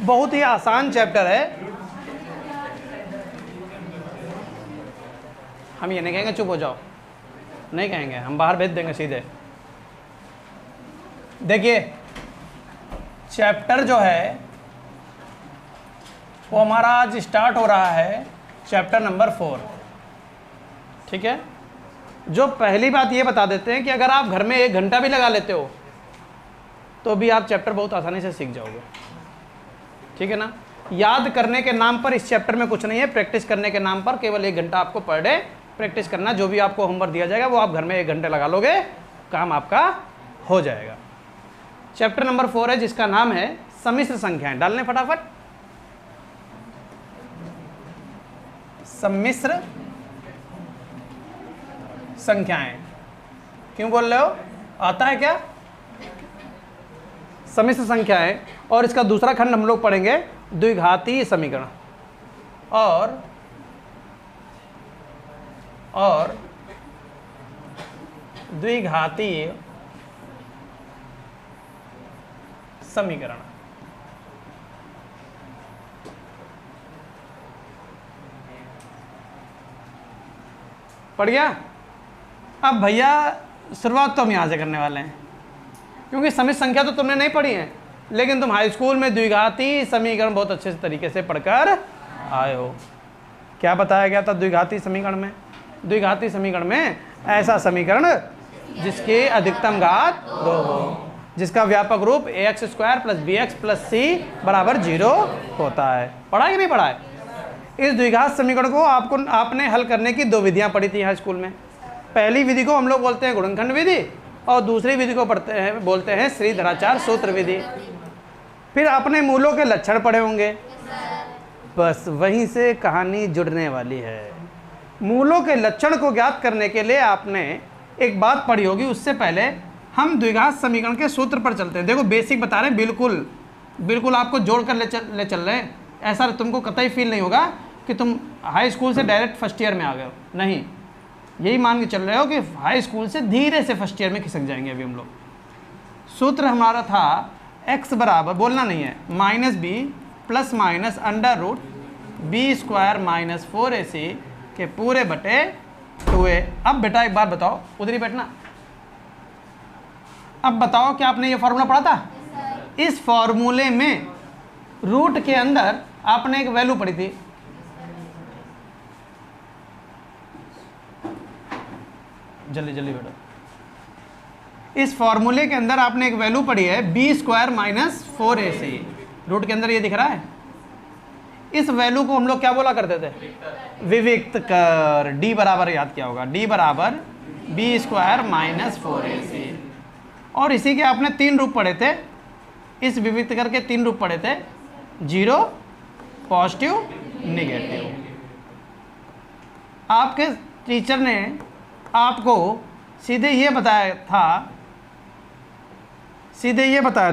बहुत ही आसान चैप्टर है। हम ये नहीं कहेंगे चुप हो जाओ, नहीं कहेंगे, हम बाहर भेज देंगे सीधे। देखिए चैप्टर जो है वो हमारा आज स्टार्ट हो रहा है चैप्टर नंबर 4, ठीक है। जो पहली बात ये बता देते हैं कि अगर आप घर में 1 घंटा भी लगा लेते हो तो भी आप चैप्टर बहुत आसानी से सीख जाओगे, ठीक है ना। याद करने के नाम पर इस चैप्टर में कुछ नहीं है, प्रैक्टिस करने के नाम पर केवल 1 घंटा आपको पर डे प्रैक्टिस करना। जो भी आपको होमवर्क दिया जाएगा वो आप घर में 1 घंटे लगा लोगे, काम आपका हो जाएगा। चैप्टर नंबर 4 है जिसका नाम है सम्मिश्र संख्याएं। डालने फटाफट, सम्मिश्र संख्याएं। क्यों बोल रहे हो, आता है क्या? सम्मिश्र संख्याएं। और इसका दूसरा खंड हम लोग पढ़ेंगे द्विघातीय समीकरण और द्विघातीय समीकरण। पढ़ गया? अब भैया शुरुआत तो हम यहाँ से करने वाले हैं, क्योंकि सम्मिश्र संख्या तो तुमने नहीं पढ़ी है, लेकिन तुम हाई स्कूल में द्विघातीय समीकरण बहुत अच्छे तरीके से पढ़कर आए हो। क्या बताया गया था द्विघातीय समीकरण में? द्विघातीय समीकरण में ऐसा समीकरण जिसकी अधिकतम घात 2 हो, जिसका व्यापक रूप ax² + bx + c = 0 होता है। पढ़ा है कि नहीं पढ़ा है? इस द्विघात समीकरण को आपने हल करने की 2 विधियां पढ़ी थी हाई स्कूल में। पहली विधि को हम लोग बोलते हैं गुणनखंड विधि और दूसरी विधि को बोलते हैं श्रीधराचार्य सूत्र विधि। फिर अपने मूलों के लक्षण पढ़े होंगे, बस वहीं से कहानी जुड़ने वाली है। मूलों के लक्षण को ज्ञात करने के लिए आपने एक बात पढ़ी होगी। उससे पहले हम द्विघात समीकरण के सूत्र पर चलते हैं। देखो बेसिक बता रहे हैं, बिल्कुल आपको जोड़ कर ले चल रहे हैं। ऐसा तुमको कतई फील नहीं होगा कि तुम हाई स्कूल से डायरेक्ट फर्स्ट ईयर में आ गए हो, नहीं। यही मान के चल रहे हो कि हाई स्कूल से धीरे से फर्स्ट ईयर में खिसक जाएंगे अभी हम लोग। सूत्र हमारा था x बराबर, बोलना नहीं है, -b + √b² - 4ac के पूरे बटे 2a। अब बेटा एक बात बताओ, उधर ही बैठना। अब बताओ क्या आपने ये फॉर्मूला पढ़ा था? इस फॉर्मूले में रूट के अंदर आपने एक वैल्यू पढ़ी थी, जल्दी जल्दी बेटा। इस फॉर्मूले के अंदर आपने एक वैल्यू पढ़ी है b² - 4ac। रूट के अंदर ये दिख रहा है। इस वैल्यू को हम लोग क्या बोला करते थे? विविक्त कर। d बराबर याद किया होगा, d बराबर b² - 4ac। और इसी के आपने 3 रूप पढ़े थे। इस विविक्त कर के 3 रूप पढ़े थे, 0, पॉजिटिव, नेगेटिव। आपके टीचर ने आपको सीधे ये बताया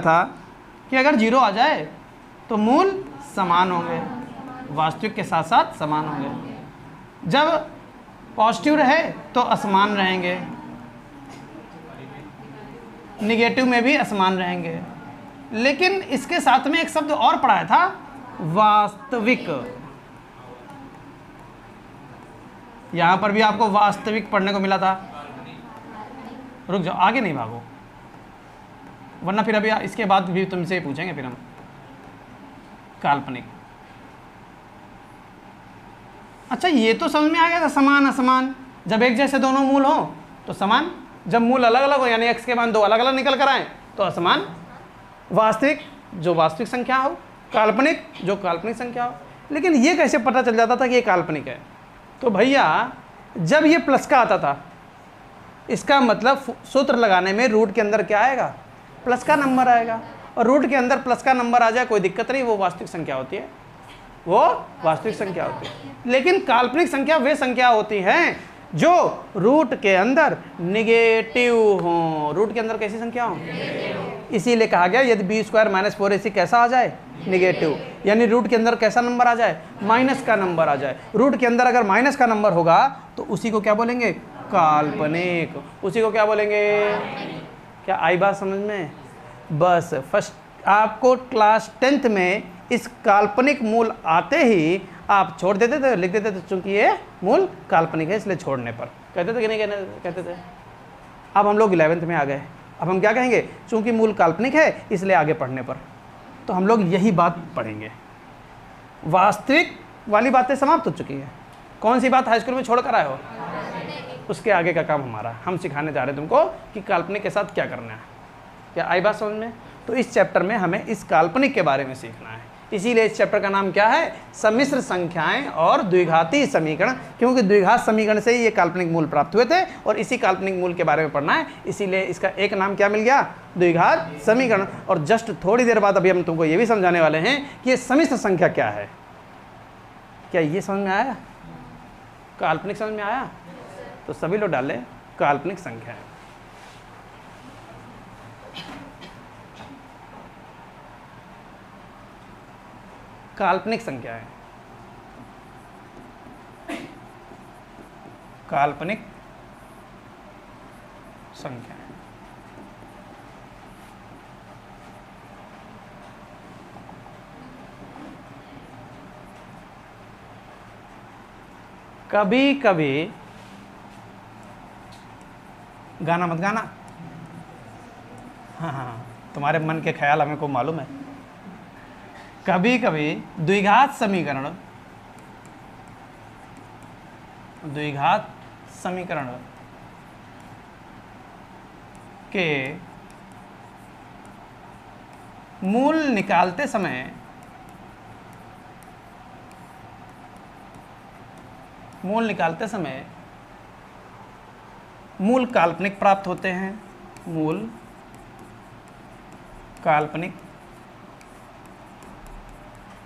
था कि अगर 0 आ जाए तो मूल समान होंगे, वास्तविक के साथ साथ समान होंगे। जब पॉजिटिव रहे तो असमान रहेंगे, निगेटिव में भी असमान रहेंगे। लेकिन इसके साथ में एक शब्द और पढ़ाया था, वास्तविक। यहां पर भी आपको वास्तविक पढ़ने को मिला था। रुक जाओ, आगे नहीं भागो, वरना फिर अभी इसके बाद भी तुमसे पूछेंगे फिर हम। काल्पनिक। अच्छा, ये तो समझ में आ गया था, समान असमान। जब एक जैसे दोनों मूल हो तो समान, जब मूल अलग अलग हो यानी x के मान 2 अलग अलग निकल कर आए तो असमान। वास्तविक जो वास्तविक संख्या हो, काल्पनिक जो काल्पनिक संख्या हो। लेकिन ये कैसे पता चल जाता था कि ये काल्पनिक है? तो भैया जब ये प्लस का आता था, इसका मतलब सूत्र लगाने में रूट के अंदर क्या आएगा? प्लस का नंबर आएगा। और रूट के अंदर प्लस का नंबर आ जाए कोई दिक्कत नहीं, वो वास्तविक संख्या होती है, वो वास्तविक संख्या होती है। लेकिन काल्पनिक संख्या वे संख्या होती हैं जो रूट के अंदर निगेटिव हो। रूट के अंदर कैसी संख्या हो? इसीलिए कहा गया यदि b² - 4ac कैसा आ जाए? निगेटिव। यानी रूट के अंदर कैसा नंबर आ जाए? माइनस का नंबर आ जाए। रूट के अंदर अगर माइनस का नंबर होगा तो उसी को क्या बोलेंगे? काल्पनिक। उसी को क्या बोलेंगे? क्या आई बात समझ में? बस फर्स्ट आपको क्लास 10th में इस काल्पनिक मूल आते ही आप छोड़ देते थे, लिख देते थे चूंकि ये मूल काल्पनिक है इसलिए छोड़ने पर, कहते थे कि नहीं कहते थे। अब हम लोग 11th में आ गए, अब हम क्या कहेंगे, चूंकि मूल काल्पनिक है इसलिए आगे पढ़ने पर तो हम लोग यही बात पढ़ेंगे। वास्तविक वाली बातें समाप्त हो चुकी है। कौन सी बात हाई स्कूल में छोड़ कर आए हो, उसके आगे का काम हमारा, हम सिखाने जा रहे हैं तुमको कि काल्पनिक के साथ क्या करना है। क्या आई बात समझ में? तो इस चैप्टर में हमें इस काल्पनिक के बारे में सीखना है, इसीलिए इस चैप्टर का नाम क्या है, सम्मिश्र संख्याएं और द्विघाती समीकरण, क्योंकि द्विघात समीकरण से ही ये काल्पनिक मूल प्राप्त हुए थे और इसी काल्पनिक मूल के बारे में पढ़ना है, इसीलिए इसका एक नाम क्या मिल गया, द्विघात समीकरण। और जस्ट थोड़ी देर बाद अभी हम तुमको ये भी समझाने वाले हैं कि ये सम्मिश्र संख्या क्या है। क्या ये समझ में आया, काल्पनिक समझ में आया? तो सभी लोग डाले काल्पनिक संख्या है। काल्पनिक संख्या है, काल्पनिक संख्या है। कभी कभी गाना मत गाना, हाँ, तुम्हारे मन के ख्याल हमें को मालूम है। कभी कभी द्विघात समीकरण के मूल निकालते समय मूल काल्पनिक प्राप्त होते हैं, मूल काल्पनिक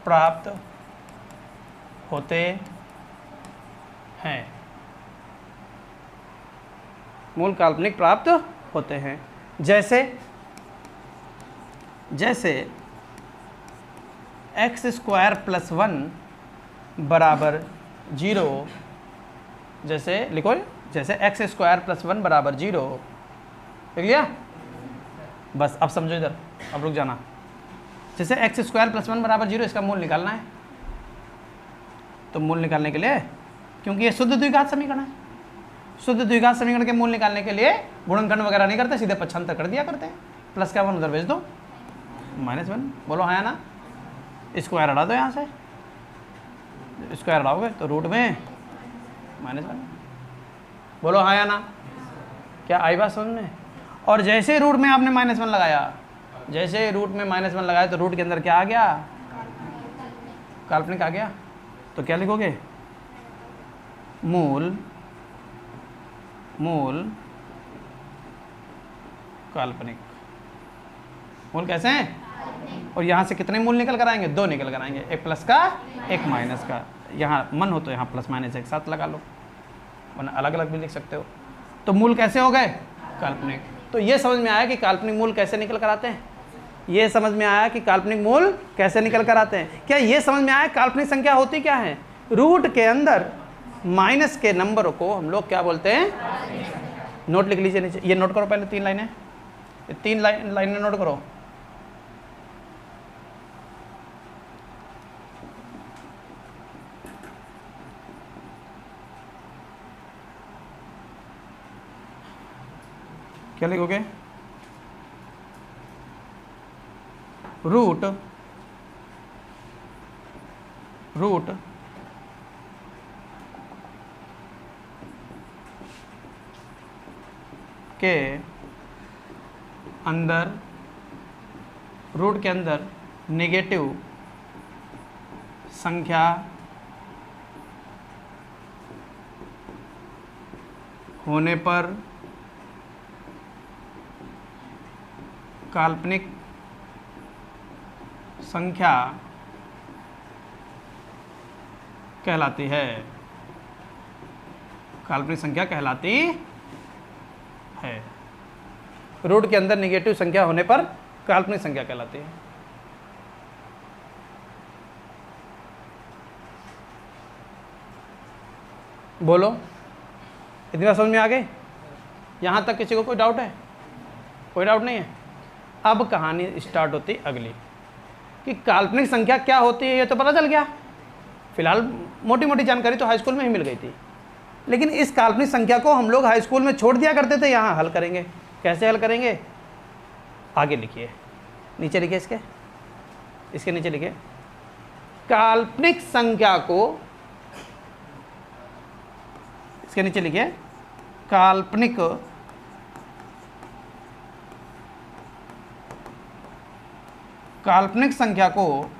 प्राप्त होते हैं, मूल काल्पनिक प्राप्त होते हैं। जैसे x² + 1 बराबर 0, जैसे लिखो, जैसे x² + 1 बराबर 0, लिख लिया? बस अब समझो इधर, अब रुक जाना। जैसे x² + 1 बराबर 0, इसका मूल निकालना है। तो मूल निकालने के लिए, क्योंकि ये शुद्ध द्विघात समीकरण है, शुद्ध द्विघात समीकरण के मूल निकालने के लिए गुणनखंड वगैरह नहीं करते, सीधे पक्षांतर कर दिया करते हैं। प्लस का 1 उधर भेज दो, -1, बोलो हाँ या ना। स्क्वायर हटा दो, यहाँ से स्क्वायर हटाओगे तो रूट में -1, बोलो हाँ या ना। क्या आई बात समझ में? और जैसे रूट में आपने -1 लगाया, जैसे रूट में -1 लगाया तो रूट के अंदर क्या आ गया, काल्पनिक आ गया। तो क्या लिखोगे, मूल काल्पनिक। मूल कैसे हैं? और यहाँ से कितने मूल निकल कर आएंगे, 2 निकल कर आएंगे, एक प्लस का एक माइनस का। यहाँ मन हो तो यहाँ प्लस माइनस एक साथ लगा लो, वरना अलग अलग भी लिख सकते हो। तो मूल कैसे हो गए, काल्पनिक। तो ये समझ में आया कि काल्पनिक मूल कैसे निकल कर आते हैं, ये समझ में आया कि काल्पनिक मूल कैसे निकल कर आते हैं। क्या ये समझ में आया काल्पनिक संख्या होती क्या है, रूट के अंदर माइनस के नंबर को हम लोग क्या बोलते हैं, नोट लिख लीजिए नीचे, ये नोट करो पहले 3 लाइनें, ये 3 लाइनें नोट करो। क्या लिखोगे, रूट के अंदर, रूट के अंदर नेगेटिव संख्या होने पर काल्पनिक संख्या कहलाती है, काल्पनिक संख्या कहलाती है। रूट के अंदर नेगेटिव संख्या होने पर काल्पनिक संख्या कहलाती है। बोलो, इतनी बात समझ में आ गई? यहाँ तक किसी को कोई डाउट है? कोई डाउट नहीं है। अब कहानी स्टार्ट होती अगली, कि काल्पनिक संख्या क्या होती है ये तो पता चल गया, फिलहाल मोटी मोटी जानकारी तो हाई स्कूल में ही मिल गई थी। लेकिन इस काल्पनिक संख्या को हम लोग हाई स्कूल में छोड़ दिया करते थे, यहाँ हल करेंगे। कैसे हल करेंगे, आगे लिखिए, नीचे लिखिए, इसके नीचे लिखिए, काल्पनिक संख्या को, इसके नीचे लिखिए, काल्पनिक संख्या को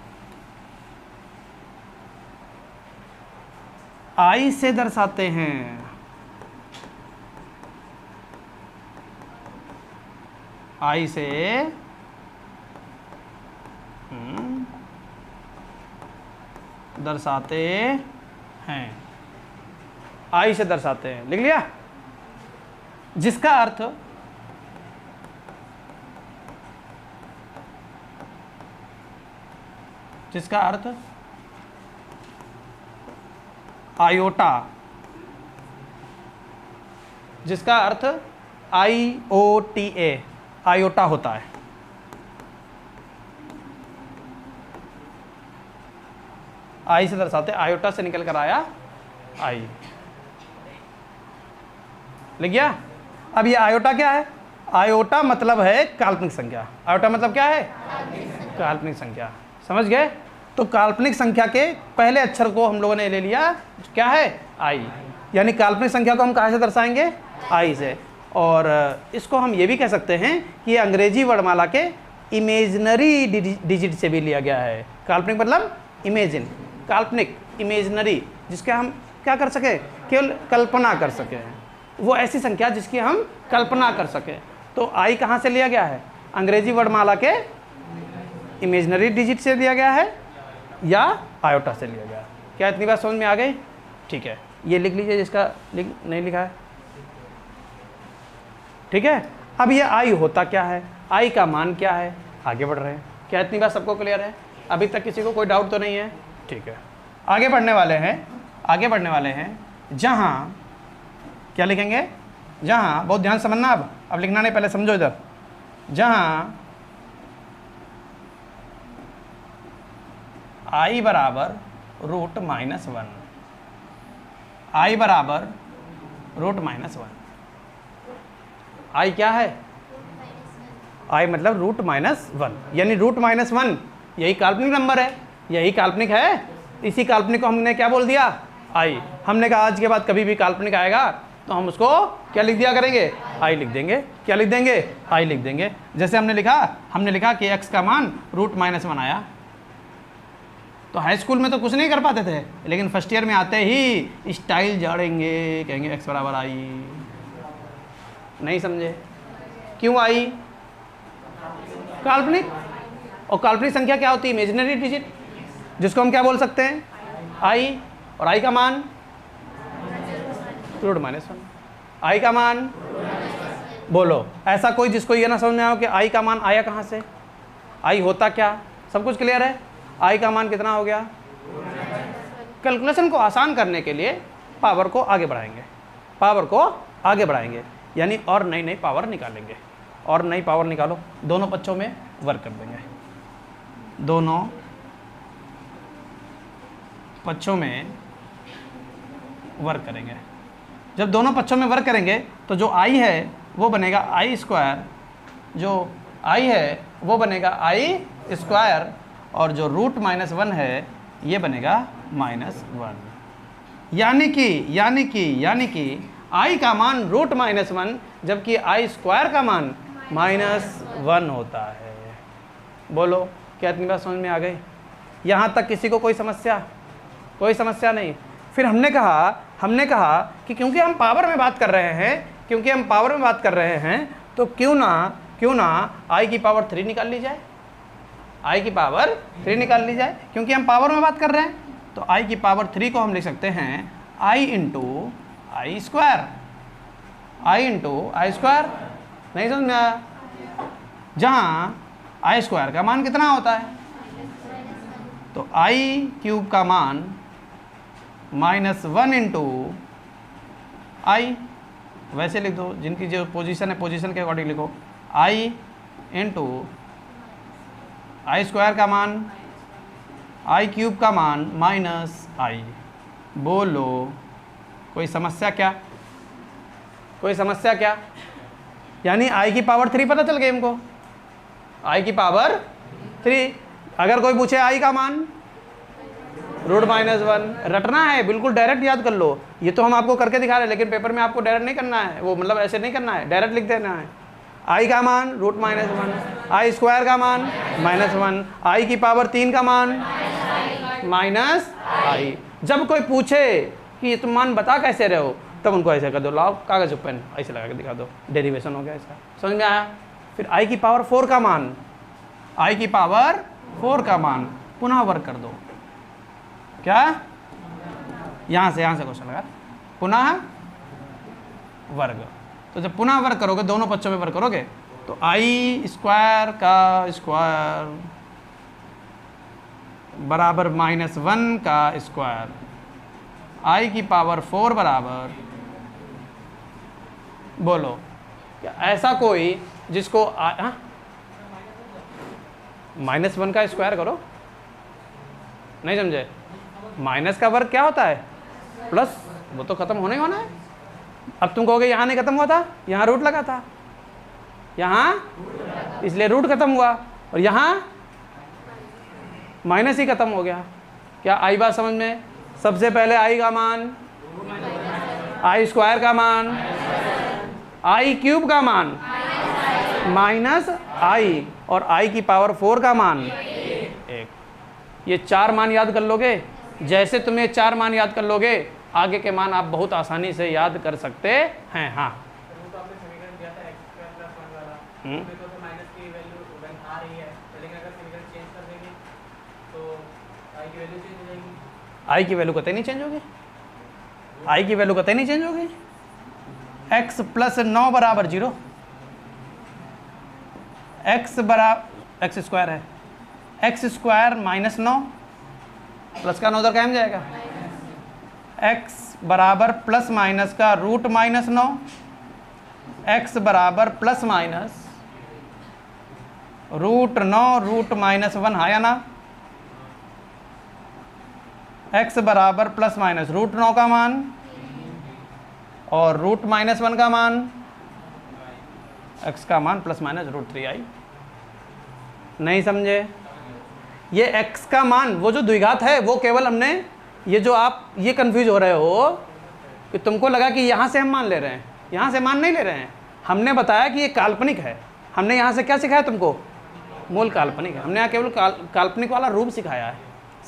आई से दर्शाते हैं। आई से दर्शाते हैं, आई से दर्शाते हैं, लिख लिया। जिसका अर्थ आयोटा, जिसका अर्थ IOTA, आयोटा होता है। आई से दर्शाते, आयोटा से निकल कर आया आई, लिख गया। अब ये आयोटा क्या है, आयोटा मतलब है काल्पनिक संख्या। आयोटा मतलब क्या है, काल्पनिक संख्या, समझ गए। तो काल्पनिक संख्या के पहले अक्षर को हम लोगों ने ले लिया, क्या है, आई, यानी काल्पनिक संख्या को हम कहाँ से दर्शाएंगे, आई से। और इसको हम ये भी कह सकते हैं कि ये अंग्रेजी वर्णमाला के इमेजिनरी डिजिट से भी लिया गया है। काल्पनिक मतलब इमेजिन, काल्पनिक, इमेजिनरी, जिसके हम क्या कर सके, केवल कल्पना कर सके, वो ऐसी संख्या जिसकी हम कल्पना कर सके। तो आई कहाँ से लिया गया है, अंग्रेजी वर्णमाला के इमेजिनरी डिजिट से लिया गया है या आयोटा से लिया गया। क्या इतनी बात समझ में आ गई, ठीक है। ये लिख लीजिए जिसका नहीं लिखा है, ठीक है। अब ये आई होता क्या है, आई का मान क्या है, आगे बढ़ रहे हैं। क्या इतनी बात सबको क्लियर है, अभी तक किसी को कोई डाउट तो नहीं है, ठीक है। आगे बढ़ने वाले हैं, जहाँ क्या लिखेंगे, जहाँ, बहुत ध्यान समझना, अब लिखना नहीं, पहले समझो इधर। जहाँ आई बराबर √-1, आई बराबर √-1, आई क्या है, आई मतलब √-1, यानी √-1 यही काल्पनिक नंबर है, यही काल्पनिक है। इसी काल्पनिक को हमने क्या बोल दिया, आई। हमने कहा आज के बाद कभी भी काल्पनिक आएगा तो हम उसको क्या लिख दिया करेंगे, आई लिख देंगे। क्या लिख देंगे, आई लिख देंगे। जैसे हमने लिखा कि x का मान √-1 आया। तो हाई स्कूल में तो कुछ नहीं कर पाते थे, लेकिन फर्स्ट ईयर में आते ही स्टाइल झाड़ेंगे, कहेंगे x बराबर आई। नहीं समझे, क्यों आई, काल्पनिक। और काल्पनिक संख्या क्या होती है, इमेजिनरी डिजिट, जिसको हम क्या बोल सकते हैं, आई। और आई का मान √-1, आई का मान, बोलो ऐसा कोई जिसको ये ना समझ में आओ कि आई का मान आया कहाँ से, आई होता क्या, सब कुछ क्लियर है। आई का मान कितना हो गया, कैलकुलेशन को आसान करने के लिए पावर को आगे बढ़ाएंगे, यानी और नई पावर निकालेंगे। और नई पावर निकालो, दोनों पक्षों में वर्क कर देंगे, दोनों पक्षों में वर्क करेंगे। जब दोनों पक्षों में वर्क करेंगे तो जो आई है वो बनेगा I², जो आई है वो बनेगा I², और जो √-1 है ये बनेगा -1। यानी कि आई का मान √-1, जबकि I² का मान -1 होता है। बोलो क्या इतनी बात समझ में आ गई, यहाँ तक किसी को कोई समस्या नहीं। फिर हमने कहा कि क्योंकि हम पावर में बात कर रहे हैं, तो क्यों ना आई की पावर 3 निकाल ली जाए, क्योंकि हम पावर में बात कर रहे हैं। तो आई की पावर 3 को हम लिख सकते हैं I × I², नहीं समझ में आया। जहाँ I² का मान कितना होता है, तो I³ का मान -1 × I, वैसे लिख दो, जिनकी जो पोजीशन है पोजीशन के अकॉर्डिंग लिखो। I × I² का मान आई क्यूब का मान माइनस आई। बोलो कोई समस्या क्या? कोई समस्या क्या? यानी आई की पावर 3 पता चल गई हमको, आई की पावर 3। अगर कोई पूछे आई का मान √-1 रटना है, बिल्कुल डायरेक्ट याद कर लो। ये तो हम आपको करके दिखा रहे हैं, लेकिन पेपर में आपको डायरेक्ट नहीं करना है, वो मतलब ऐसे नहीं करना है, डायरेक्ट लिख देना है। आई का मान √-1, आई स्क्वायर का मान -1, आई की पावर 3 का मान माइनस आई। जब कोई पूछे कि तुम मान बता कैसे रहे हो, तब उनको ऐसे कर दो, लाओ कागज पेन ऐसे लगा के दिखा दो, डेरिवेशन हो गया ऐसा, समझ में आया? फिर आई की पावर 4 का मान, आई की पावर 4 का मान पुनः वर्ग कर दो। क्या? यहाँ से क्वेश्चन लगा, पुनः वर्ग। तो जब पुनः वर्ग करोगे, दोनों पक्षों में वर्ग करोगे, तो आई स्क्वायर का स्क्वायर बराबर -1 का स्क्वायर, आई की पावर 4 बराबर, बोलो क्या ऐसा कोई जिसको -1 का स्क्वायर करो, नहीं समझे? माइनस का वर्ग क्या होता है? प्लस, वो तो खत्म होने ही होना है। अब तुम कहोगे यहाँ नहीं खत्म हुआ था, यहाँ रूट लगा था, यहाँ इसलिए रूट खत्म हुआ, और यहाँ माइनस ही खत्म हो गया। क्या आई बात समझ में? सबसे पहले आई का मान, आई स्क्वायर का मान, आई क्यूब का मान माइनस आई, और आई की पावर 4 का मान 1। ये 4 मान याद कर लोगे, जैसे तुम ये 4 मान याद कर लोगे, आगे के मान आप बहुत आसानी से याद कर सकते हैं। हाँ, आई की वैल्यू कतई नहीं चेंज होगी, आई की वैल्यू कतई नहीं चेंज होगी। x + 9 बराबर 0, x बराबर x स्क्वायर है, x स्क्वायर -9 प्लस का 9 उधर कायम जाएगा, x बराबर प्लस माइनस का √-9, x बराबर प्लस माइनस √9 √-1 है या ना, x बराबर प्लस माइनस √9 का मान और √-1 का मान, x का मान ± √3i। नहीं समझे? ये x का मान, वो जो द्विघात है, वो केवल हमने, ये जो आप ये कंफ्यूज हो रहे हो कि तुमको लगा कि यहाँ से हम मान ले रहे हैं, यहाँ से मान नहीं ले रहे हैं। हमने बताया कि ये काल्पनिक है। हमने यहाँ से क्या सिखाया तुमको? मूल काल्पनिक है। हमने यहाँ केवल काल्पनिक वाला रूप सिखाया है,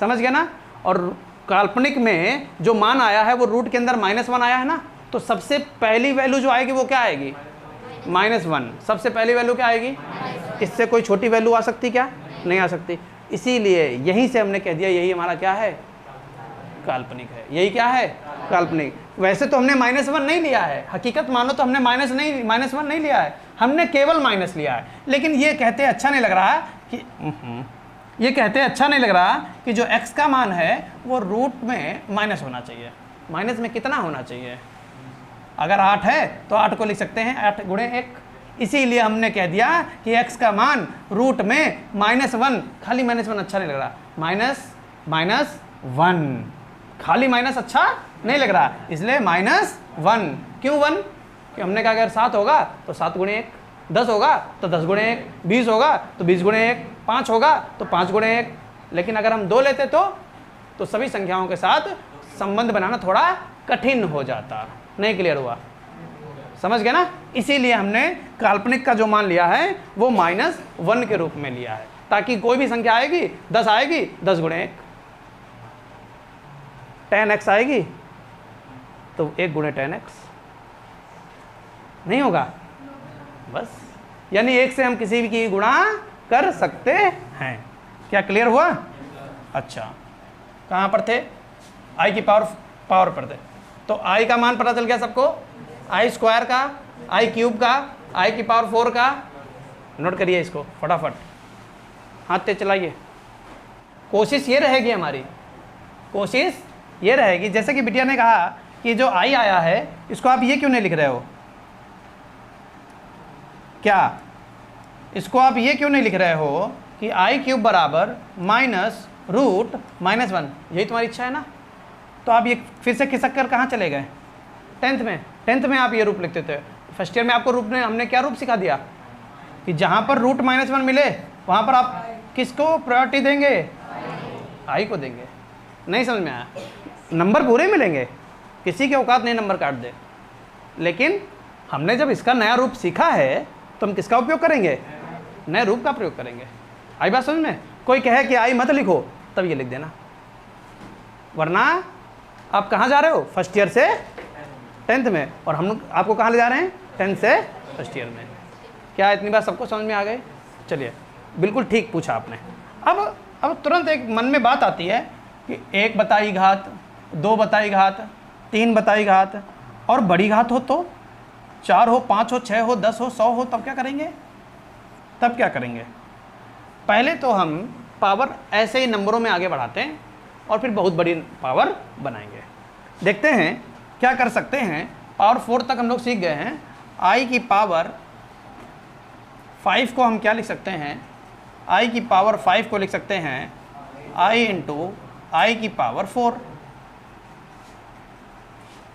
समझ गए ना? और काल्पनिक में जो मान आया है वो रूट के अंदर -1 आया है ना, तो सबसे पहली वैल्यू जो आएगी वो क्या आएगी? -1। सबसे पहली वैल्यू क्या आएगी? इससे कोई छोटी वैल्यू आ सकती क्या? नहीं आ सकती। इसीलिए यहीं से हमने कह दिया यही हमारा क्या है? काल्पनिक है। यही क्या है? काल्पनिक। वैसे तो हमने -1 नहीं लिया है, हकीकत मानो तो हमने -1 नहीं लिया है, हमने केवल माइनस लिया है। लेकिन ये कहते अच्छा नहीं लग रहा कि ये कहते अच्छा नहीं लग रहा कि जो x का मान है वो रूट में माइनस होना चाहिए। माइनस में कितना होना चाहिए? अगर 8 है तो 8 को लिख सकते हैं 8 × 1। इसीलिए हमने कह दिया कि x का मान रूट में -1, खाली -1 अच्छा नहीं लग रहा, -1 खाली माइनस अच्छा नहीं लग रहा, इसलिए -1। क्यों 1? कि हमने कहा अगर 7 होगा तो 7 × 1, 10 होगा तो 10 × 1, 20 होगा तो 20 × 1, 5 होगा तो 5 × 1। लेकिन अगर हम 2 लेते तो सभी संख्याओं के साथ संबंध बनाना थोड़ा कठिन हो जाता। नहीं क्लियर हुआ? समझ गए ना? इसीलिए हमने काल्पनिक का जो मान लिया है वो -1 के रूप में लिया है, ताकि कोई भी संख्या आएगी 10 आएगी 10 × 1, 10x आएगी तो 1 × 10x नहीं होगा बस। यानी 1 से हम किसी भी की गुणा कर सकते हैं। क्या क्लियर हुआ? अच्छा, कहाँ पर थे? आई की पावर पर थे। तो आई का मान पता चल गया सबको, आई स्क्वायर का, आई क्यूब का, आई की पावर 4 का। नोट करिए इसको फटाफट, हाथ तेज चलाइए। कोशिश ये रहेगी हमारी, कोशिश ये रहेगी, जैसे कि बिटिया ने कहा कि जो आई आया है इसको आप ये क्यों नहीं लिख रहे हो? क्या इसको आप ये क्यों नहीं लिख रहे हो कि आई क्यूब बराबर रूट -1, यही तुम्हारी इच्छा है ना। तो आप ये फिर से खिसक कर कहाँ चले गए, 10th में आप ये रूप लिखते थे। फर्स्ट ईयर में आपको रूप ने हमने क्या रूप सिखा दिया कि जहाँ पर रूट -1 मिले वहाँ पर आप किसको प्रायोरिटी देंगे, आई को देंगे। नहीं समझ में आया, नंबर पूरे मिलेंगे, किसी के औकात नहीं नंबर काट दे। लेकिन हमने जब इसका नया रूप सीखा है तो हम किसका उपयोग करेंगे, नए रूप का प्रयोग करेंगे। आई बात समझ में। कोई कहे कि आई मत लिखो, तब ये लिख देना, वरना आप कहाँ जा रहे हो, फर्स्ट ईयर से 10th में, और हम लोग आपको कहाँ ले जा रहे हैं, 10th से फर्स्ट ईयर में। क्या इतनी बात सबको समझ में आ गई। चलिए, बिल्कुल ठीक पूछा आपने। अब तुरंत एक मन में बात आती है कि 1 बताई घात, 2 बताई घात, 3 बताई घात, और बड़ी घात हो तो 4 हो, 5 हो, 6 हो, 10 हो, 100 हो, तब क्या करेंगे, तब क्या करेंगे। पहले तो हम पावर ऐसे ही नंबरों में आगे बढ़ाते हैं और फिर बहुत बड़ी पावर बनाएंगे। देखते हैं क्या कर सकते हैं। पावर 4 तक हम लोग सीख गए हैं। आई की पावर 5 को हम क्या लिख सकते हैं, आई की पावर 5 को लिख सकते हैं आई इंटू आई की पावर 4।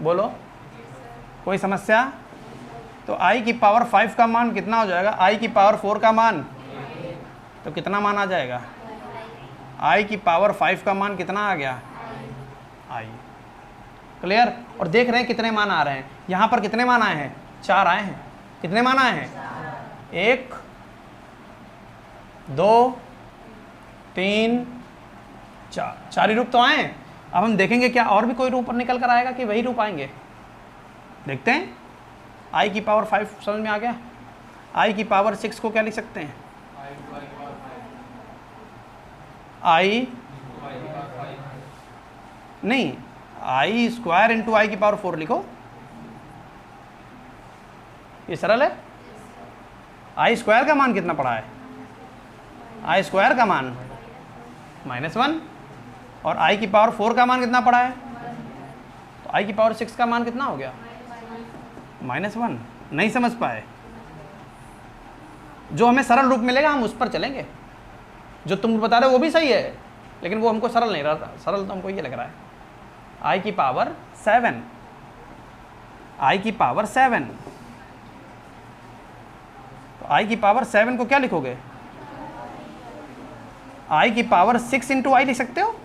बोलो, कोई समस्या। तो आई की पावर 5 का मान कितना हो जाएगा, आई की पावर 4 का मान, तो कितना मान आ जाएगा, आई की पावर 5 का मान कितना आ गया, आई। क्लियर। और देख रहे हैं कितने मान आ रहे हैं, यहाँ पर कितने मान आए हैं, 4 आए हैं। कितने मान आए हैं, 1 2 3 4, 4 ही रूप तो आए हैं। अब हम देखेंगे क्या और भी कोई रूप निकल कर आएगा कि वही रूप आएंगे। देखते हैं। आई की पावर 5 समझ में आ गया। आई की पावर 6 को क्या लिख सकते हैं, आई नहीं, आई स्क्वायर इंटू आई की पावर 4 लिखो, ये सरल है। आई स्क्वायर का मान कितना पड़ा है, आई स्क्वायर का मान -1, और आई की पावर 4 का मान कितना पड़ा है, तो आई की पावर 6 का मान कितना हो गया, -1। नहीं समझ पाए। जो हमें सरल रूप मिलेगा हम उस पर चलेंगे। जो तुम बता रहे हो वो भी सही है, लेकिन वो हमको सरल नहीं रहा। सरल तो हमको ये लग रहा है। आई की पावर 7, आई की पावर 7, तो आई की पावर 7 को क्या लिखोगे, आई की पावर 6 इंटू आई लिख सकते हो।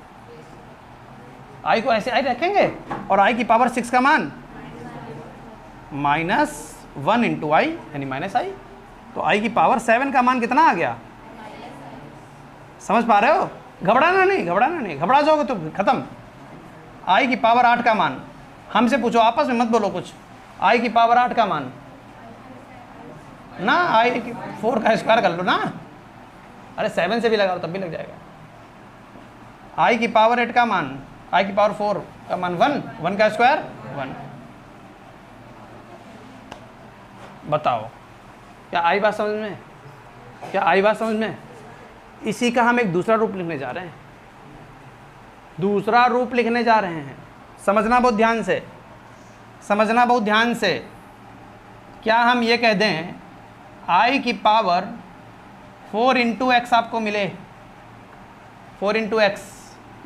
आई को ऐसे आई रखेंगे और आई की पावर 6 का मान -1 इंटू आई यानी -i। तो आई की पावर 7 का मान कितना आ गया, समझ पा रहे हो। घबराना नहीं, घबराना नहीं, घबरा जाओगे तो खत्म। आई की पावर 8 का मान, हमसे पूछो, आपस में मत बोलो कुछ। आई की पावर 8 का मान ना, आई की 4 का स्क्वायर कर लो ना। अरे 7 से भी लगाओ तब भी लग जाएगा। आई की पावर 8 का मान, आई की पावर 4 का मान 1 का स्क्वायर 1। बताओ क्या आई बात समझ में, क्या आई बात समझ में। इसी का हम एक दूसरा रूप लिखने जा रहे हैं, दूसरा रूप लिखने जा रहे हैं। समझना बहुत ध्यान से, समझना बहुत ध्यान से। क्या हम ये कह दें आई की पावर 4 इंटू एक्स आपको मिले, 4 इंटू एक्स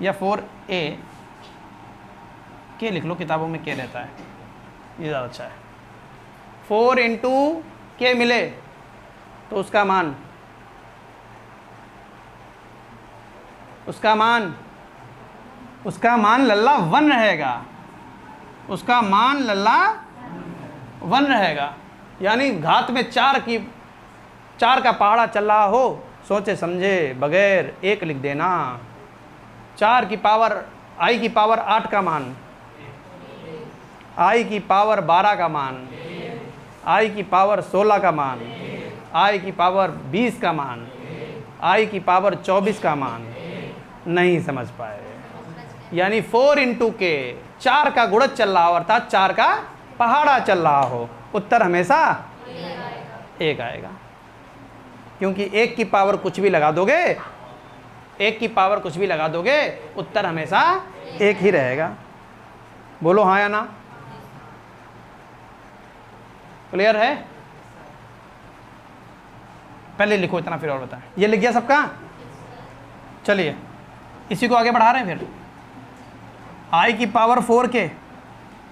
या 4a, के लिख लो, किताबों में के रहता है, ये ज़्यादा अच्छा है। 4 इंटू के मिले तो उसका मान, उसका मान लल्ला 1 रहेगा, उसका मान लल्ला 1 रहेगा। यानी घात में 4 का पहाड़ा चल रहा हो, सोचे समझे बगैर 1 लिख देना। 4 की पावर, आई की पावर 8 का मान, आई की पावर 12 का मान, आई की पावर 16 का मान, आई की पावर 20 का मान, आई की पावर 24 का मान। नहीं समझ पाए। यानी 4 इंटू के 4 का गुणज चल रहा हो, अर्थात 4 का पहाड़ा चल रहा हो, उत्तर हमेशा 1 आएगा। क्योंकि 1 की पावर कुछ भी लगा दोगे, 1 की पावर कुछ भी लगा दोगे, उत्तर हमेशा 1 ही रहेगा। बोलो हाँ या ना। क्लियर है। पहले लिखो इतना, फिर और बताएं। ये लिख गया सबका। चलिए इसी को आगे बढ़ा रहे हैं। फिर आई की पावर 4k,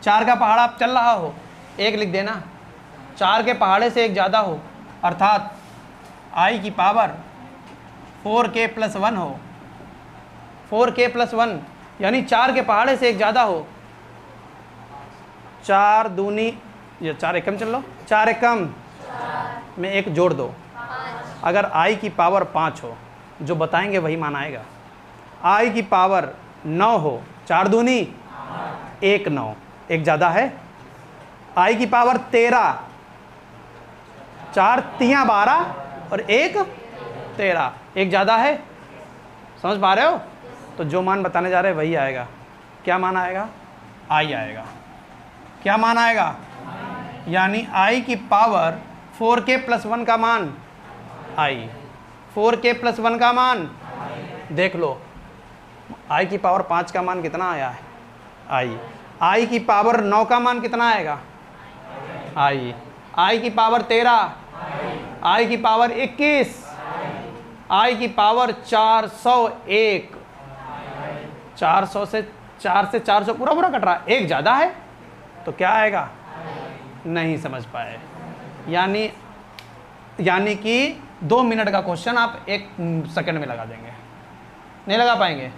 4 का पहाड़ा आप चल रहा हो, 1 लिख देना, 4 के पहाड़े से 1 ज़्यादा हो, अर्थात आई की पावर 4k + 1 हो, 4k + 1 यानी 4 के पहाड़े से 1 ज़्यादा हो। 4 दूनी, ये 4 एकम चल लो, 4 एकम में 1 जोड़ दो, अगर आई की पावर 5 हो, जो बताएंगे वही मान आएगा। आई की पावर 9 हो, 4 दूनी 1 9, 1 ज़्यादा है। आई की पावर 13, 4 तियाँ 12 और 1 13, 1 ज़्यादा है। समझ पा रहे हो? तो जो मान बताने जा रहे हैं वही आएगा। क्या मान आएगा? आई आएगा। क्या मान आएगा? यानी आई की पावर 4k + 1 का मान आई, 4k + 1 का मान देख लो। आई की पावर 5 का मान कितना आया है? आई। आई की पावर 9 का मान कितना आएगा? आई। आई की पावर 13, आई की पावर 21, आई की पावर 401, 400 से 4 से 400 पूरा पूरा कट रहा है, 1 ज़्यादा है, तो क्या आएगा? नहीं समझ पाए। यानी कि 2 मिनट का क्वेश्चन आप 1 सेकंड में लगा देंगे, नहीं लगा पाएंगे।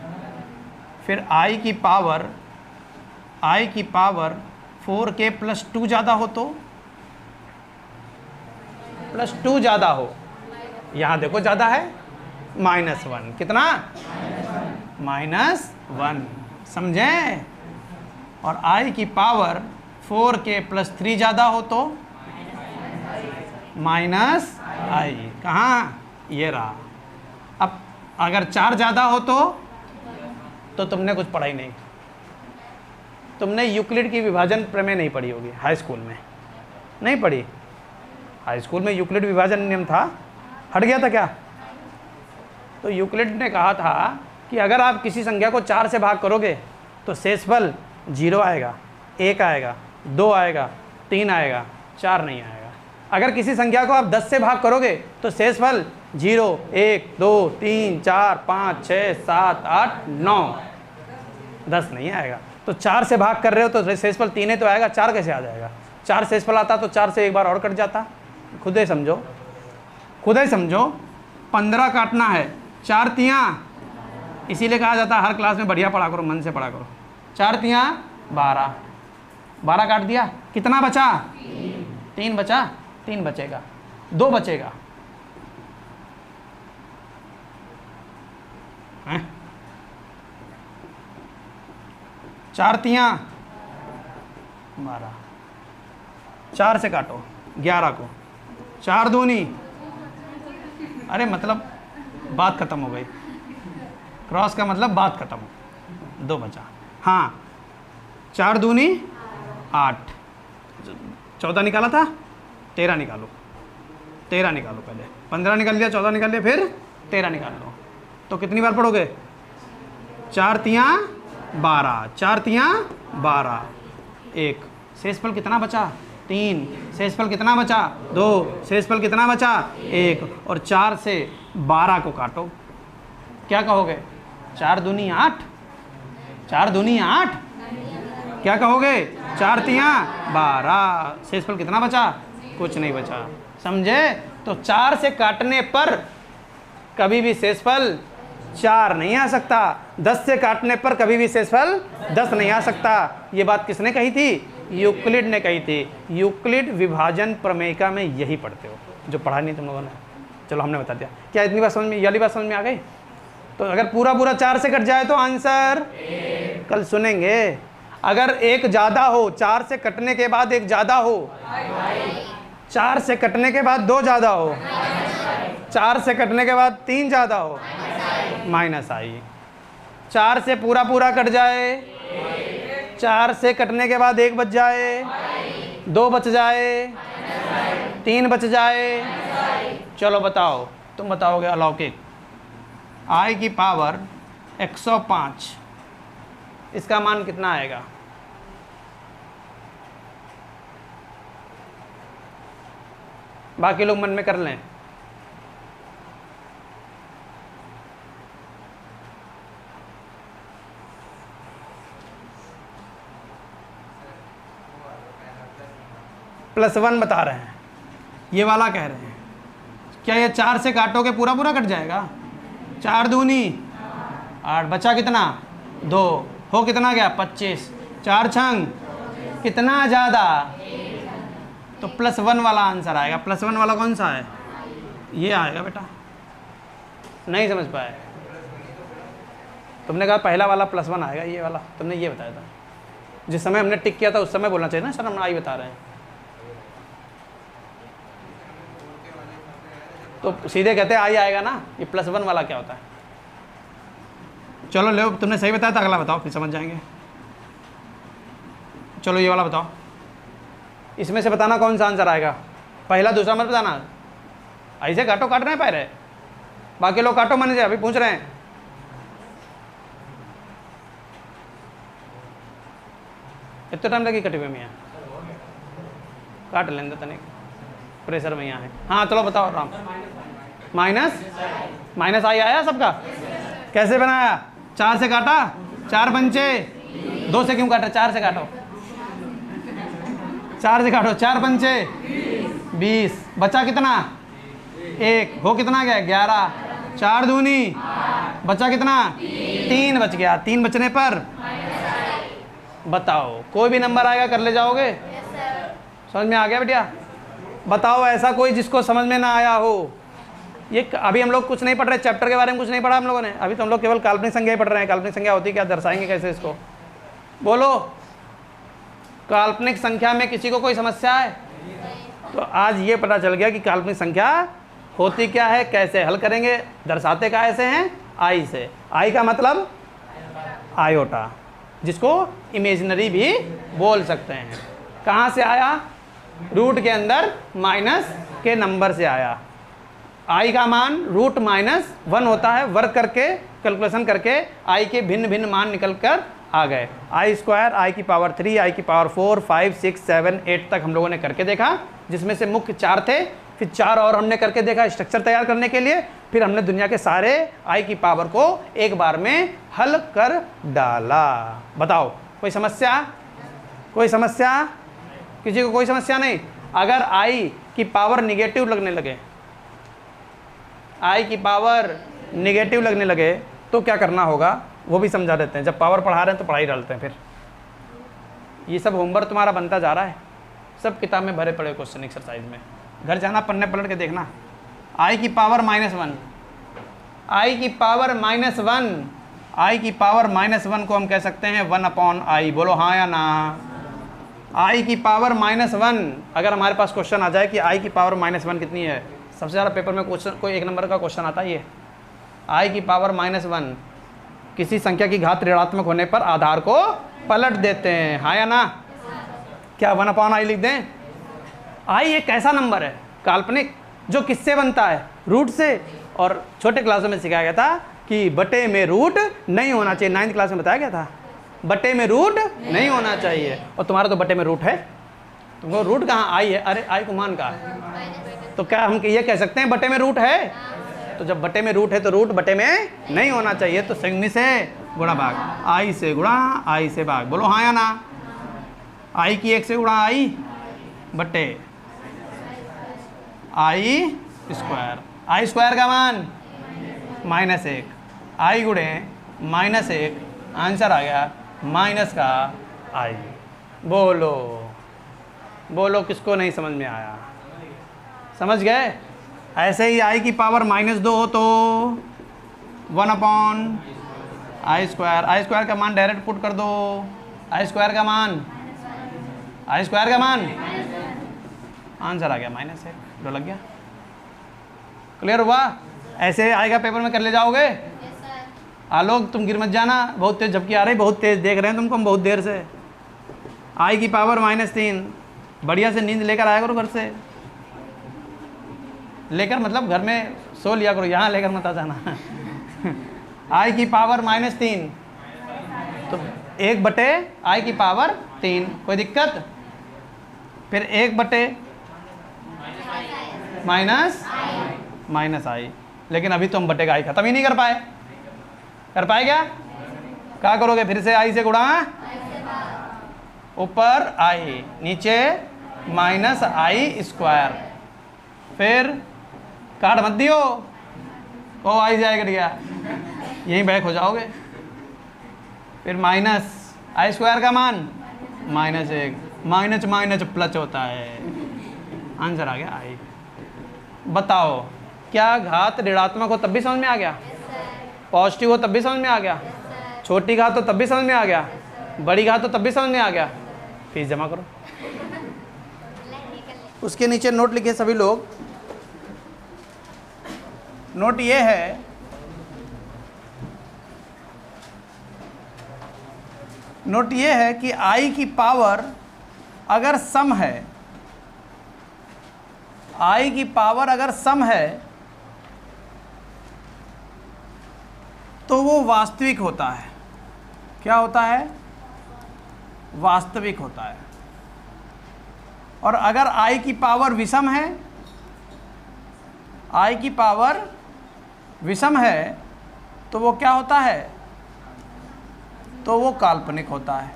फिर आई की पावर 4k + 2 ज़्यादा हो तो, +2 ज़्यादा हो, यहाँ देखो ज़्यादा है, -1, कितना? -1, समझें? और आई की पावर 4k + 3 ज़्यादा हो तो -i, कहाँ? ये रहा। अब अगर 4 ज़्यादा हो तो तुमने कुछ पढ़ा ही नहीं, तुमने यूक्लिड की विभाजन प्रमेय नहीं पढ़ी होगी हाई स्कूल में, नहीं पढ़ी। हाई स्कूल में यूक्लिड विभाजन नियम था, हट गया था क्या? तो यूक्लिड ने कहा था कि अगर आप किसी संख्या को 4 से भाग करोगे तो शेषफल 0 आएगा, 1 आएगा, 2 आएगा, 3 आएगा, 4 नहीं आएगा। अगर किसी संख्या को आप 10 से भाग करोगे तो शेषफल 0 1 2 3 4 5 6 7 8 9, 10 नहीं आएगा। तो 4 से भाग कर रहे हो तो शेषफल 3 है तो आएगा, 4 कैसे आ जाएगा? 4 शेषफल आता तो 4 से एक बार और कट जाता। खुद ही समझो, 15 काटना है, 4 तियाँ, इसीलिए कहा जाता है हर क्लास में बढ़िया पढ़ा करो, मन से पढ़ा करो। 4 तियाँ 12, 12 काट दिया, कितना बचा? 3 बचा, 3 बचेगा, 2 बचेगा, हैं? 4 तियाँ 12, 4 से काटो 11 को, 4 दूनी, अरे मतलब बात खत्म हो गई, क्रॉस का मतलब बात खत्म, 2 बचा। हाँ, 4 दूनी 8, 14 निकाला था, 13 निकालो, 13 निकालो पहले, 15 निकाल लिया, 14 निकाल लिया, फिर 13 निकाल लो। तो कितनी बार पढ़ोगे? 4 तियाँ 12, 4 तियाँ 12, 1, शेषफल कितना बचा? 3, शेषफल कितना बचा? 2, शेषफल कितना बचा? 1, और 4 से 12 को काटो, क्या कहोगे? 4 दूनी 8, 4 दूनी 8, क्या कहोगे? 4 तियाँ 12, शेषफल कितना बचा? कुछ नहीं बचा, समझे? तो 4 से काटने पर कभी भी शेषफल 4 नहीं आ सकता, 10 से काटने पर कभी भी शेषफल 10 नहीं आ सकता। ये बात किसने कही थी? यूक्लिड ने कही थी। यूक्लिड विभाजन प्रमेयिका में यही पढ़ते हो, जो पढ़ा नहीं तुम लोगों ने। चलो हमने बता दिया। क्या इतनी बात समझ में, ये वाली बात समझ में आ गई? तो अगर पूरा पूरा 4 से कट जाए तो आंसर कल सुनेंगे। अगर 1 ज़्यादा हो, 4 से कटने के बाद 1 ज़्यादा हो, 4 से कटने के बाद 2 ज़्यादा हो, 4 से कटने के बाद 3 ज़्यादा हो, -i। 4 से पूरा पूरा कट जाए, 4 से कटने के बाद 1 बच जाए, 2 बच जाए, 3 बच जाए। चलो बताओ, तुम बताओगे अलौकिक। आई की पावर 105, इसका मान कितना आएगा? बाकी लोग मन में कर लें। +1 बता रहे हैं, ये वाला कह रहे हैं। क्या ये 4 से काटोगे पूरा पूरा कट जाएगा? 4 दूनी 8, बचा कितना? 2, हो कितना गया? 25, 4 छंग कितना ज़्यादा? तो +1 वाला आंसर आएगा। +1 वाला कौन सा है? ये आएगा बेटा। नहीं समझ पाए? तुमने कहा पहला वाला +1 आएगा, ये वाला तुमने ये बताया था। जिस समय हमने टिक किया था उस समय बोलना चाहिए ना सर हम आई बता रहे हैं। तो सीधे कहते हैं आई आएगा ना, ये +1 वाला क्या होता है? चलो ले, तुमने सही बताया था, अगला बताओ फिर समझ जाएंगे। चलो ये वाला बताओ, इसमें से बताना कौन सा आंसर आएगा। पहला दूसरा मत बताना, ऐसे काटो, काट रहे हैं पैर, बाकी लोग काटो मन से अभी पूछ रहे हैं। इतना टाइम लगी कटे हुए में? यहाँ काट लेंगे तनिक, प्रेशर में यहाँ है। हाँ चलो बताओ राम। माइनस आई आया सबका? कैसे बनाया? 4 से काटा, 4 पंचे 2 से क्यों काटा? 4 से काटो, 4 से काटो, 4 पंचे 20, बचा कितना? 1, हो कितना गया? 11, 4 दूनी बचा कितना? 3 बच गया। 3 बचने पर बताओ कोई भी नंबर आएगा कर ले जाओगे? समझ में आ गया बेटिया? बताओ ऐसा कोई जिसको समझ में ना आया हो। ये अभी हम लोग कुछ नहीं पढ़ रहे, चैप्टर के बारे में कुछ नहीं पढ़ा हम लोगों ने, अभी तो हम लोग केवल काल्पनिक संख्या पढ़ रहे हैं। काल्पनिक संख्या होती क्या, दर्शाएंगे कैसे इसको? बोलो, काल्पनिक संख्या में किसी को कोई समस्या है? तो आज ये पता चल गया कि काल्पनिक संख्या होती क्या है, कैसे हल करेंगे, दर्शाते का ऐसे हैं आई से। आई का मतलब आयोटा, जिसको इमेजिनरी भी बोल सकते हैं। कहाँ से आया? रूट के अंदर माइनस के नंबर से आया। आई का मान √-1 होता है। वर्क करके कैलकुलेशन करके आई के भिन्न भिन्न मान निकल कर आ गए। i², i की पावर 3, i की पावर 4, 5, 6, 7, 8 तक हम लोगों ने करके देखा, जिसमें से मुख्य 4 थे। फिर 4 और हमने करके देखा स्ट्रक्चर तैयार करने के लिए। फिर हमने दुनिया के सारे i की पावर को एक बार में हल कर डाला। बताओ कोई समस्या? कोई समस्या? किसी को कोई समस्या नहीं? अगर i की पावर निगेटिव लगने लगे, i की पावर निगेटिव लगने लगे तो क्या करना होगा वो भी समझा देते हैं। जब पावर पढ़ा रहे हैं तो पढ़ाई डालते हैं। फिर ये सब होमवर्क तुम्हारा बनता जा रहा है, सब किताब में भरे पड़े क्वेश्चन एक्सरसाइज में। घर जाना पन्ने पलट के देखना। i की पावर -1, i की पावर -1, i की पावर -1 को हम कह सकते हैं 1/i। बोलो हाँ या ना? i की पावर -1, अगर हमारे पास क्वेश्चन आ जाए कि i की पावर -1 कितनी है, सबसे ज़्यादा पेपर में क्वेश्चन कोई 1 नंबर का क्वेश्चन आता है ये। i की पावर -1 किसी संख्या की घात ऋणात्मक होने पर आधार को पलट देते हैं, हाँ या ना? क्या 1/i लिख दें? i एक ऐसा नंबर है काल्पनिक जो किससे बनता है? रूट से। और छोटे क्लासों में सिखाया गया था कि बटे में रूट नहीं होना चाहिए। 9th क्लास में बताया गया था बटे में रूट नहीं होना चाहिए। और तुम्हारा तो बटे में रूट है, तुमको रूट कहाँ? i है। अरे i को मान कहा, तो क्या हम ये कह सकते हैं बटे में रूट है? तो जब बटे में रूट है तो रूट बटे में नहीं होना चाहिए। तो संयुग्मी से गुणा भाग, i से गुणा i से भाग। बोलो हाँ या ना? i की 1 से गुणा i बटे i²। का मान -1, i गुणे -1, आंसर आ गया माइनस का i। बोलो बोलो किसको नहीं समझ में आया? समझ गए? ऐसे ही i की पावर -2 हो तो 1/i²। का मान डायरेक्ट पुट कर दो। i² का मान आंसर आ गया -1। जो लग गया? क्लियर हुआ? ऐसे आएगा पेपर में, कर ले जाओगे? आलोक तुम गिर मत जाना, बहुत तेज झपकी आ रही, बहुत तेज देख रहे हैं तुमको हम बहुत देर से। i की पावर -3, बढ़िया से नींद लेकर आया करो घर से। लेकर मतलब घर में सो लिया करो, यहाँ लेकर मत आ जाना। i की पावर -3 तो 1/i की पावर 3, कोई दिक्कत? फिर 1/- i। लेकिन अभी तो हम बटे का i खत्म ही नहीं कर पाए। कर पाए क्या करोगे? फिर से i से गुणा, ऊपर i, नीचे माइनस आई स्क्वायर, फिर काट मत दियो, ओ आई जाएगा गया, यहीं बैक हो जाओगे। फिर माइनस आई स्क्वायर का मान -1, माइनस माइनस प्लस होता है, आंसर आ गया आई। बताओ क्या घात ऋणात्मक हो तब भी समझ में आ गया, पॉजिटिव हो तब भी समझ में आ गया, छोटी घात हो तब भी समझ में आ गया, बड़ी घात हो तब भी समझ में आ गया। फीस जमा करो। उसके नीचे नोट लिखे सभी लोग। नोट ये है, नोट ये है कि आई की पावर अगर सम है, आई की पावर अगर सम है तो वो वास्तविक होता है। क्या होता है? वास्तविक होता है। और अगर आई की पावर विषम है, आई की पावर विषम है तो वो क्या होता है? तो वो काल्पनिक होता है।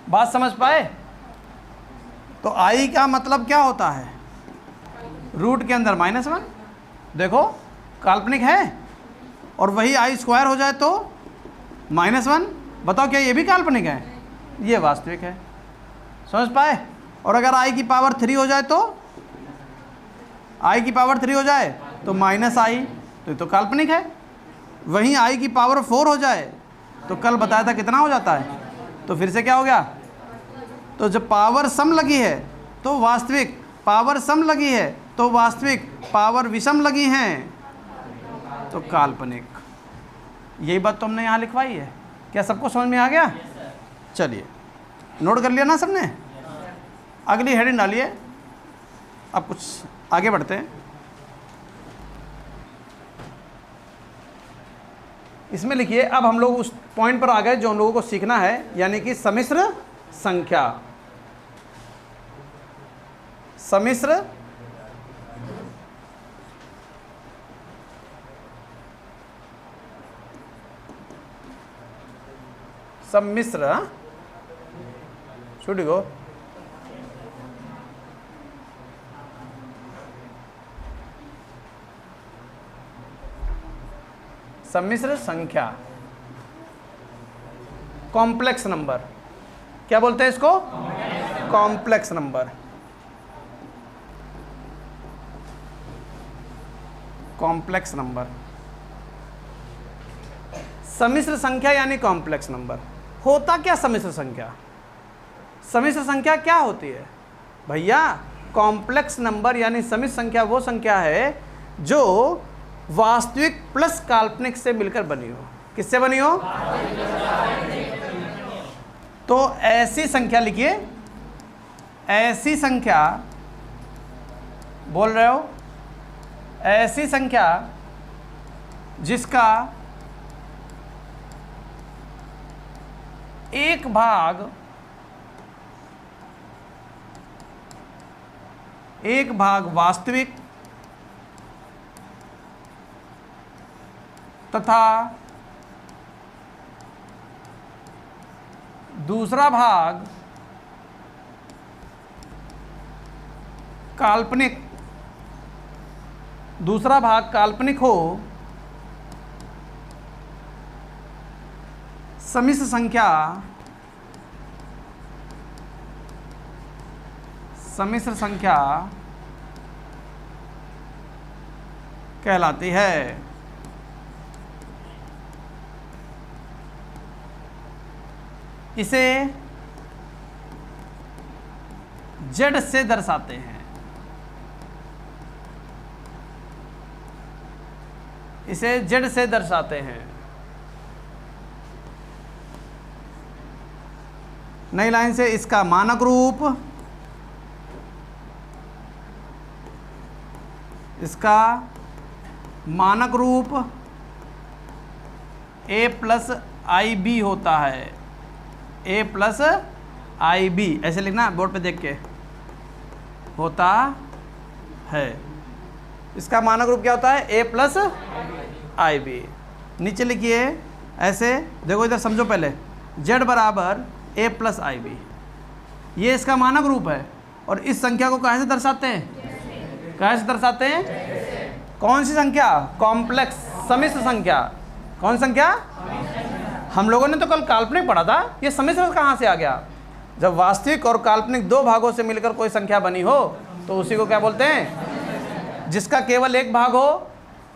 बात समझ पाए? तो आई का मतलब क्या होता है? रूट के अंदर -1, देखो काल्पनिक है, और वही आई स्क्वायर हो जाए तो -1, बताओ क्या ये भी काल्पनिक है? ये वास्तविक है। समझ पाए? और अगर आई की पावर 3 हो जाए तो, आई की पावर 3 हो जाए तो -i, तो ये तो काल्पनिक है। वहीं आई की पावर 4 हो जाए तो कल बताया था कितना हो जाता है, तो फिर से क्या हो गया? तो जब पावर सम लगी है तो वास्तविक, पावर सम लगी है तो वास्तविक, पावर विषम लगी हैं तो काल्पनिक। यही बात तो हमने यहाँ लिखवाई है। क्या सबको समझ में आ गया? चलिए नोट कर लिया ना सबने? अगली हेडिंग डालिए। अब कुछ आगे बढ़ते हैं। इसमें लिखिए, अब हम लोग उस पॉइंट पर आ गए जो हम लोगों को सीखना है, यानी कि सम्मिश्र संख्या। सम्मिश्र सम्मिश्र, शुड गो, सम्मिश्र संख्या, कॉम्प्लेक्स नंबर। क्या बोलते हैं इसको? Complex number. कॉम्प्लेक्स नंबर, सम्मिश्र संख्या यानी कॉम्प्लेक्स नंबर। होता क्या सम्मिश्र संख्या? सम्मिश्र संख्या क्या होती है भैया? कॉम्प्लेक्स नंबर यानी सम्मिश्र संख्या वो संख्या है जो वास्तविक प्लस काल्पनिक से मिलकर बनी हो। किससे बनी हो? तो ऐसी संख्या लिखिए, ऐसी संख्या, बोल रहे हो, ऐसी संख्या जिसका एक भाग वास्तविक तथा दूसरा भाग काल्पनिक, दूसरा भाग काल्पनिक हो, सम्मिश्र संख्या, सम्मिश्र संख्या कहलाती है। इसे जेड से दर्शाते हैं। इसे जेड से दर्शाते हैं। नई लाइन से, इसका मानक रूप, इसका मानक रूप a+ib होता है। a+ib ऐसे लिखना बोर्ड पे देख के, होता है। इसका मानक रूप क्या होता है? a+ib। नीचे लिखिए ऐसे, देखो इधर समझो पहले, z बराबर a+ib। ये इसका मानक रूप है। और इस संख्या को कैसे दर्शाते हैं? कैसे दर्शाते हैं? कौन सी संख्या? कॉम्प्लेक्स सम्मिश्र संख्या। कौन संख्या? हम लोगों ने तो कल काल्पनिक पढ़ा था, ये सम्मिश्र कहाँ से आ गया? जब वास्तविक और काल्पनिक दो भागों से मिलकर कोई संख्या बनी हो तो उसी को क्या बोलते हैं? जिसका केवल एक भाग हो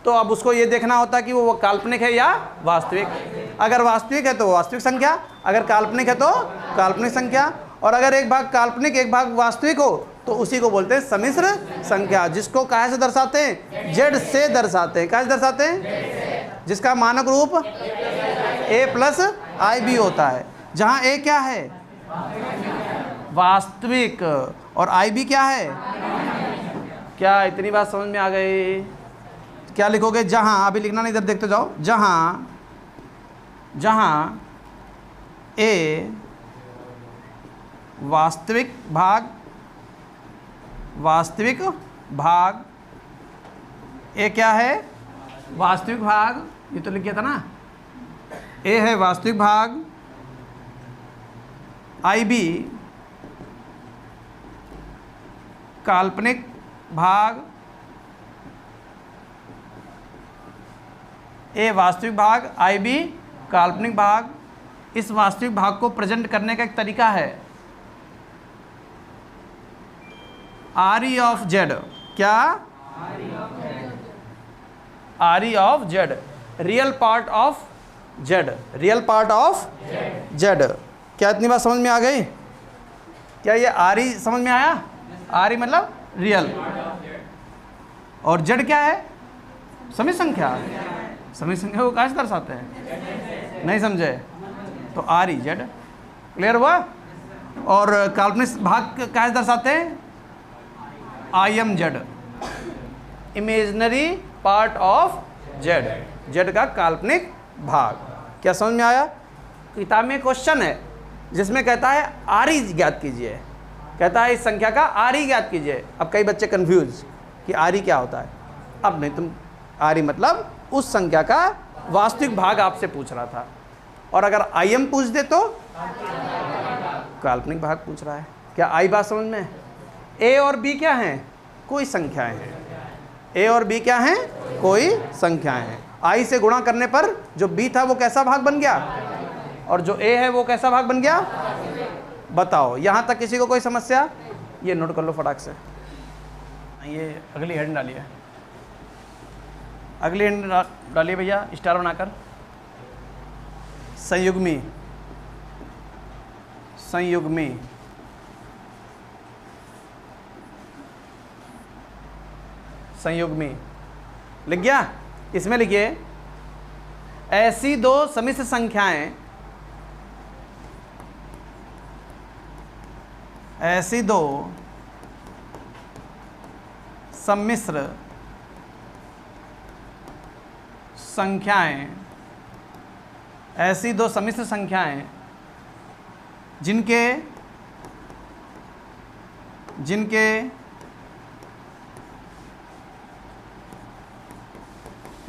तो अब उसको ये देखना होता है कि वो काल्पनिक है या वास्तविक। अगर वास्तविक है तो वास्तविक संख्या, अगर काल्पनिक है तो काल्पनिक संख्या। और अगर एक भाग काल्पनिक एक भाग वास्तविक हो तो उसी को बोलते हैं सम्मिश्र संख्या, जिसको कहाँ से दर्शाते हैं? जेड से दर्शाते हैं। कहाँ से दर्शाते हैं? जिसका मानक रूप a प्लस आई बी होता है, जहाँ a क्या है? वास्तविक, और आई बी क्या है? क्या इतनी बात समझ में आ गई? क्या लिखोगे? जहाँ, अभी लिखना नहीं, इधर देखते जाओ। जहाँ जहाँ a वास्तविक भाग ए क्या है? वास्तविक भाग, ये तो लिख गया था ना, ए है वास्तविक भाग, आई बी काल्पनिक भाग, ए वास्तविक भाग, आई बी काल्पनिक भाग। इस वास्तविक भाग को प्रेजेंट करने का एक तरीका है आर ई ऑफ जेड। क्या? R E of Z, real part of Z, real part of Z. क्या इतनी बात समझ में आ गई? क्या ये आर ई समझ में आया? आर ई मतलब रियल, और जेड क्या है? सम्मिश्र संख्या। सम्मिश्र संख्या को कैसे दर्शाते हैं? नहीं समझे? तो आर ई जेड। क्लियर हुआ? और काल्पनिक भाग कैसे दर्शाते हैं? I am Z, imaginary part of Z, Z का काल्पनिक भाग। क्या समझ में आया? किताब में क्वेश्चन है जिसमें कहता है आर ई ज्ञात कीजिए, कहता है इस संख्या का आर ई ज्ञात कीजिए। अब कई बच्चे कंफ्यूज कि आर ई क्या होता है। अब नहीं, तुम आर ई मतलब उस संख्या का वास्तविक भाग आपसे पूछ रहा था, और अगर आई एम पूछ दे तो काल्पनिक भाग पूछ रहा है। क्या आई बात समझ में? ए और बी क्या हैं? कोई संख्याएं हैं। ए और बी क्या हैं? कोई संख्याएं हैं। आई से गुणा करने पर जो बी था वो कैसा भाग बन गया, और जो ए है वो कैसा भाग बन गया? बताओ, यहाँ तक किसी को कोई समस्या? ये नोट कर लो फटाक से। ये अगली हेडिंग डालिए, अगली हेडिंग डालिए भैया, स्टार बनाकर। संयुग्मी, संयुग्मी। संयुग्मी लिख गया? इसमें लिखिए, ऐसी दो सम्मिश्र संख्याएं, ऐसी दो सम्मिश्र संख्याएं, ऐसी दो सम्मिश्र संख्याएं जिनके जिनके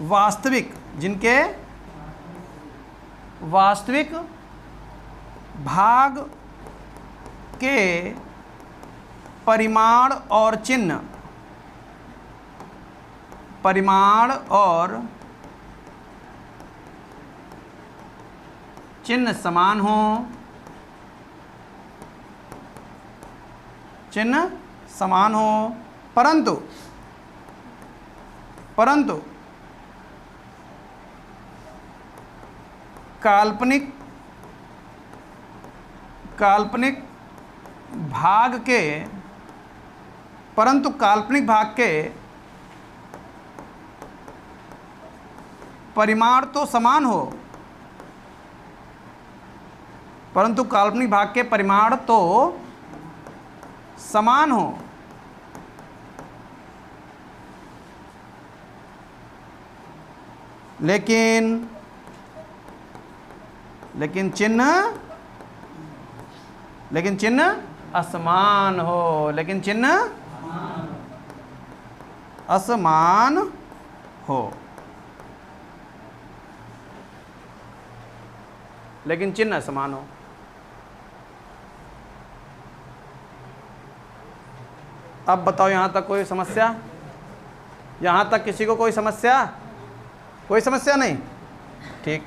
वास्तविक, जिनके वास्तविक भाग के परिमाण और चिन्ह, परिमाण और चिन्ह समान हो, चिन्ह समान हो, परंतु परंतु काल्पनिक काल्पनिक भाग के, परंतु काल्पनिक भाग के परिमाण तो समान हो, परंतु काल्पनिक भाग के परिमाण तो समान हो, लेकिन चिन्ह असमान हो, लेकिन चिन्ह असमान हो, लेकिन चिन्ह असमान हो। अब बताओ यहाँ तक कोई समस्या? यहाँ तक किसी को कोई समस्या? कोई समस्या नहीं? ठीक,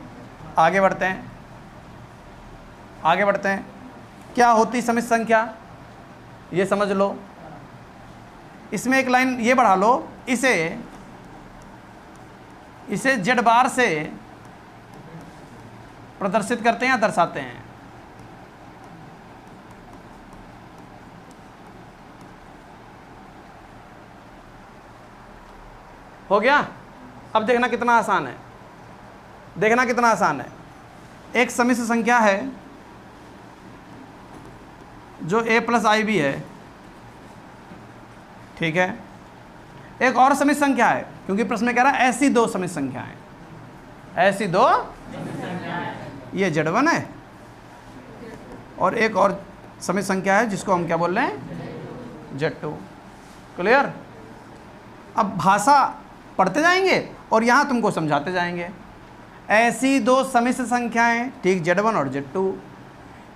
आगे बढ़ते हैं, आगे बढ़ते हैं। क्या होती समित संख्या ये समझ लो। इसमें एक लाइन ये बढ़ा लो, इसे जेड बार से प्रदर्शित करते हैं या दर्शाते हैं? हो गया? अब देखना कितना आसान है, देखना कितना आसान है। एक समिश्र संख्या है जो a प्लस आई बी है, ठीक है। एक और समिश्र संख्या है, क्योंकि प्रश्न में कह रहा है ऐसी दो समिश्र संख्याएं, ऐसी दो, ये Z1 है, और एक और समिश्र संख्या है जिसको हम क्या बोल रहे हैं, Z2। क्लियर? अब भाषा पढ़ते जाएंगे और यहाँ तुमको समझाते जाएंगे। ऐसी दो समिश्र संख्याएं, ठीक, Z1 और Z2,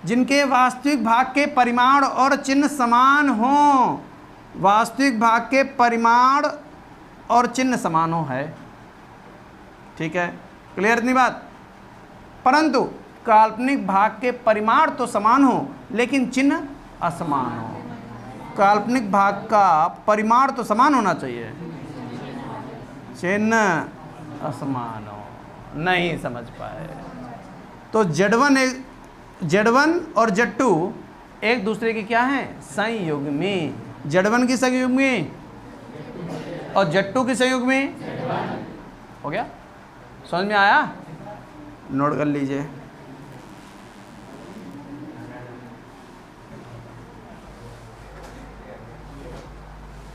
जिनके वास्तविक भाग के परिमाण और चिन्ह समान हों, वास्तविक भाग के परिमाण और चिन्ह समान हो है, ठीक है। क्लियर इतनी बात? परंतु काल्पनिक भाग के परिमाण तो समान हो लेकिन चिन्ह असमान हो। काल्पनिक भाग का परिमाण तो समान होना चाहिए, चिन्ह असमान हो। नहीं समझ पाए तो Z1 और Z2 एक दूसरे की क्या है, संयुग्मी। Z1 की संयुग्मी और Z2 की संयुग्मी। हो गया? समझ में आया? नोट कर लीजिए।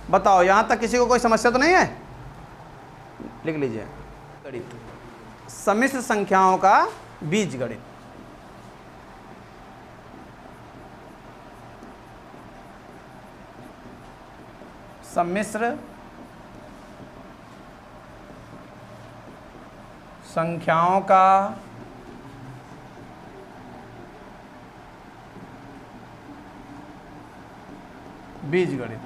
बताओ यहां तक किसी को कोई समस्या तो नहीं है? लिख लीजिए। गणित, सम्मिश्र संख्याओं का बीजगणित। सम्मिश्र संख्याओं का बीजगणित।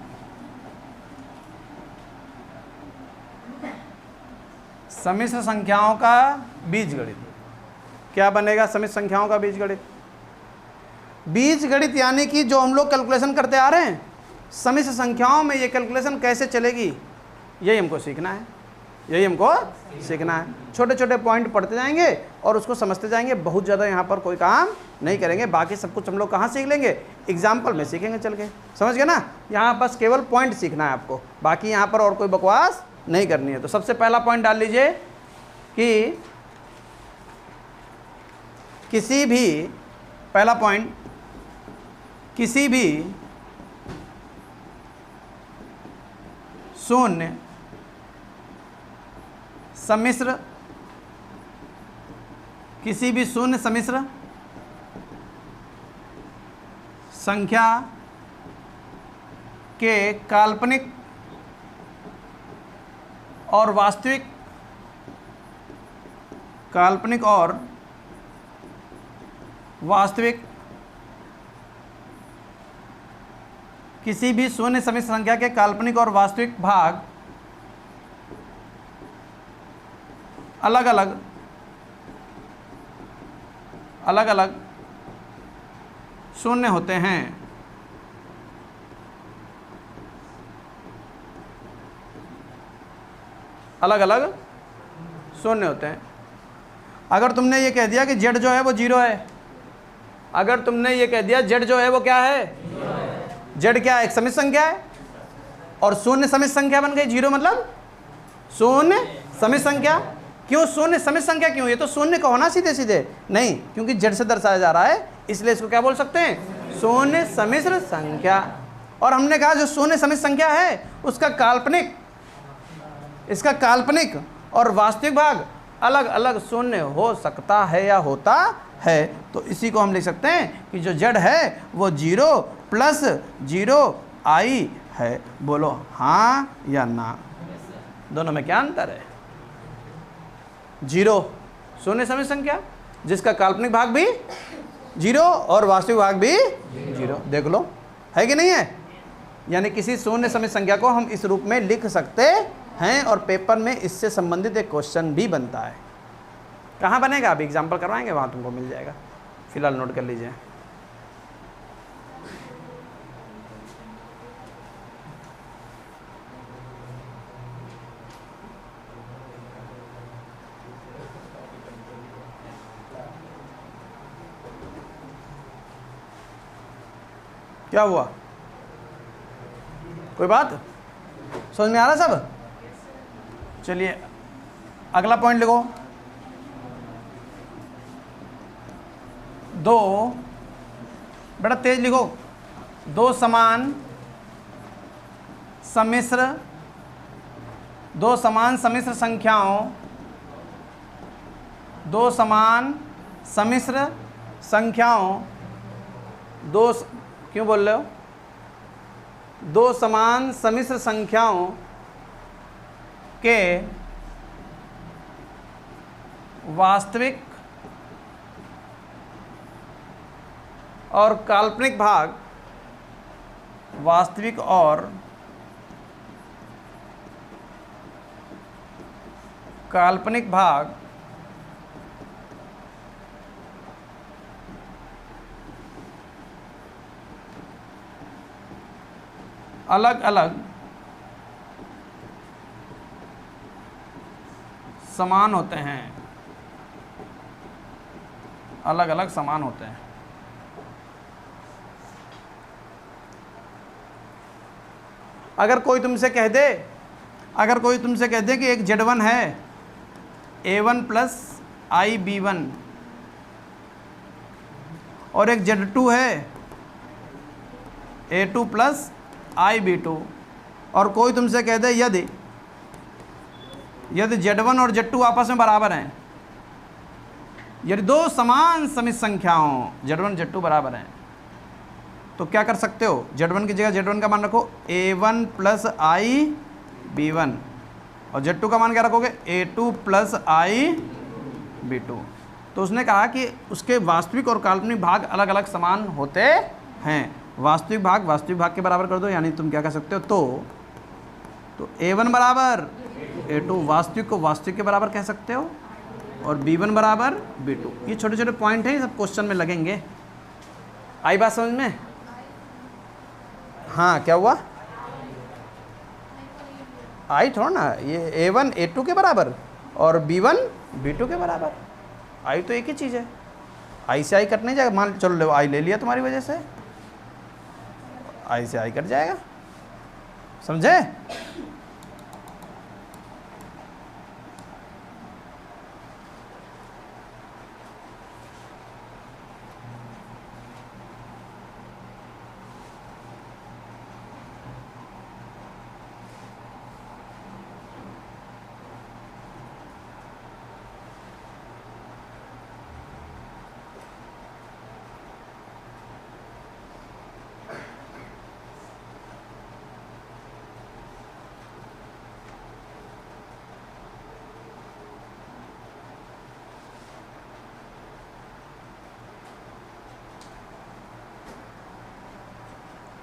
सम्मिश्र संख्याओं का बीजगणित क्या बनेगा? सम्मिश्र संख्याओं का बीजगणित। बीजगणित यानी कि जो हम लोग कैलकुलेशन करते आ रहे हैं, सम्मिश्र संख्याओं में ये कैलकुलेशन कैसे चलेगी, यही हमको सीखना है, यही हमको सीखना है। छोटे छोटे पॉइंट पढ़ते जाएंगे और उसको समझते जाएंगे। बहुत ज़्यादा यहाँ पर कोई काम नहीं करेंगे। बाकी सब कुछ हम लोग कहाँ सीख लेंगे? एग्जाम्पल में सीखेंगे चल के। समझ गए ना? यहाँ बस केवल पॉइंट सीखना है आपको, बाकी यहाँ पर और कोई बकवास नहीं करनी है। तो सबसे पहला पॉइंट डाल लीजिए कि किसी भी, पहला पॉइंट, किसी भी शून्य सम्मिश्र, किसी भी शून्य सम्मिश्र संख्या के काल्पनिक और वास्तविक, काल्पनिक और वास्तविक किसी भी शून्य सम्मिश्र संख्या के काल्पनिक और वास्तविक भाग अलग अलग शून्य होते हैं। अलग अलग शून्य होते हैं। अगर तुमने ये कह दिया कि Z जो है वो 0 है, अगर तुमने ये कह दिया Z जो है वो क्या है, Z क्या है, एक सम्मिश्र संख्या है और शून्य सम्मिश्र संख्या बन गई। 0 मतलब शून्य सम्मिश्र संख्या। क्यों शून्य सम्मिश्र संख्या? क्यों? ये तो शून्य का होना सीधे सीधे नहीं, क्योंकि Z से दर्शाया जा रहा है, इसलिए इसको क्या बोल सकते हैं, शून्य सम्मिश्र संख्या। और हमने कहा जो शून्य सम्मिश्र संख्या है उसका काल्पनिक, इसका काल्पनिक और वास्तविक भाग अलग अलग शून्य हो सकता है या होता है। तो इसी को हम लिख सकते हैं कि जो Z है वो 0 प्लस 0 I है। बोलो हाँ या ना? दोनों में क्या अंतर है? 0 शून्य सम्मिश्र संख्या जिसका काल्पनिक भाग भी 0 और वास्तविक भाग भी 0। देख लो, है कि नहीं है? यानी किसी शून्य समित संख्या को हम इस रूप में लिख सकते हैं और पेपर में इससे संबंधित एक क्वेश्चन भी बनता है। कहाँ बनेगा, अभी एग्जाम्पल करवाएंगे, वहाँ तुमको मिल जाएगा, फिलहाल नोट कर लीजिए। क्या हुआ, कोई बात समझ में आ रहा सब? चलिए अगला पॉइंट लिखो। 2, बड़ा तेज लिखो, 2 समान सम्मिश्र संख्याओं, 2 समान सम्मिश्र संख्याओं, क्यों बोल रहे हो? 2 समान सम्मिश्र संख्याओं के वास्तविक और काल्पनिक भाग, वास्तविक और काल्पनिक भाग अलग अलग समान होते हैं, अलग अलग समान होते हैं। अगर कोई तुमसे कह दे कि एक Z1 है A1 प्लस आई B1 और एक Z2 है A2 प्लस आई B2, और कोई तुमसे कह दे यदि Z1 और Z2 आपस में बराबर हैं, यदि 2 समान समित संख्याओं Z1 Z2 बराबर हैं, तो क्या कर सकते हो? Z1 की जगह Z1 का मान रखो A1 प्लस आई B1 और Z2 का मान क्या रखोगे? A2 प्लस आई B2। तो उसने कहा कि उसके वास्तविक और काल्पनिक भाग अलग अलग समान होते हैं। वास्तविक भाग के बराबर कर दो, यानी तुम क्या कर सकते हो? तो A1 बराबर A2, वास्तविक को वास्तविक के बराबर कह सकते हो, और B1 बराबर B2। ये छोटे छोटे पॉइंट हैं, सब क्वेश्चन में लगेंगे। आई बात समझ में? हाँ, क्या हुआ? आई थोड़ा ना, ये A1 A2 के बराबर और B1 B2 के बराबर। आई तो एक ही चीज़ है, आई से आई कट नहीं जाएगा। मान चलो आई ले लिया तुम्हारी वजह से, आई से आई कट जाएगा, समझे?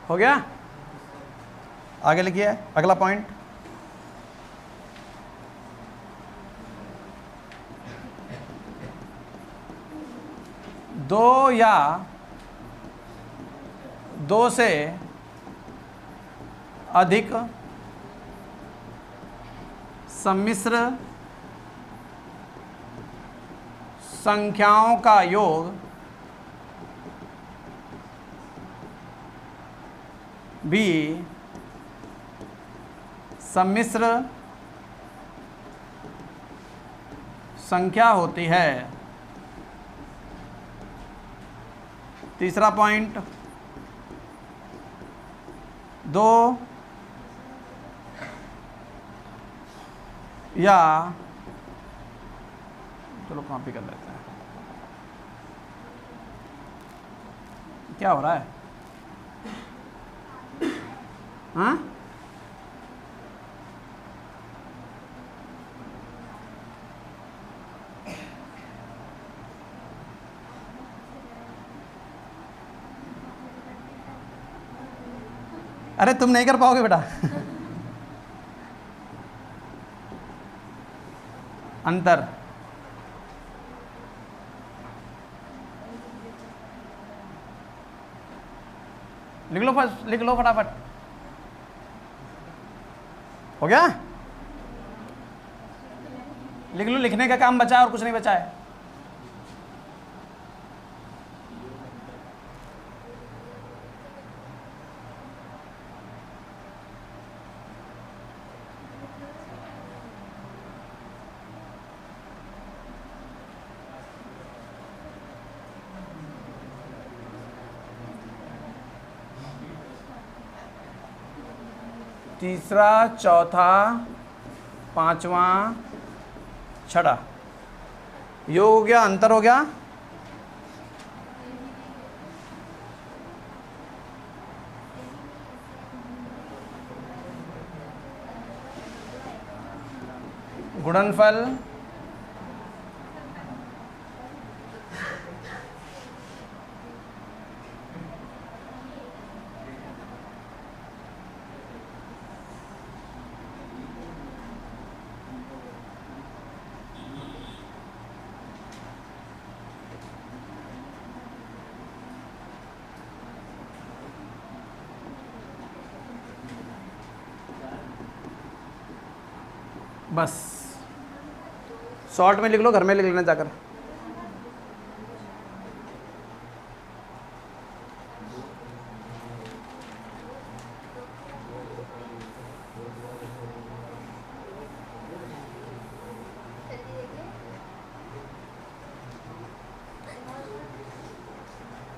हो गया? आगे लिखिए अगला पॉइंट। दो या दो से अधिक सम्मिश्र संख्याओं का योग भी सम्मिश्र संख्या होती है। तीसरा पॉइंट, दो या चलो कॉपी कर लेते हैं, क्या हो रहा है? हाँ, अरे तुम नहीं कर पाओगे बेटा। अंतर, लिख लो फटाफट। हो गया? लिख लो, लिखने का काम बचा है और कुछ नहीं बचा है। तीसरा, चौथा, पांचवा, छठा, यो हो गया, अंतर हो गया। गुणनफल, बस शॉर्ट में लिख लो, घर में लिख लेना जाकर।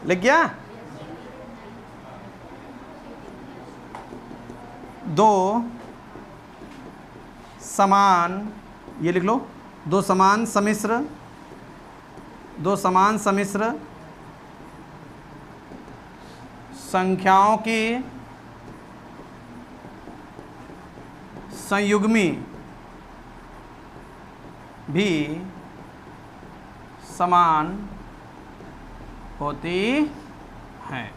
लिख गया? दो समान, ये लिख लो, दो समान सम्मिश्र, दो समान सम्मिश्र संख्याओं की संयुग्मी भी समान होती हैं।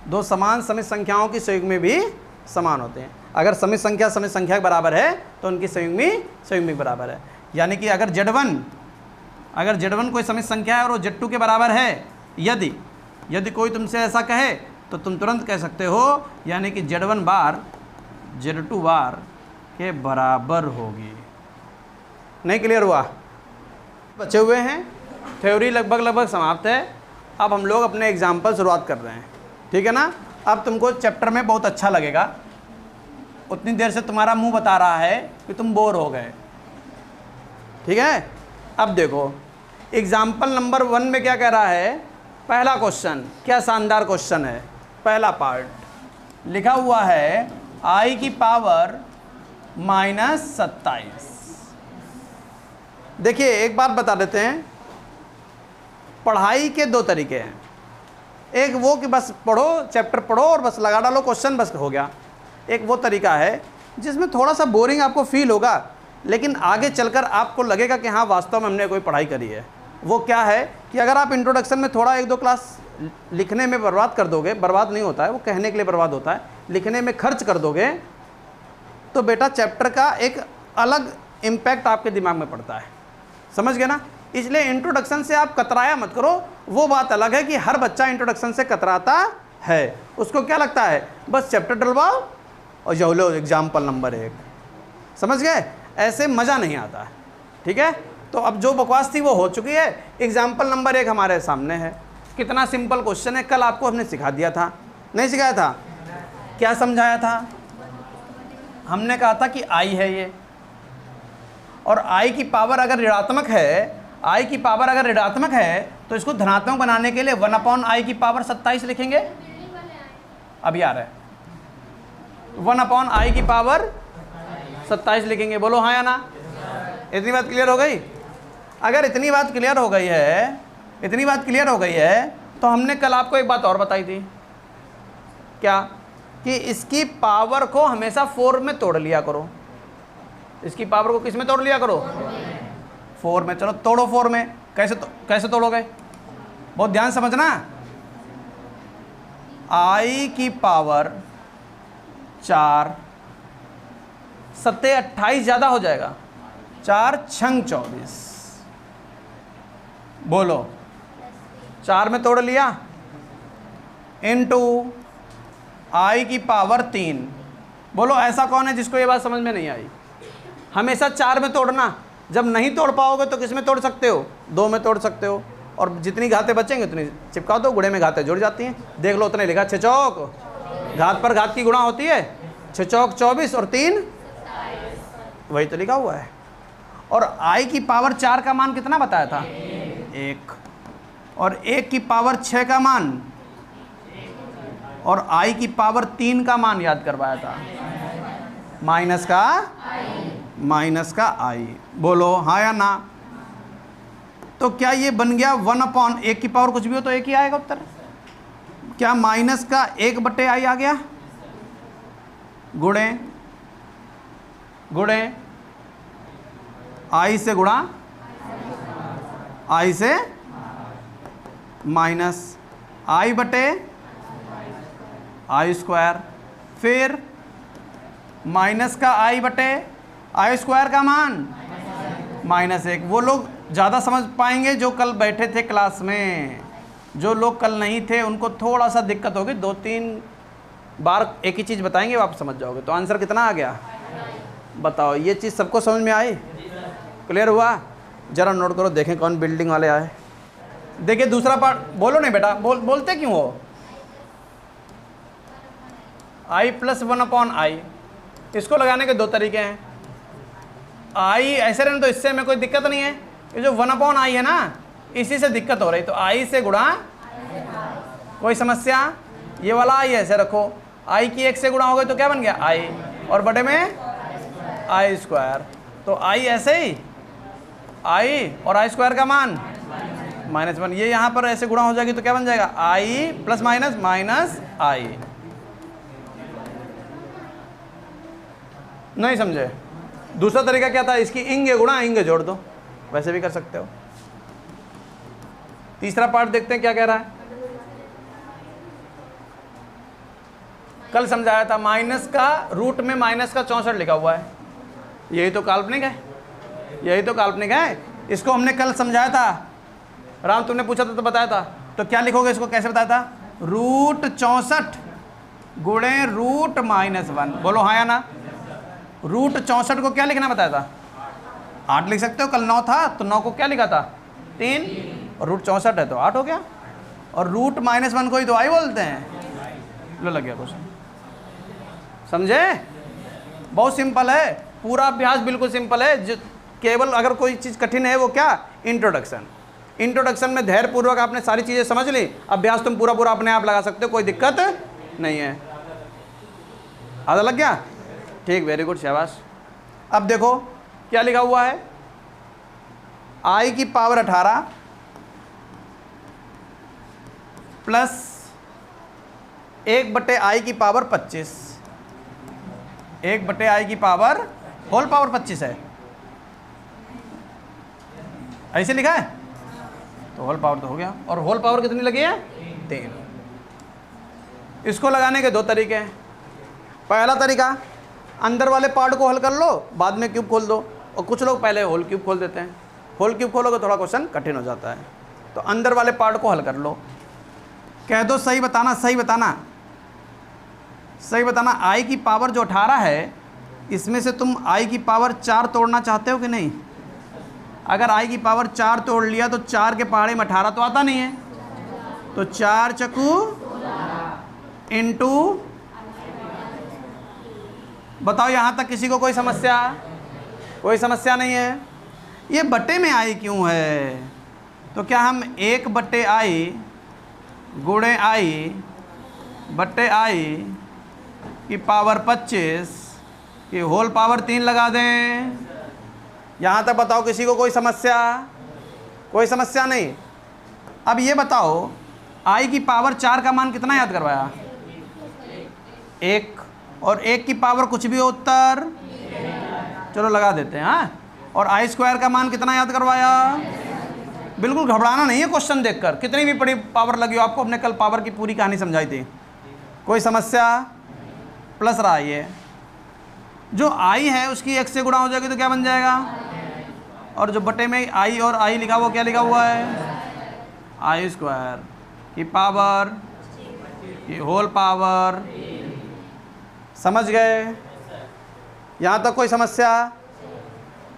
दो समान समित संख्याओं की संयुग्मी भी समान होते हैं। अगर समित संख्या समित संख्या के बराबर है तो उनकी संयुग्मी बराबर है। यानी कि अगर Z1 कोई समित संख्या है और वो Z2 के बराबर है, यदि कोई तुमसे ऐसा कहे तो तुम तुरंत कह सकते हो यानी कि Z1 बार Z2 बार के बराबर होगी। नहीं क्लियर हुआ? बचे हुए हैं, थ्योरी लगभग समाप्त है। अब हम लोग अपने एग्जाम्पल शुरुआत कर रहे हैं, ठीक है ना। अब तुमको चैप्टर में बहुत अच्छा लगेगा। उतनी देर से तुम्हारा मुंह बता रहा है कि तुम बोर हो गए, ठीक है। अब देखो एग्जाम्पल नंबर 1 में क्या कह रहा है। पहला क्वेश्चन, क्या शानदार क्वेश्चन है। पहला पार्ट लिखा हुआ है i की पावर -27। देखिए एक बात बता देते हैं, पढ़ाई के दो तरीके हैं। एक वो कि बस पढ़ो, चैप्टर पढ़ो और बस लगा डालो क्वेश्चन, बस हो गया। एक वो तरीका है जिसमें थोड़ा सा बोरिंग आपको फील होगा, लेकिन आगे चलकर आपको लगेगा कि हाँ वास्तव में हमने कोई पढ़ाई करी है। वो क्या है कि अगर आप इंट्रोडक्शन में थोड़ा 1-2 क्लास लिखने में बर्बाद कर दोगे, बर्बाद नहीं होता है वो, कहने के लिए बर्बाद होता है, लिखने में खर्च कर दोगे तो बेटा चैप्टर का एक अलग इम्पैक्ट आपके दिमाग में पड़ता है। समझ गए ना। इसलिए इंट्रोडक्शन से आप कतराया मत करो। वो बात अलग है कि हर बच्चा इंट्रोडक्शन से कतराता है, उसको क्या लगता है बस चैप्टर डलवाओ और जो लो एग्जाम्पल नंबर 1। समझ गए? ऐसे मज़ा नहीं आता है, ठीक है। तो अब जो बकवास थी वो हो चुकी है। एग्जाम्पल नंबर 1 हमारे सामने है। कितना सिंपल क्वेश्चन है, कल आपको हमने सिखा दिया था, नहीं सिखाया था? क्या समझाया था? हमने कहा था कि i है ये, और i की पावर अगर ऋणात्मक है, i की पावर अगर ऋणात्मक है तो इसको धनात्मक बनाने के लिए 1/i की पावर 27 लिखेंगे। अब यार है 1/i की पावर 27 लिखेंगे। बोलो हाँ या ना। इतनी बात क्लियर हो गई? अगर इतनी बात क्लियर हो गई है तो हमने कल आपको एक बात और बताई थी, क्या कि इसकी पावर को हमेशा 4 में तोड़ लिया करो। इसकी पावर को किस में तोड़ लिया करो? 4 में। चलो तोड़ो 4 में। कैसे तोड़ोगे? बहुत ध्यान समझना। i की पावर 4 सत्ते 28 ज़्यादा हो जाएगा, 4 छंग 24। बोलो 4 में तोड़ लिया, इनटू आई की पावर 3। बोलो ऐसा कौन है जिसको ये बात समझ में नहीं आई? हमेशा 4 में तोड़ना, जब नहीं तोड़ पाओगे तो किस में तोड़ सकते हो? 2 में तोड़ सकते हो, और जितनी घातें बचेंगे उतनी चिपका दो, गुणे में घातें जुड़ जाती हैं। देख लो उतने लिखा, 6 चौक घात पर घात की गुणा होती है, 6 चौक 24 और 3 वही तो लिखा हुआ है। और आई की पावर 4 का मान कितना बताया था? 1। और 1 की पावर 6 का मान, और आई की पावर 3 का मान याद करवाया था, माइनस का आई। बोलो हाँ या ना? तो क्या ये बन गया 1/1 की पावर कुछ भी हो तो 1 ही आएगा उत्तर। क्या माइनस का 1/i आ गया? गुणे आई से गुणा, आई से माइनस आई बटे आई स्क्वायर, फिर माइनस का आई बटे आई स्क्वायर का मान -1। वो लोग ज़्यादा समझ पाएंगे जो कल बैठे थे क्लास में, जो लोग कल नहीं थे उनको थोड़ा सा दिक्कत होगी, 2-3 बार एक ही चीज़ बताएंगे आप समझ जाओगे। तो आंसर कितना आ गया बताओ? ये चीज़ सबको समझ में आई? क्लियर हुआ? ज़रा नोट करो, देखें कौन बिल्डिंग वाले आए। देखिए दूसरा पार्ट, बोलो नहीं बेटा, बोलते क्यों हो? i + 1/i, इसको लगाने के 2 तरीके हैं। आई ऐसे रहने तो इससे हमें कोई दिक्कत नहीं है, ये जो 1/i है ना, इसी से दिक्कत हो रही। तो आई से गुणा, कोई समस्या? ये वाला आई ऐसे रखो, आई की 1 से गुणा हो गई तो क्या बन गया? आई, और बड़े में आई स्क्वायर। तो आई ऐसे ही आई और आई स्क्वायर का मान -1, ये यहाँ पर ऐसे गुणा हो जाएगी तो क्या बन जाएगा? आई प्लस माइनस माइनस आई। नहीं समझे? दूसरा तरीका क्या था? इसकी इंगे गुणा इंगे जोड़ दो, वैसे भी कर सकते हो। तीसरा पार्ट देखते हैं क्या कह रहा है। कल समझाया था माइनस का रूट में माइनस का 64 लिखा हुआ है, यही तो काल्पनिक है, यही तो काल्पनिक है। इसको हमने कल समझाया था, राम तुमने पूछा था तो बताया था। तो क्या लिखोगे इसको, कैसे बताया था? रूट 64 गुणे रूट -1। बोलो हाँ या ना? रूट 64 को क्या लिखना बताया था? 8 लिख सकते हो, कल 9 था तो 9 को क्या लिखा था? 3, और रूट 64 है तो 8 हो गया। और रूट -1 को ही तो आई बोलते हैं। लो लग गया क्वेश्चन, समझे? बहुत सिंपल है, पूरा अभ्यास बिल्कुल सिंपल है। केवल अगर कोई चीज़ कठिन है वो क्या? इंट्रोडक्शन में धैर्य पूर्वक आपने सारी चीज़ें समझ ली, अभ्यास तुम पूरा अपने आप लगा सकते हो, कोई दिक्कत नहीं है। आधा लग गया? ठीक, वेरी गुड, शाबाश। अब देखो क्या लिखा हुआ है, आई की पावर 18 प्लस 1/i की पावर 25, 1/i की पावर होल पावर 25 है, ऐसे लिखा है तो होल पावर तो हो गया। और होल पावर कितनी लगी है? 3। इसको लगाने के 2 तरीके हैं। पहला तरीका, अंदर वाले पार्ट को हल कर लो, बाद में क्यूब खोल दो। और कुछ लोग पहले होल क्यूब खोल देते हैं, होल क्यूब खोलोगे थोड़ा क्वेश्चन कठिन हो जाता है। तो अंदर वाले पार्ट को हल कर लो, कह दो सही बताना, सही बताना, सही बताना। आई की पावर जो 18 है, इसमें से तुम आई की पावर 4 तोड़ना चाहते हो कि नहीं? अगर आई की पावर 4 तोड़ लिया तो 4 के पहाड़े में 18 तो आता नहीं है, तो 4 चक्कू इंटू, बताओ यहाँ तक किसी को कोई समस्या? कोई समस्या नहीं है। ये बटे में आई क्यों है? तो क्या हम 1/i गुणे आई बटे आई की पावर 25 की होल पावर 3 लगा दें? यहाँ तक बताओ किसी को कोई समस्या? कोई समस्या नहीं। अब ये बताओ, आई की पावर 4 का मान कितना याद करवाया? 1, और 1 की पावर कुछ भी हो उत्तर, चलो लगा देते हैं। हाँ, और आई स्क्वायर का मान कितना याद करवाया? बिल्कुल घबराना नहीं है क्वेश्चन देखकर, कितनी भी बड़ी पावर लगी हो आपको, हमने कल पावर की पूरी कहानी समझाई थी। कोई समस्या? प्लस रहा ये, जो आई है उसकी x से गुणा हो जाएगी तो क्या बन जाएगा, और जो बटे में आई और आई लिखा हुआ क्या लिखा हुआ है, आई स्क्वायर की पावर की होल पावर। समझ गए? यहाँ तक कोई समस्या?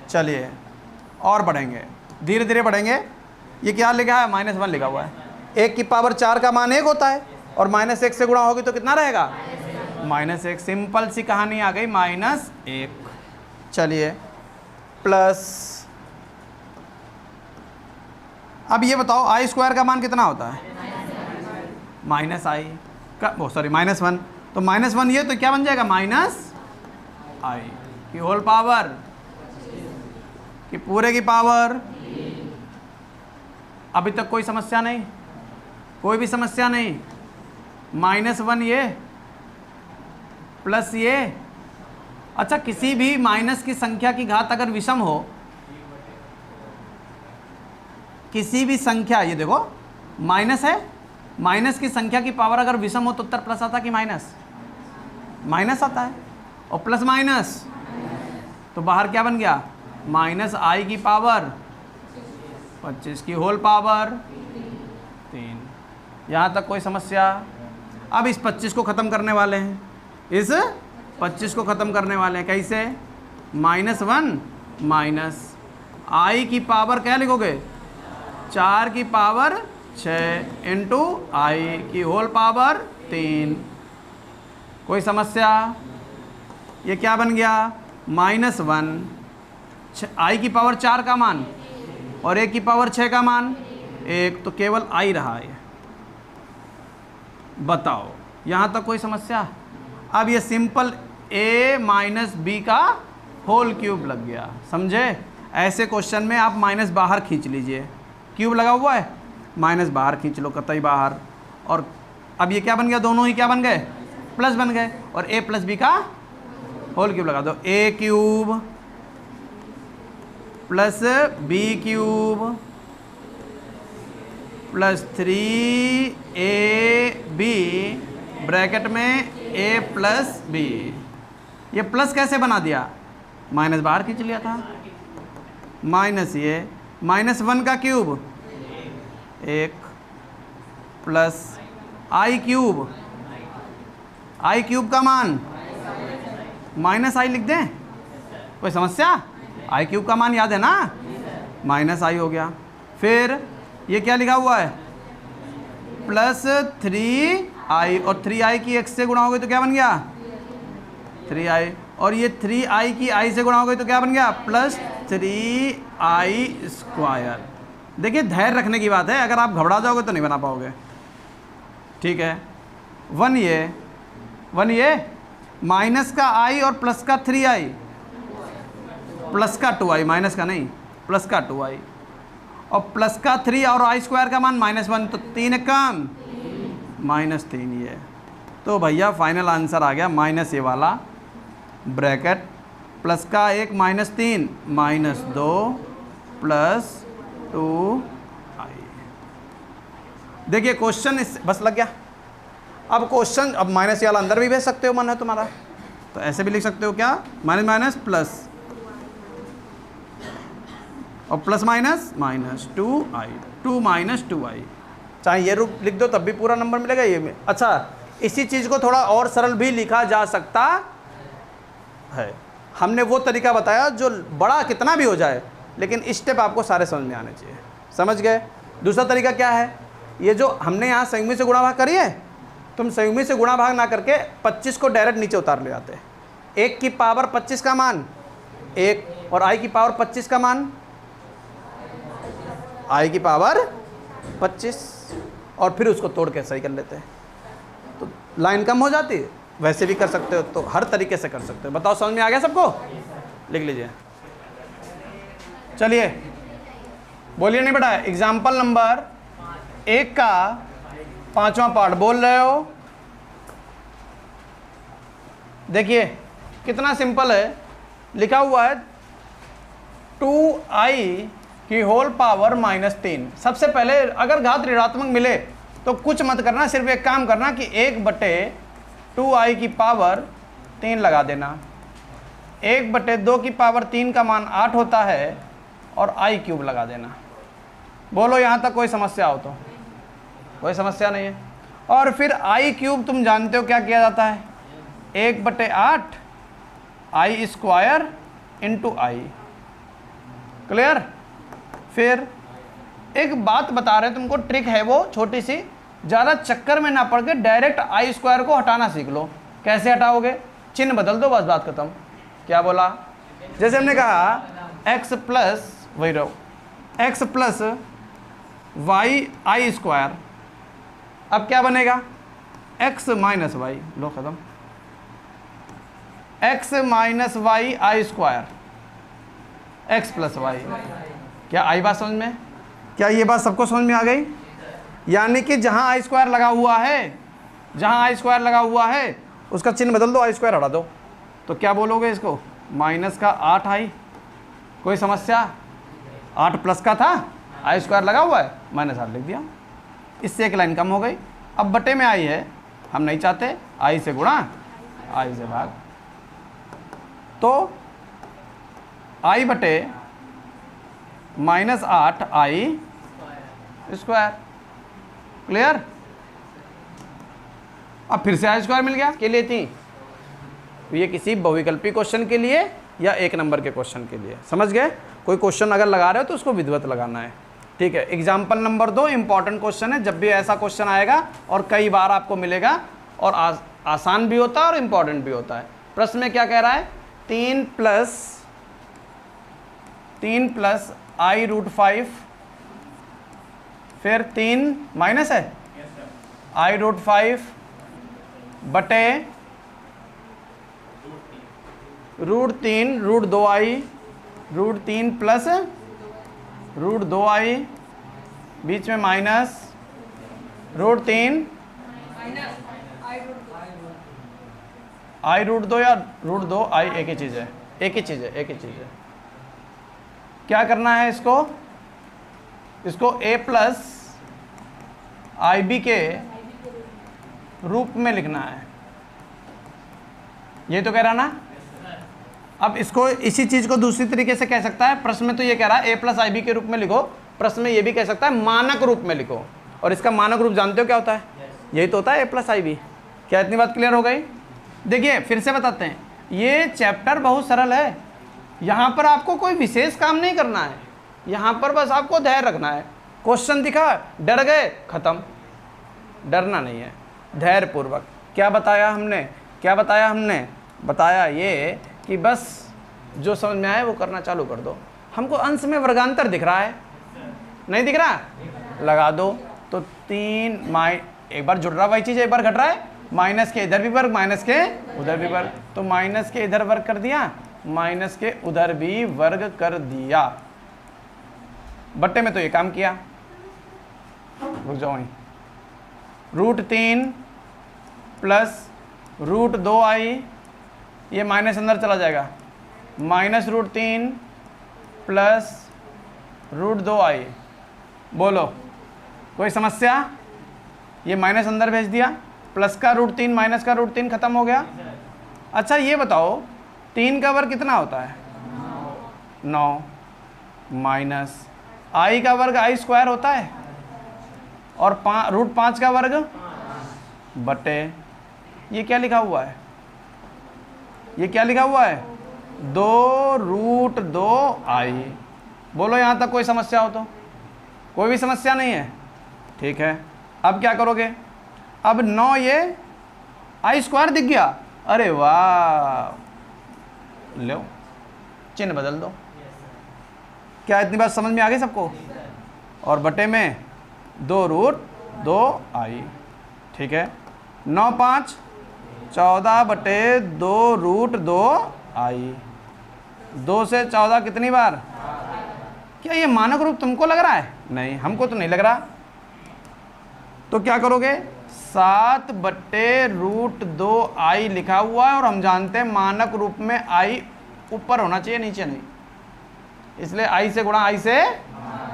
चलिए और बढ़ेंगे, धीरे धीरे बढ़ेंगे। ये क्या लिखा है, -1 लिखा हुआ है। 1 की पावर 4 का मान 1 होता है और -1 से गुणा होगी तो कितना रहेगा, -1। सिंपल सी कहानी आ गई, -1। चलिए प्लस, अब ये बताओ आई स्क्वायर का मान कितना होता है, माइनस आई का, सॉरी -1, तो -1 ये तो क्या बन जाएगा, -i की होल पावर कि पूरे की पावर। अभी तक कोई समस्या नहीं, कोई भी समस्या नहीं। -1 ये प्लस ये, अच्छा किसी भी माइनस की संख्या की घात अगर विषम हो, किसी भी संख्या, ये देखो माइनस है, माइनस की संख्या की पावर अगर विषम हो तो उत्तर प्लस आता कि माइनस, माइनस आता है। और प्लस माइनस तो बाहर क्या बन गया, -i की पावर 25 की होल पावर 3। यहाँ तक कोई समस्या? अब इस 25 को ख़त्म करने वाले हैं, इस 25 को ख़त्म करने वाले हैं। कैसे, -1 माइनस आई की पावर क्या लिखोगे, 4 की पावर 6 इंटू आई की होल पावर 3। कोई समस्या? ये क्या बन गया, -1 आई की पावर 4 का मान और 1 की पावर 6 का मान 1, तो केवल आई रहा है। बताओ यहाँ तक कोई समस्या? अब ये सिंपल a माइनस बी का होल क्यूब लग गया, समझे? ऐसे क्वेश्चन में आप माइनस बाहर खींच लीजिए, क्यूब लगा हुआ है, माइनस बाहर खींच लो कतई बाहर, और अब ये क्या बन गया, दोनों ही क्या बन गए, प्लस बन गए, और a प्लस बी का होल क्यूब लगा दो, a cube plus b cube plus 3ab bracket में a प्लस बी। ये प्लस कैसे बना दिया, माइनस बाहर खींच लिया था, माइनस ये -1 का क्यूब 1 प्लस आई क्यूब का मान -i लिख दें, कोई समस्या? आई क्यूब का मान याद है ना, -i हो गया। फिर ये क्या लिखा हुआ है, प्लस 3i, और 3i की x से गुणा हो गई तो क्या बन गया, 3i, और ये 3i की i से गुणा हो गई तो क्या बन गया, प्लस 3i स्क्वायर। देखिए धैर्य रखने की बात है, अगर आप घबरा जाओगे तो नहीं बना पाओगे, ठीक है। 1 ये माइनस का i और प्लस का 3i, प्लस का 2i, माइनस का नहीं, प्लस का 2i, और प्लस का 3 और i स्क्वायर का मान -1, तो 3 कम -3 ये। तो भैया फाइनल आंसर आ गया माइनस ये वाला ब्रैकेट, प्लस का 1 -3 -2 प्लस 2i। देखिए क्वेश्चन इस बस लग गया। अब क्वेश्चन, अब माइनस वाला अंदर भी भेज सकते हो, मन है तुम्हारा तो ऐसे भी लिख सकते हो, क्या माइनस प्लस और प्लस माइनस -2i, 2 - 2i, चाहे ये रूप लिख दो तब भी पूरा नंबर मिलेगा ये में। अच्छा इसी चीज़ को थोड़ा और सरल भी लिखा जा सकता है, हमने वो तरीका बताया जो बड़ा कितना भी हो जाए लेकिन स्टेप आपको सारे समझ में आने चाहिए, समझ गए? दूसरा तरीका क्या है, ये जो हमने यहाँ संयुग्मी से गुणा भाग करी है, तुम संयुग्मी से गुणा भाग ना करके 25 को डायरेक्ट नीचे उतार ले जाते हैं। 1 की पावर 25 का मान 1 और i की पावर 25 का मान i की पावर 25, और फिर उसको तोड़ के सही कर लेते हैं तो लाइन कम हो जाती है। वैसे भी कर सकते हो, तो हर तरीके से कर सकते हो। बताओ समझ में आ गया सबको? लिख लीजिए। चलिए बोलिए, नहीं बेटा, एग्जाम्पल नंबर 1 का 5वां पार्ट बोल रहे हो। देखिए कितना सिंपल है, लिखा हुआ है 2i की होल पावर -3। सबसे पहले अगर घात ऋणात्मक मिले तो कुछ मत करना, सिर्फ एक काम करना कि 1/2i की पावर 3 लगा देना। 1/2 की पावर 3 का मान 8 होता है और आई क्यूब लगा देना। बोलो यहाँ तक कोई समस्या हो तो? कोई समस्या नहीं है। और फिर आई क्यूब तुम जानते हो क्या किया जाता है, 1/8 आई स्क्वायर इंटू आई। क्लियर? फिर एक बात बता रहे तुमको, ट्रिक है वो छोटी सी, ज़्यादा चक्कर में ना पड़ के डायरेक्ट आई स्क्वायर को हटाना सीख लो। कैसे हटाओगे? चिन्ह बदल दो, बस बात खत्म। क्या बोला? जैसे हमने कहा x प्लस वही रहो x प्लस वाई आई स्क्वायर, अब क्या बनेगा? x माइनस वाई, लो खत्म। x माइनस वाई आई स्क्वायर, x प्लस वाई। क्या आई बात समझ में? क्या ये बात सबको समझ में आ गई? यानी कि जहां आई स्क्वायर लगा हुआ है, जहां आई स्क्वायर लगा हुआ है उसका चिन्ह बदल दो, आई स्क्वायर हटा दो। तो क्या बोलोगे इसको? माइनस का 8 आई। कोई समस्या? 8 प्लस का था, आई स्क्वायर लगा हुआ है, -8 लिख दिया। इससे एक लाइन कम हो गई। अब बटे में आई है, हम नहीं चाहते, आई से गुणा आई से भाग। तो आई बटे -8 आई स्क्वायर। क्लियर? अब फिर से आई स्क्वायर मिल गया। के लिए थी ये किसी बहुविकल्पी क्वेश्चन के लिए या एक नंबर के क्वेश्चन के लिए, समझ गए? कोई क्वेश्चन अगर लगा रहे हो तो उसको विधिवत लगाना है। ठीक है। एग्जाम्पल नंबर 2 इंपॉर्टेंट क्वेश्चन है, जब भी ऐसा क्वेश्चन आएगा और कई बार आपको मिलेगा, और आसान भी होता है और इम्पॉर्टेंट भी होता है। प्रश्न में क्या कह रहा है? 3 प्लस आई रूट 5, फिर 3 माइनस है आई रूट 5 बटे √3 √2i, √3 प्लस √2i, बीच में माइनस √3 आई √2 या √2i, एक ही चीज़ है, एक ही चीज़ है, एक ही चीज़ है। क्या करना है इसको? इसको a प्लस IB के रूप में लिखना है। ये तो कह रहा ना। अब इसको इसी चीज़ को दूसरी तरीके से कह सकता है। प्रश्न में तो ये कह रहा है a प्लस IB के रूप में लिखो, प्रश्न में ये भी कह सकता है मानक रूप में लिखो। और इसका मानक रूप जानते हो क्या होता है? यही तो होता है a प्लस IB। क्या इतनी बात क्लियर हो गई? देखिए फिर से बताते हैं, ये चैप्टर बहुत सरल है। यहाँ पर आपको कोई विशेष काम नहीं करना है, यहाँ पर बस आपको धैर्य रखना है। क्वेश्चन दिखा, डर गए, खत्म। डरना नहीं है, धैर्य पूर्वक। क्या बताया हमने? क्या बताया हमने? बताया ये कि बस जो समझ में आए वो करना चालू कर दो। हमको अंश में वर्गांतर दिख रहा है, नहीं दिख रहा? लगा दो। तो 3 एक बार जुड़ रहा वही चीज़, एक बार घट रहा है। माइनस के इधर भी वर्ग, माइनस के उधर भी वर्ग, तो माइनस के इधर वर्ग कर दिया, माइनस के उधर भी वर्ग कर दिया। बट्टे में तो ये काम किया। रुक जाओ वहीं। √3 प्लस √2i, ये माइनस अंदर चला जाएगा, माइनस √3 प्लस √2i। बोलो कोई समस्या? ये माइनस अंदर भेज दिया, प्लस का √3 माइनस का √3 खत्म हो गया। अच्छा ये बताओ 3 का वर्ग कितना होता है? 9 माइनस i का वर्ग i स्क्वायर होता है, और √5 का वर्ग बटे ये क्या लिखा हुआ है? ये क्या लिखा हुआ है? 2√2i। बोलो यहाँ तक कोई समस्या हो तो? कोई भी समस्या नहीं है। ठीक है। अब क्या करोगे? अब 9 ये i स्क्वायर दिख गया, अरे वाह, लो चिन्ह बदल दो। क्या इतनी बात समझ में आ गई सबको? और बटे में 2√2i। ठीक है। 9 5 14 बटे 2√2i। 2 से 14 कितनी बार? क्या ये मानक रूप तुमको लग रहा है? नहीं, हमको तो नहीं लग रहा। तो क्या करोगे? 7 बटे √2i लिखा हुआ है, और हम जानते हैं मानक रूप में i ऊपर होना चाहिए, नीचे नहीं, इसलिए i से गुणा i से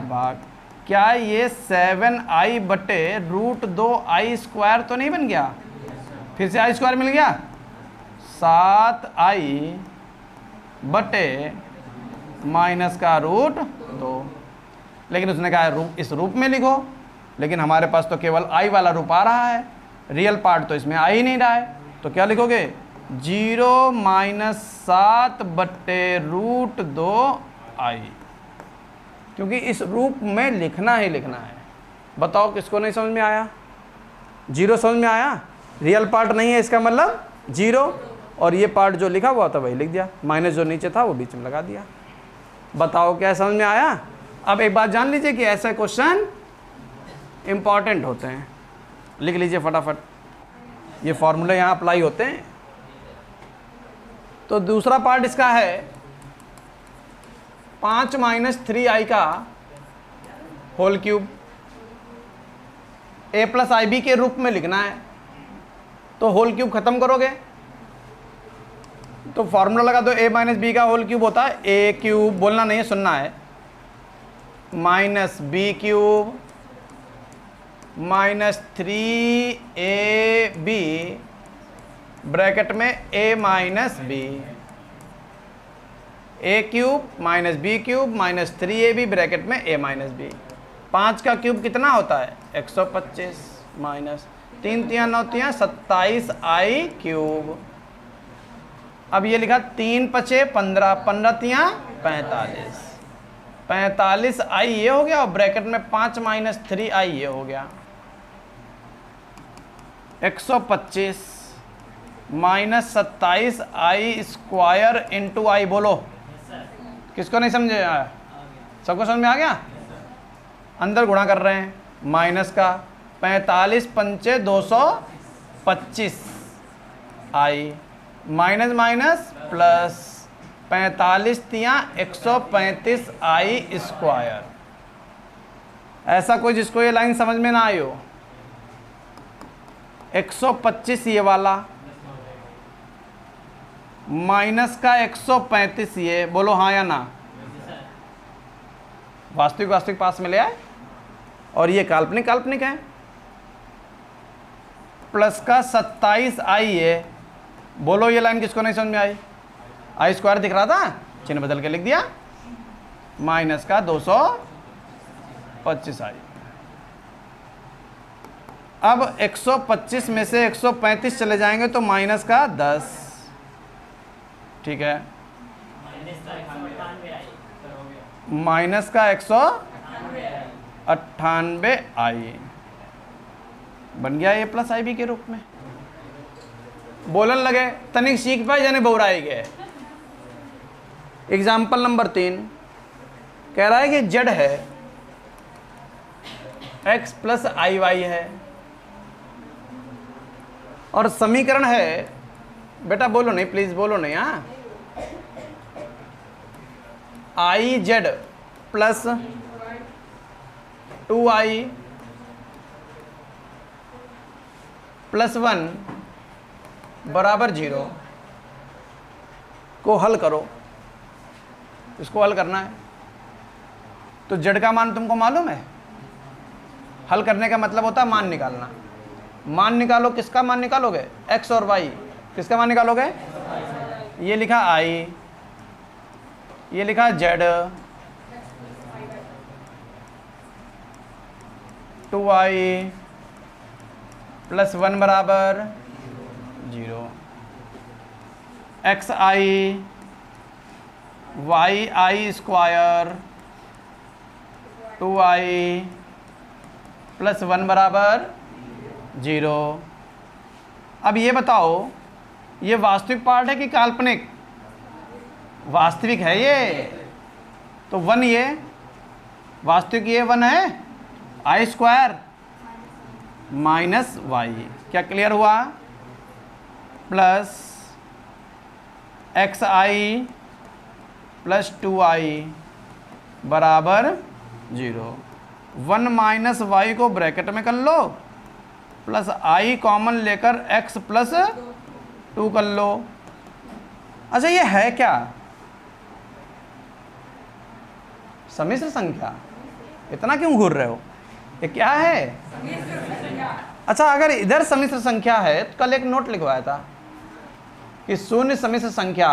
भाग। क्या ये 7i बटे √2i स्क्वायर तो नहीं बन गया? फिर से i स्क्वायर मिल गया, 7i बटे माइनस का रूट 2। लेकिन उसने कहा इस रूप में लिखो, लेकिन हमारे पास तो केवल i वाला रूप आ रहा है, रियल पार्ट तो इसमें आ ही नहीं रहा है। तो क्या लिखोगे 0 माइनस 7 बटे रूट 2i, क्योंकि इस रूप में लिखना ही लिखना है। बताओ किसको नहीं समझ में आया? 0 समझ में आया? रियल पार्ट नहीं है इसका मतलब 0, और ये पार्ट जो लिखा हुआ था वही लिख दिया, माइनस जो नीचे था वो बीच में लगा दिया। बताओ क्या समझ में आया? अब एक बात जान लीजिए कि ऐसे क्वेश्चन इंपॉर्टेंट होते हैं, लिख लीजिए फटाफट, ये फॉर्मूले यहाँ अप्लाई होते हैं। तो दूसरा पार्ट इसका है 5 माइनस 3i का whole cube, a plus i b के रूप में लिखना है। तो होल क्यूब खत्म करोगे तो फॉर्मूला लगा दो, a माइनस बी का होल क्यूब होता है a क्यूब, बोलना नहीं है सुनना है, minus b cube minus 3ab bracket में a minus b, a cube minus b cube minus 3ab bracket में a माइनस बी। 5 का क्यूब कितना होता है 125 माइनस 3 तियाँ 9 तियाँ 27i क्यूब। अब ये लिखा 3 पचे 15, 15 तियाँ 45, 45i ये हो गया, और ब्रैकेट में 5 माइनस 3i ये हो गया। 125 माइनस 27i स्क्वायर इंटू आई, बोलो किसको नहीं समझे आया? सबको समझ में आ गया? अंदर गुणा कर रहे हैं माइनस का 45 पंचे 225 आई, माइनस माइनस प्लस 45 तियाँ 135 आई स्क्वायर। ऐसा कोई जिसको ये लाइन समझ में ना आई हो? 125 ये वाला माइनस का 135 ये, बोलो हाँ या ना? वास्तविक वास्तविक पास में ले आए, और ये काल्पनिक काल्पनिक है। प्लस का 27i ये, बोलो ये लाइन किसको नहीं समझ में आई? आई स्क्वायर दिख रहा था, चिन्ह बदल के लिख दिया, माइनस का 225i। अब 125 में से 135 चले जाएंगे तो माइनस का 10, ठीक है, माइनस का 198i बन गया ये प्लस आई बी के रूप में। बोलन लगे तनिक सीख पाए जाने बहुराई गए। एग्जाम्पल नंबर 3 कह रहा है कि जेड है, x प्लस आई वाई है, और समीकरण है, बेटा बोलो नहीं प्लीज, बोलो नहीं, हाँ, I Z plus 2i plus 1 बराबर 0 को हल करो। इसको हल करना है तो जेड का मान तुमको मालूम है? हल करने का मतलब होता है मान निकालना। मान निकालो, किसका मान निकालोगे? x और y, किसका मान निकालोगे? ये लिखा i, ये लिखा z, 2i प्लस 1 बराबर 0, xi yi square 2i plus 1 बराबर 0। अब ये बताओ ये वास्तविक पार्ट है कि काल्पनिक? वास्तविक है ये, तो 1 ये वास्तविक, ये 1 है, आई स्क्वायर माइनस वाई, क्या क्लियर हुआ? प्लस एक्स आई प्लस 2i बराबर 0। 1 माइनस वाई को ब्रैकेट में कर लो, प्लस i कॉमन लेकर x प्लस 2 कर लो। अच्छा ये है क्या? सम्मिश्र संख्या। इतना क्यों घूर रहे हो? ये क्या है? अच्छा अगर इधर सम्मिश्र संख्या है तो कल एक नोट लिखवाया था, कि शून्य समिश्र संख्या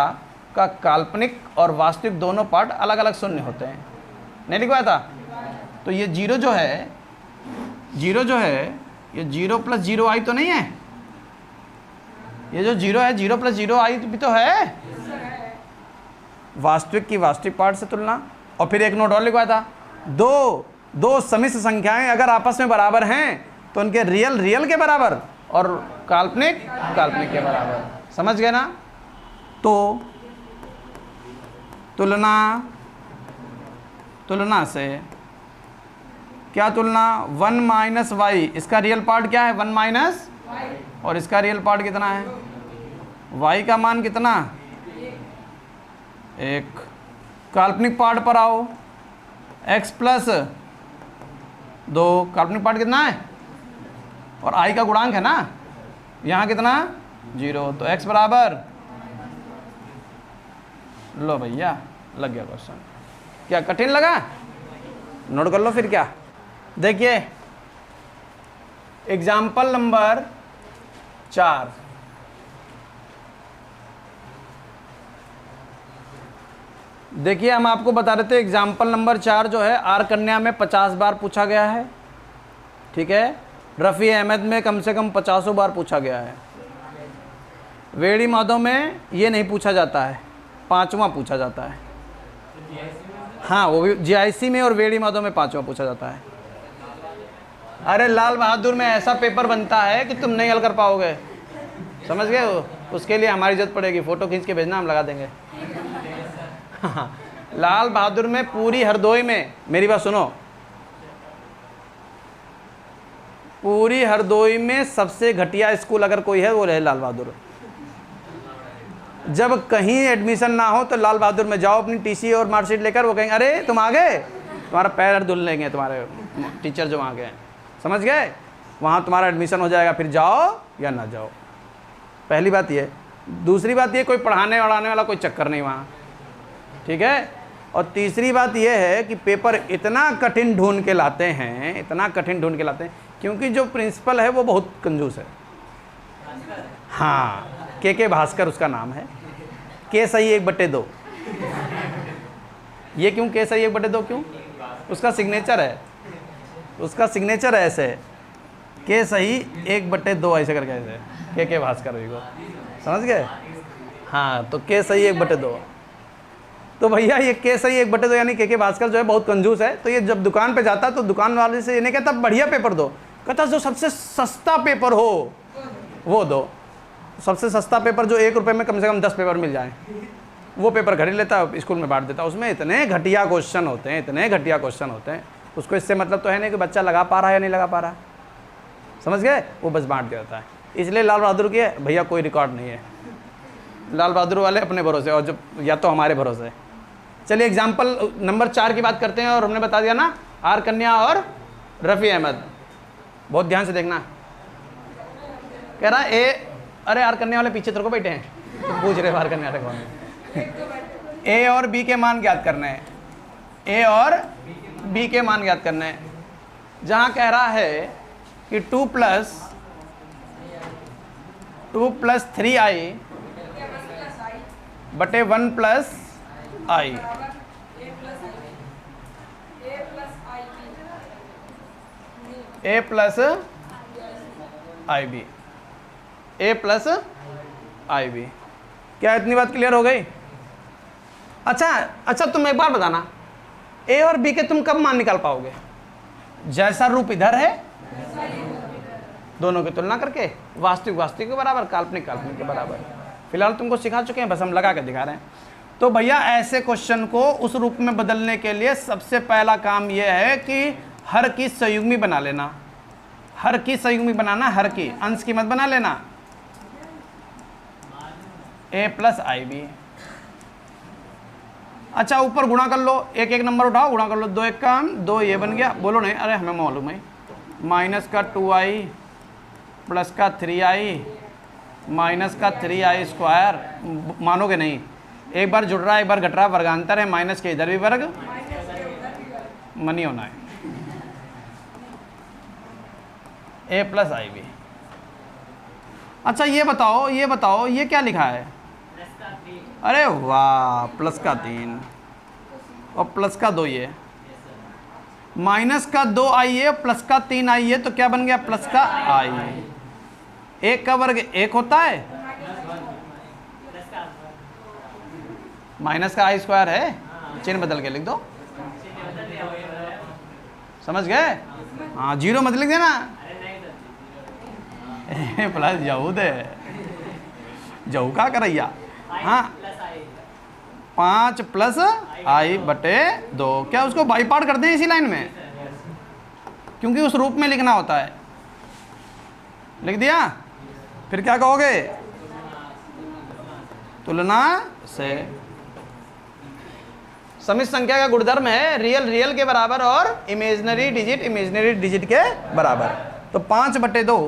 का काल्पनिक और वास्तविक दोनों पार्ट अलग अलग शून्य होते हैं। नहीं लिखवाया था? तो ये जीरो जो है, ये 0 + 0 i तो नहीं है? ये जो 0 है 0 + 0 i भी तो है। वास्तविक की वास्तविक पार्ट से तुलना। और फिर एक नोट और लिखवाया था, दो समिश्र संख्याएं अगर आपस में बराबर हैं तो उनके रियल के बराबर और काल्पनिक के बराबर। समझ गए ना? तो तुलना से क्या तुलना? 1 - y, इसका रियल पार्ट क्या है? 1 - और इसका रियल पार्ट कितना है? y का मान कितना? 1। काल्पनिक पार्ट पर आओ, x + 2, काल्पनिक पार्ट कितना है? और i का गुणांक है ना, यहाँ कितना? 0। तो x बराबर, लो भैया लग गया क्वेश्चन। क्या कठिन लगा? नोट कर लो फिर। क्या देखिए, एग्जाम्पल नंबर 4। देखिए, हम आपको बता रहे थे एग्जाम्पल नंबर 4 जो है आर कन्या में 50 बार पूछा गया है, ठीक है। रफ़ी अहमद में कम से कम 50 बार पूछा गया है। वेड़ी माधव में ये नहीं पूछा जाता है, 5वां पूछा जाता है। हाँ, वो भी जीआईसी में और वेड़ी माधव में 5वां पूछा जाता है। अरे लाल बहादुर में ऐसा पेपर बनता है कि तुम नहीं हल कर पाओगे, समझ गए हो? उसके लिए हमारी जरूरत पड़ेगी, फ़ोटो खींच के भेजना, हम लगा देंगे। लाल बहादुर में पूरी हरदोई में, मेरी बात सुनो, पूरी हरदोई में सबसे घटिया स्कूल अगर कोई है वो है लाल बहादुर। जब कहीं एडमिशन ना हो तो लाल बहादुर में जाओ अपनी टीसी और मार्कशीट लेकर। वो कहेंगे अरे तुम आ गए, तुम्हारा पैर धुल लेंगे तुम्हारे टीचर जो वहाँ गए, समझ गए? वहाँ तुम्हारा एडमिशन हो जाएगा, फिर जाओ या ना जाओ। पहली बात ये। दूसरी बात ये, कोई पढ़ाने वढ़ाने वाला कोई चक्कर नहीं वहाँ, ठीक है। और तीसरी बात ये है कि पेपर इतना कठिन ढूंढ के लाते हैं, इतना कठिन ढूंढ के लाते हैं, क्योंकि जो प्रिंसिपल है वो बहुत कंजूस है। हाँ, के भास्कर उसका नाम है। के सही 1/2। ये क्यों के सही 1/2 क्यों? उसका सिग्नेचर है, उसका सिग्नेचर है ऐसे, के सही 1/2 ऐसे करके, ऐसे के भास्कर भी को, समझ गए? हाँ, तो के सही 1/2। तो भैया ये के सही 1/2 यानी के भास्कर जो है बहुत कंजूस है। तो ये जब दुकान पे जाता तो दुकान वाले से ये नहीं कहता बढ़िया पेपर दो, कहता जो सबसे सस्ता पेपर हो वो दो। सबसे सस्ता पेपर जो 1 रुपये में कम से कम 10 पेपर मिल जाए, वो पेपर खरीद लेता, स्कूल में बांट देता। उसमें इतने घटिया क्वेश्चन होते हैं, इतने घटिया क्वेश्चन होते हैं, उसको इससे मतलब तो है नहीं कि बच्चा लगा पा रहा है या नहीं लगा पा रहा, समझ गए? वो बस बांट देता है। इसलिए लाल बहादुर की है भैया कोई रिकॉर्ड नहीं है। लाल बहादुर वाले अपने भरोसे और जब या तो हमारे भरोसे। चलिए एग्जाम्पल नंबर 4 की बात करते हैं। और हमने बता दिया ना, आर कन्या और रफ़ी अहमद। बहुत ध्यान से देखना। कह रहा ए, अरे आर कन्या वाले पीछे तेरे को बैठे हैं, तो पूछ रहे आर कन्या वाले कौन है। ए और बी के मान ज्ञात करने हैं, ए और बी के मान ज्ञात करने हैं। जहाँ कह रहा है कि 2 + 3i बटे 1 + i, a + ib, a + ib। क्या इतनी बात क्लियर हो गई? अच्छा तुम एक बार बताना, ए और बी के तुम कब मान निकाल पाओगे? जैसा रूप इधर है दोनों की तुलना करके, वास्तविक के बराबर, काल्पनिक के बराबर। फिलहाल तुमको सिखा चुके हैं, बस हम लगा के दिखा रहे हैं। तो भैया ऐसे क्वेश्चन को उस रूप में बदलने के लिए सबसे पहला काम यह है कि हर की संयुग्मी बना लेना। हर की संयुग्मी बनाना, हर की, अंश की मत बना लेना। a + ib। अच्छा ऊपर गुणा कर लो, एक एक नंबर उठाओ, गुणा कर लो। 2 × 1 = 2, ये बन गया। बोलो नहीं, अरे हमें मालूम है। -2i + 3i -3i²। मानोगे नहीं, एक बार जुड़ रहा है एक बार घट रहा, वर्गांतर है, माइनस के इधर भी वर्ग, मनी होना है। a + ib। अच्छा ये बताओ ये क्या लिखा है? अरे वाह, प्लस का 3 और प्लस का 2 ये, माइनस का 2 आई है, प्लस का 3 आई है, तो क्या बन गया? प्लस का आई। 1 का वर्ग 1 होता है, माइनस का आई स्क्वायर है, चिन्ह बदल के लिख दो। समझ गए? हाँ, 0 मत लिख देना। प्लस जाऊ दे, जाऊ का करैया। हाँ, 5 प्लस आई बटे 2, क्या उसको बाई पार्ट करते हैं इसी लाइन में, क्योंकि उस रूप में लिखना होता है। लिख दिया? फिर क्या कहोगे? तुलना से। समित संख्या का गुणधर्म है रियल रियल के बराबर और इमेजिनरी डिजिट के बराबर। तो 5 बटे 2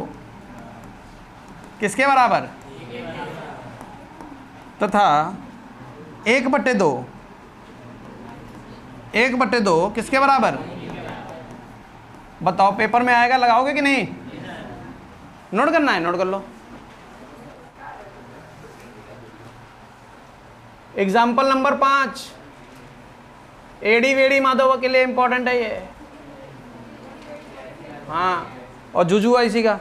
किसके बराबर? तथा 1 बटे 2 किसके बराबर? बताओ, पेपर में आएगा, लगाओगे कि नहीं? नोट करना है, नोट कर लो। एग्जाम्पल नंबर 5, एडी वेडी माधव के लिए इंपॉर्टेंट है ये। हाँ, और जुजू आईसी का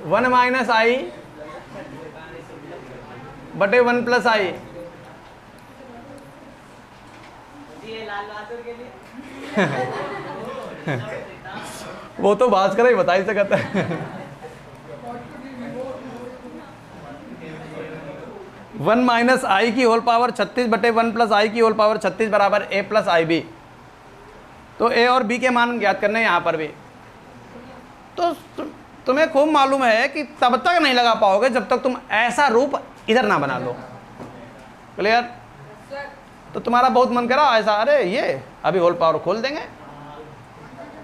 1 माइनस आई बटे 1 प्लस आई। वो तो भास्कर ही बता ही सकता है। 1 माइनस आई की होल पावर 36 बटे 1 प्लस आई की होल पावर 36 बराबर ए प्लस आई बी। तो ए और बी के मान ज्ञात करने हैं यहाँ पर भी। तो तुम्हें खूब मालूम है कि तब तक नहीं लगा पाओगे जब तक तुम ऐसा रूप इधर ना बना लो। क्लियर? तो तुम्हारा बहुत मन करा ऐसा, अरे ये अभी होल पावर खोल देंगे,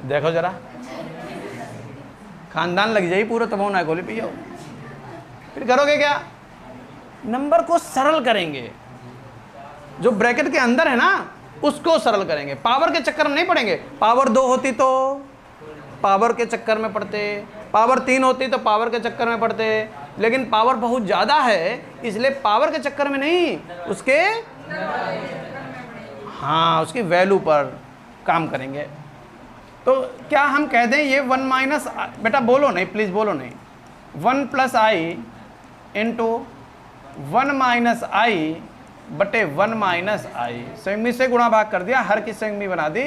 देखो जरा खानदान लग जाए पूरा, तब ना खोली पियो। फिर करोगे क्या? नंबर को सरल करेंगे, जो ब्रैकेट के अंदर है ना उसको सरल करेंगे, पावर के चक्कर में नहीं पड़ेंगे। पावर 2 होती तो पावर के चक्कर में पड़ते, पावर 3 होती तो पावर के चक्कर में पड़ते, लेकिन पावर बहुत ज़्यादा है इसलिए पावर के चक्कर में नहीं, उसके हाँ उसकी वैल्यू पर काम करेंगे। तो क्या हम कह दें ये 1 माइनस, बेटा बोलो नहीं, प्लीज़ बोलो नहीं, 1 प्लस आई इंटू 1 माइनस आई बटे 1 माइनस आई, संयुग्मी से गुणा भाग कर दिया, हर की संयुग्मी बना दी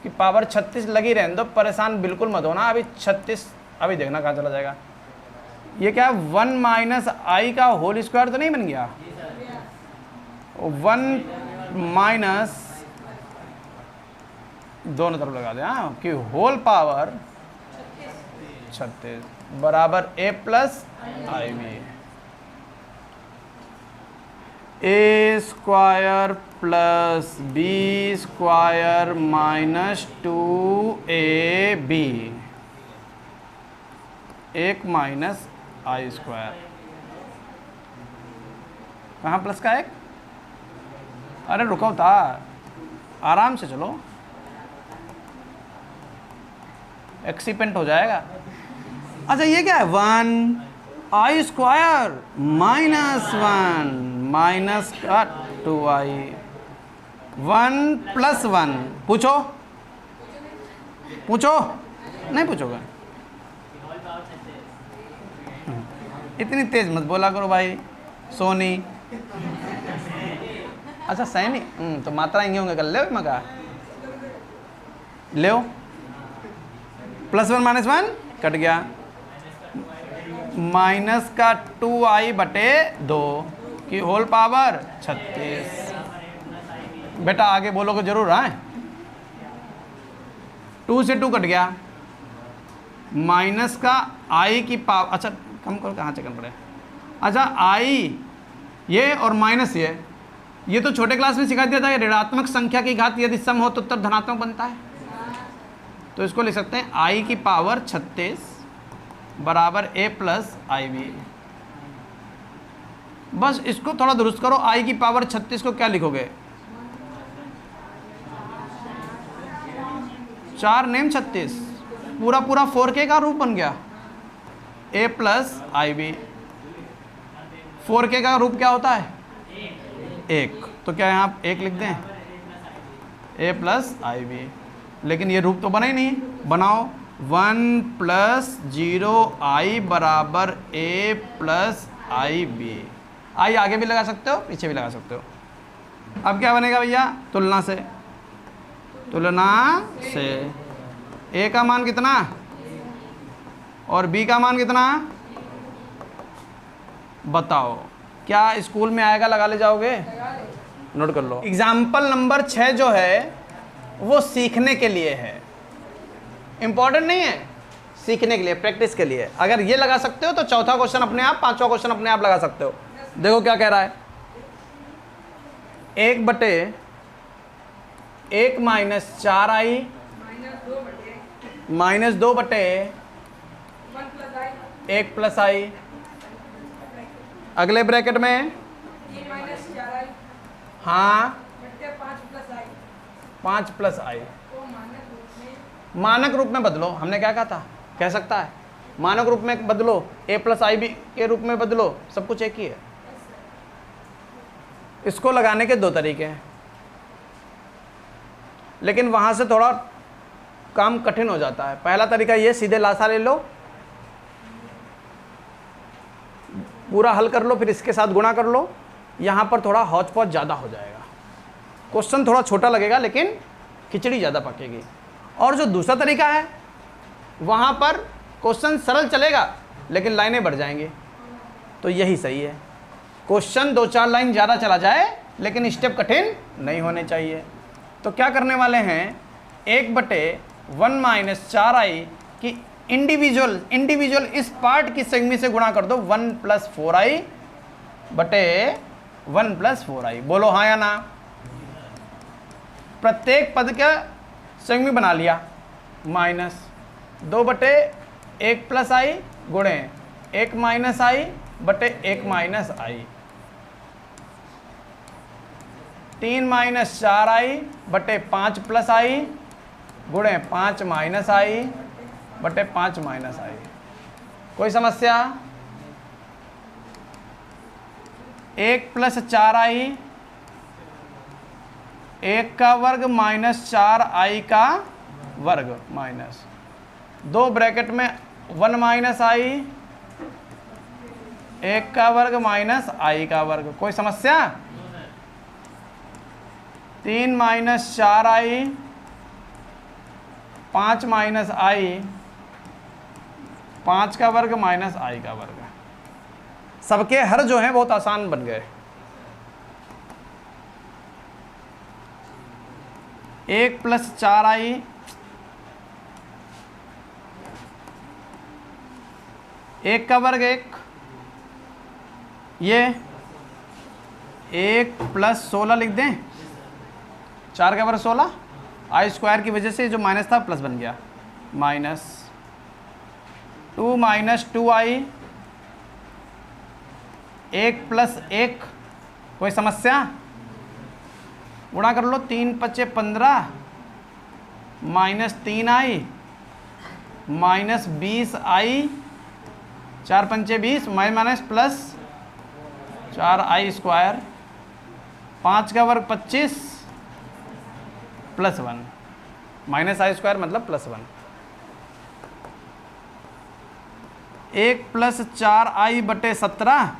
कि पावर 36 लगी रहने दो, परेशान बिल्कुल मत होना। अभी 36 अभी देखना कहाँ चला जाएगा। ये क्या 1 माइनस आई का होल स्क्वायर तो नहीं बन गया? 1 माइनस दोनों तरफ लगा दे, हाँ, कि होल पावर 36 बराबर a plus i b. A square plus b square minus 2ab 1 minus i square. कहाँ प्लस का 1? अरे रुको था, आराम से चलो, एक्सीपेंट हो जाएगा। अच्छा ये क्या है? 1 आई स्क्वायर माइनस 1 माइनस का 2i 1 प्लस 1। पूछो पूछो, नहीं पूछोगे? इतनी तेज मत बोला करो भाई सोनी। अच्छा सैनी, तो मात्रा इंगे होंगे, कर ले मगा ले। प्लस 1 माइनस 1 कट गया, माइनस का 2i बटे 2 की होल पावर 36। बेटा आगे बोलोगे जरूर, हाँ 2 से 2 कट गया, माइनस का i की पावर, अच्छा कम करो, कहाँ से करना पड़े। अच्छा i ये और माइनस ये तो छोटे क्लास में सिखा दिया था, ये ऋणात्मक संख्या की घात यदि सम हो तो उत्तर धनात्मक बनता है। तो इसको लिख सकते हैं i की पावर 36 बराबर a प्लस आई बी। बस इसको थोड़ा दुरुस्त करो, i की पावर 36 को क्या लिखोगे? 4 नेम 36, पूरा पूरा 4k का रूप बन गया, a plus i B. 4k का रूप क्या होता है? 1। तो क्या यहाँ 1 लिख दें? a plus i b. लेकिन ये रूप तो बना ही नहीं, बनाओ। 1 प्लस 0i बराबर a प्लस आई बी। आई आगे भी लगा सकते हो, पीछे भी लगा सकते हो। अब क्या बनेगा भैया? तुलना से, तुलना से a का मान कितना और b का मान कितना? बताओ, क्या स्कूल में आएगा? लगा ले जाओगे? नोट कर लो। एग्जाम्पल नंबर 6 जो है वो सीखने के लिए है, इंपॉर्टेंट नहीं है, सीखने के लिए, प्रैक्टिस के लिए। अगर ये लगा सकते हो तो चौथा क्वेश्चन अपने आप, पांचवा क्वेश्चन अपने आप लगा सकते हो। देखो क्या कह रहा है, 1/1 माइनस 4i माइनस 2/1 प्लस आई। अगले ब्रैकेट में हाँ 5 प्लस आई। मानक रूप में बदलो, हमने क्या कहा था? कह सकता है मानक रूप में बदलो, a प्लस आई बी के रूप में बदलो, सब कुछ एक ही है। इसको लगाने के 2 तरीके हैं, लेकिन वहां से थोड़ा काम कठिन हो जाता है। पहला तरीका ये, सीधे लासा ले लो, पूरा हल कर लो, फिर इसके साथ गुणा कर लो। यहां पर थोड़ा हौच पौच ज़्यादा हो जाएगा, क्वेश्चन थोड़ा छोटा लगेगा, लेकिन खिचड़ी ज़्यादा पकेगी। और जो दूसरा तरीका है वहाँ पर क्वेश्चन सरल चलेगा, लेकिन लाइनें बढ़ जाएंगी। तो यही सही है, क्वेश्चन 2-4 लाइन ज़्यादा चला जाए, लेकिन स्टेप कठिन नहीं होने चाहिए। तो क्या करने वाले हैं, 1/1 माइनस 4i की इंडिविजुअल इस पार्ट की संयुग्मी से गुणा कर दो, 1 प्लस 4i बटे 1 प्लस 4i। बोलो हाँ या ना? प्रत्येक पद का संयुग्मी बना लिया, माइनस 2/1 प्लस आई गुणे 1 माइनस आई बटे 1 माइनस आई, 3 माइनस 4i बटे 5 प्लस आई गुणे 5 माइनस आई बटे 5 माइनस आई। कोई समस्या? 1 प्लस 4i 1 का वर्ग माइनस 4i का वर्ग माइनस 2 ब्रैकेट में 1 माइनस आई 1 का वर्ग माइनस आई का वर्ग। कोई समस्या? 3 माइनस 4i 5 माइनस आई 5 का वर्ग माइनस आई का वर्ग। सबके हर जो हैं बहुत आसान बन गए। 1 प्लस 4i 1 का वर्ग 1, ये 1 प्लस 16 लिख दें, 4 का वर्ग 16, आई स्क्वायर की वजह से जो माइनस था प्लस बन गया, माइनस 2 माइनस 2i 1 प्लस 1। कोई समस्या? गुणा कर लो, 3 × 5 = 15 minus 3i minus 20i 4 × 5 = 20 minus plus 4i square 5 का वर्ग 25 प्लस 1 माइनस आई स्क्वायर मतलब प्लस 1। 1 प्लस 4i बटे 17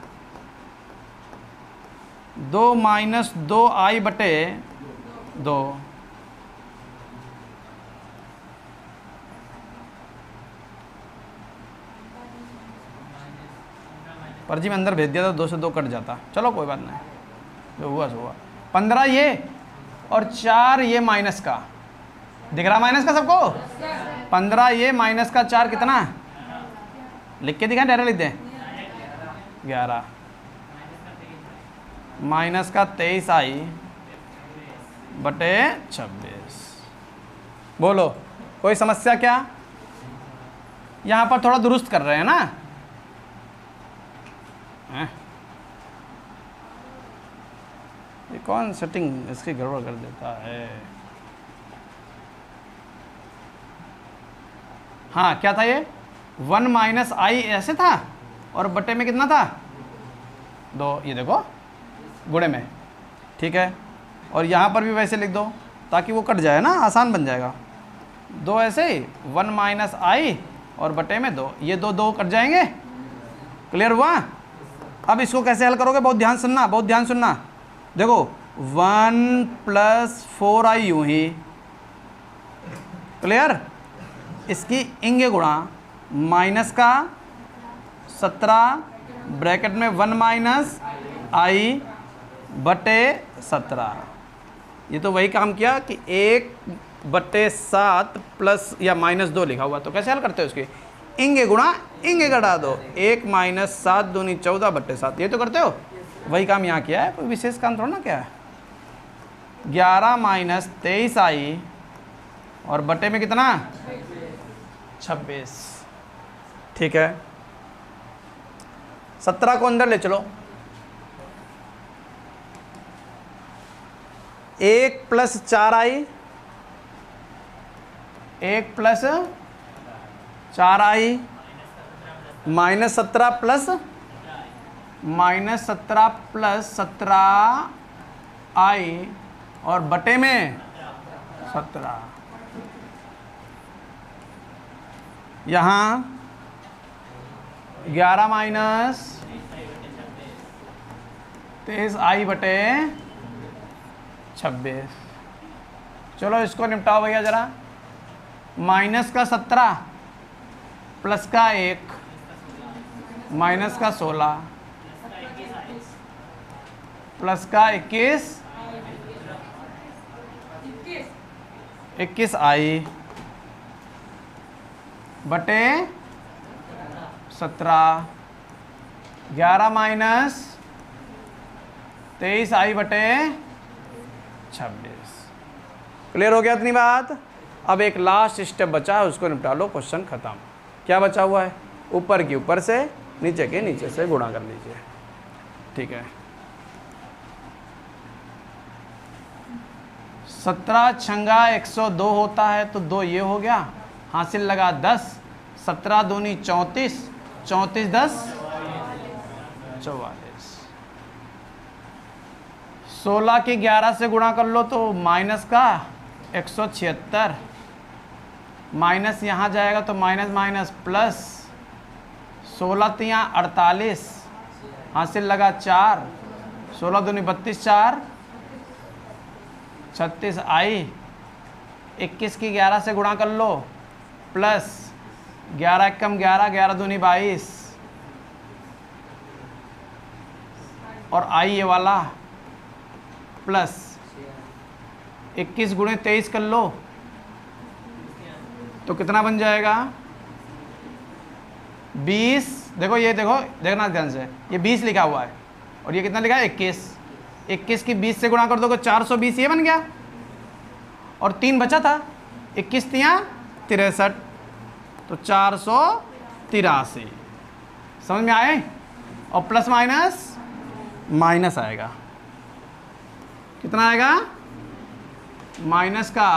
2 माइनस 2i बटे 2। पर्ची में अंदर भेज दिया था, 2 से 2 कट जाता, चलो कोई बात नहीं, जो हुआ सो हुआ। 15 ये और 4 ये माइनस का, दिख रहा माइनस का सबको? 15 ये माइनस का 4 कितना? लिख के दिखाएं, डायरेक्ट लिख दें? 11 माइनस का 23i बटे 26। बोलो कोई समस्या क्या? यहाँ पर थोड़ा दुरुस्त कर रहे हैं ना? ये कौन सेटिंग इसकी गड़बड़ कर देता है? हाँ क्या था ये? 1 माइनस आई ऐसे था और बटे में कितना था? 2, ये देखो गुणे में, ठीक है। और यहाँ पर भी वैसे लिख दो ताकि वो कट जाए ना, आसान बन जाएगा। 2 ऐसे ही 1 माइनस आई और बटे में 2, ये 2 कट जाएंगे। क्लियर हुआ? अब इसको कैसे हल करोगे, बहुत ध्यान सुनना, बहुत ध्यान सुनना। देखो 1 प्लस 4i यूँ ही, क्लियर। इसकी इंगे गुणा माइनस का 17 ब्रैकेट में 1 माइनस आई बटे 17। ये तो वही काम किया कि 1/7 प्लस या -2 लिखा हुआ, तो कैसे हल करते हो उसकी? इंगे गुणा इंगे घटा दो, 1 माइनस 7 दूनी 14 बटे 7, ये तो करते हो। वही काम यहाँ किया है, कोई विशेष काम थोड़ा ना क्या है। 11 माइनस 23 आई और बटे में कितना? 26, ठीक है। 17 को अंदर ले चलो, 1 plus 4i, 1 plus 4i -17 plus -17 और बटे में 17। यहाँ 11 माइनस 23i बटे 26। चलो इसको निपटाओ भैया जरा। माइनस का 17 प्लस का 1 माइनस का 16 प्लस का 21 आई बटे 17। 11 माइनस 23 आई बटे 26। क्लियर हो गया इतनी बात? अब एक लास्ट स्टेप बचा है, उसको निपटा लो, क्वेश्चन खत्म। क्या बचा हुआ है? ऊपर की ऊपर से, नीचे के नीचे से गुणा कर लीजिए, ठीक है। 17 छंगा 102 होता है, तो 2 ये हो गया, हासिल लगा 10, 17 दूनी 34, 34 10 44। 16 की 11 से गुणा कर लो तो माइनस का 176, माइनस यहाँ जाएगा तो माइनस माइनस प्लस, 16 तियाँ 48, हासिल लगा 4, 16 दूनी 32 4 36 आई। 21 की 11 से गुणा कर लो प्लस 11 कम 11, 11 दूनी 22 और आई ये वाला प्लस 21 गुणे 23 कर लो तो कितना बन जाएगा? 20। देखो ये देखो, देखना ध्यान से, ये 20 लिखा हुआ है और ये कितना लिखा है? 21। 21 की 20 से गुणा कर दोगे 420, ये बन गया। और 3 बचा था, 21 तियाँ 63, तो 483। समझ में आए? और प्लस माइनस माइनस आएगा, कितना आएगा? माइनस का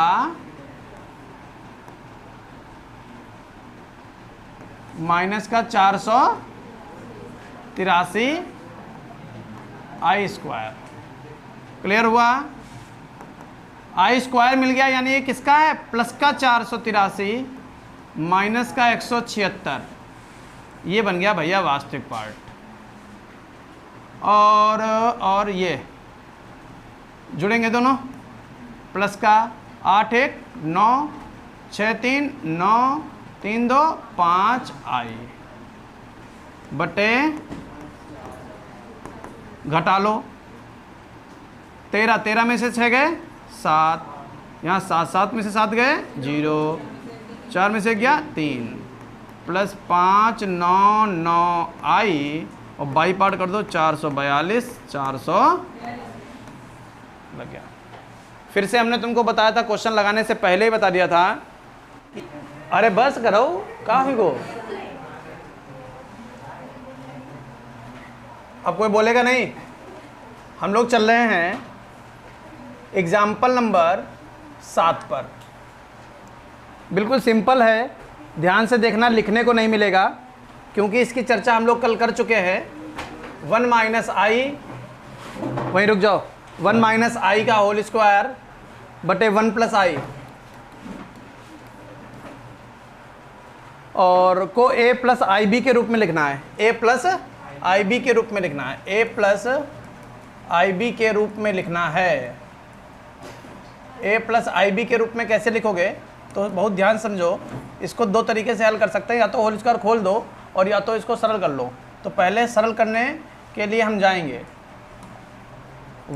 -483 आई स्क्वायर। क्लियर हुआ? आई स्क्वायर मिल गया, यानी ये किसका है? प्लस का 483 माइनस का 176, ये बन गया भैया वास्तविक पार्ट। और ये जुड़ेंगे दोनों, प्लस का 8 1 9 6 3 9 3 2 5 आई बटे, घटा लो 13, 13 में से 6 गए 7, यहाँ 7, 7 में से 7 गए 0, 4 में से गया 3, प्लस 5 9 9 आई और बाई पार्ट कर दो 442, 400 लग गया। फिर से हमने तुमको बताया था, क्वेश्चन लगाने से पहले ही बता दिया था कि अरे बस करो काफी को, अब कोई बोलेगा नहीं। हम लोग चल रहे हैं एग्जाम्पल नंबर 7 पर। बिल्कुल सिंपल है, ध्यान से देखना, लिखने को नहीं मिलेगा क्योंकि इसकी चर्चा हम लोग कल कर चुके हैं। 1 माइनस आई, वहीं रुक जाओ, 1 माइनस आई का होल स्क्वायर बटे 1 प्लस आई, और को ए प्लस आई बी के रूप में लिखना है, ए प्लस आई बी के रूप में लिखना है, ए प्लस आई बी के रूप में लिखना है। ए प्लस आई बी के रूप में कैसे लिखोगे, तो बहुत ध्यान समझो, इसको दो तरीके से हल कर सकते हैं, या तो होल स्क्वायर खोल दो और या तो इसको सरल कर लो। तो पहले सरल करने के लिए हम जाएंगे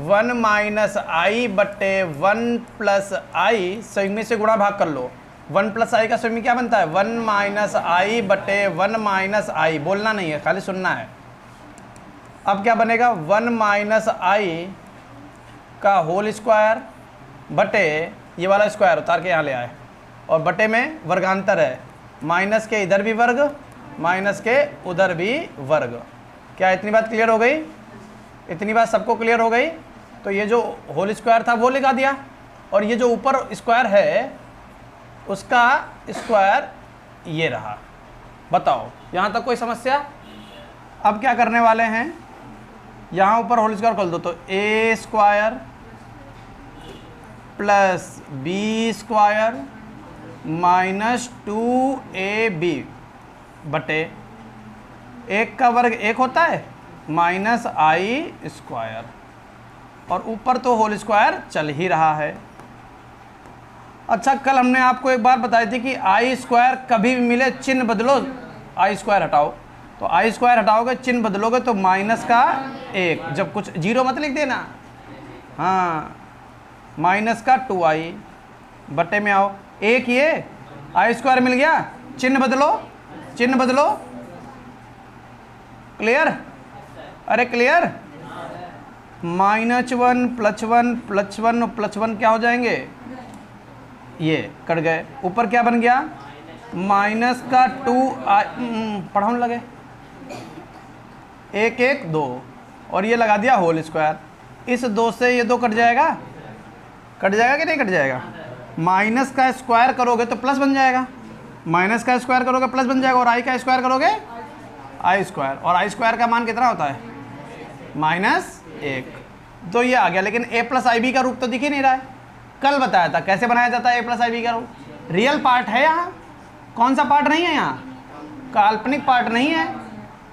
1 माइनस आई बटे 1 प्लस आई, संयुग्मी से गुणा भाग कर लो। 1 प्लस आई का संयुग्मी क्या बनता है, 1 माइनस आई बटे 1 माइनस आई, बोलना नहीं है, खाली सुनना है। अब क्या बनेगा, 1 माइनस आई का होल स्क्वायर बटे ये वाला स्क्वायर उतार के यहाँ ले आए, और बटे में वर्गांतर है, माइनस के इधर भी वर्ग, माइनस के उधर भी वर्ग। क्या इतनी बात क्लियर हो गई? इतनी बात सबको क्लियर हो गई? तो ये जो होल स्क्वायर था वो लगा दिया, और ये जो ऊपर स्क्वायर है उसका स्क्वायर ये रहा। बताओ यहाँ तक कोई समस्या? अब क्या करने वाले हैं, यहाँ ऊपर होल स्क्वायर खोल दो, तो a square plus b square minus 2ab बटे एक का वर्ग एक होता है माइनस आई स्क्वायर, और ऊपर तो होल स्क्वायर चल ही रहा है। अच्छा, कल हमने आपको एक बात बताई थी कि आई स्क्वायर कभी भी मिले चिन्ह बदलो, आई स्क्वायर हटाओ, तो आई स्क्वायर हटाओगे चिन्ह बदलोगे तो माइनस का एक, जब कुछ जीरो मत लिख देना, हाँ, माइनस का 2i बटे में आओ, एक ये आई स्क्वायर मिल गया, चिन्ह बदलो, चिन्ह बदलो, क्लियर? अरे क्लियर? -1 +1 +1 और +1 क्या हो जाएंगे, ये कट गए। ऊपर क्या बन गया, माइनस का 2i, पढ़ाने लगे, 1 1 2, और ये लगा दिया होल स्क्वायर। इस 2 से ये 2 कट जाएगा, कट जाएगा कि नहीं कट जाएगा? माइनस का स्क्वायर करोगे तो प्लस बन जाएगा, माइनस का स्क्वायर करोगे प्लस बन जाएगा, और आई का स्क्वायर करोगे आई स्क्वायर, और आई स्क्वायर का मान कितना होता है, -1। तो ये आ गया, लेकिन ए प्लस आई बी का रूप तो दिख ही नहीं रहा है। कल बताया था कैसे बनाया जाता है ए प्लस आई बी का रूप, रियल पार्ट है यहाँ, कौन सा पार्ट नहीं है यहाँ, काल्पनिक पार्ट नहीं है।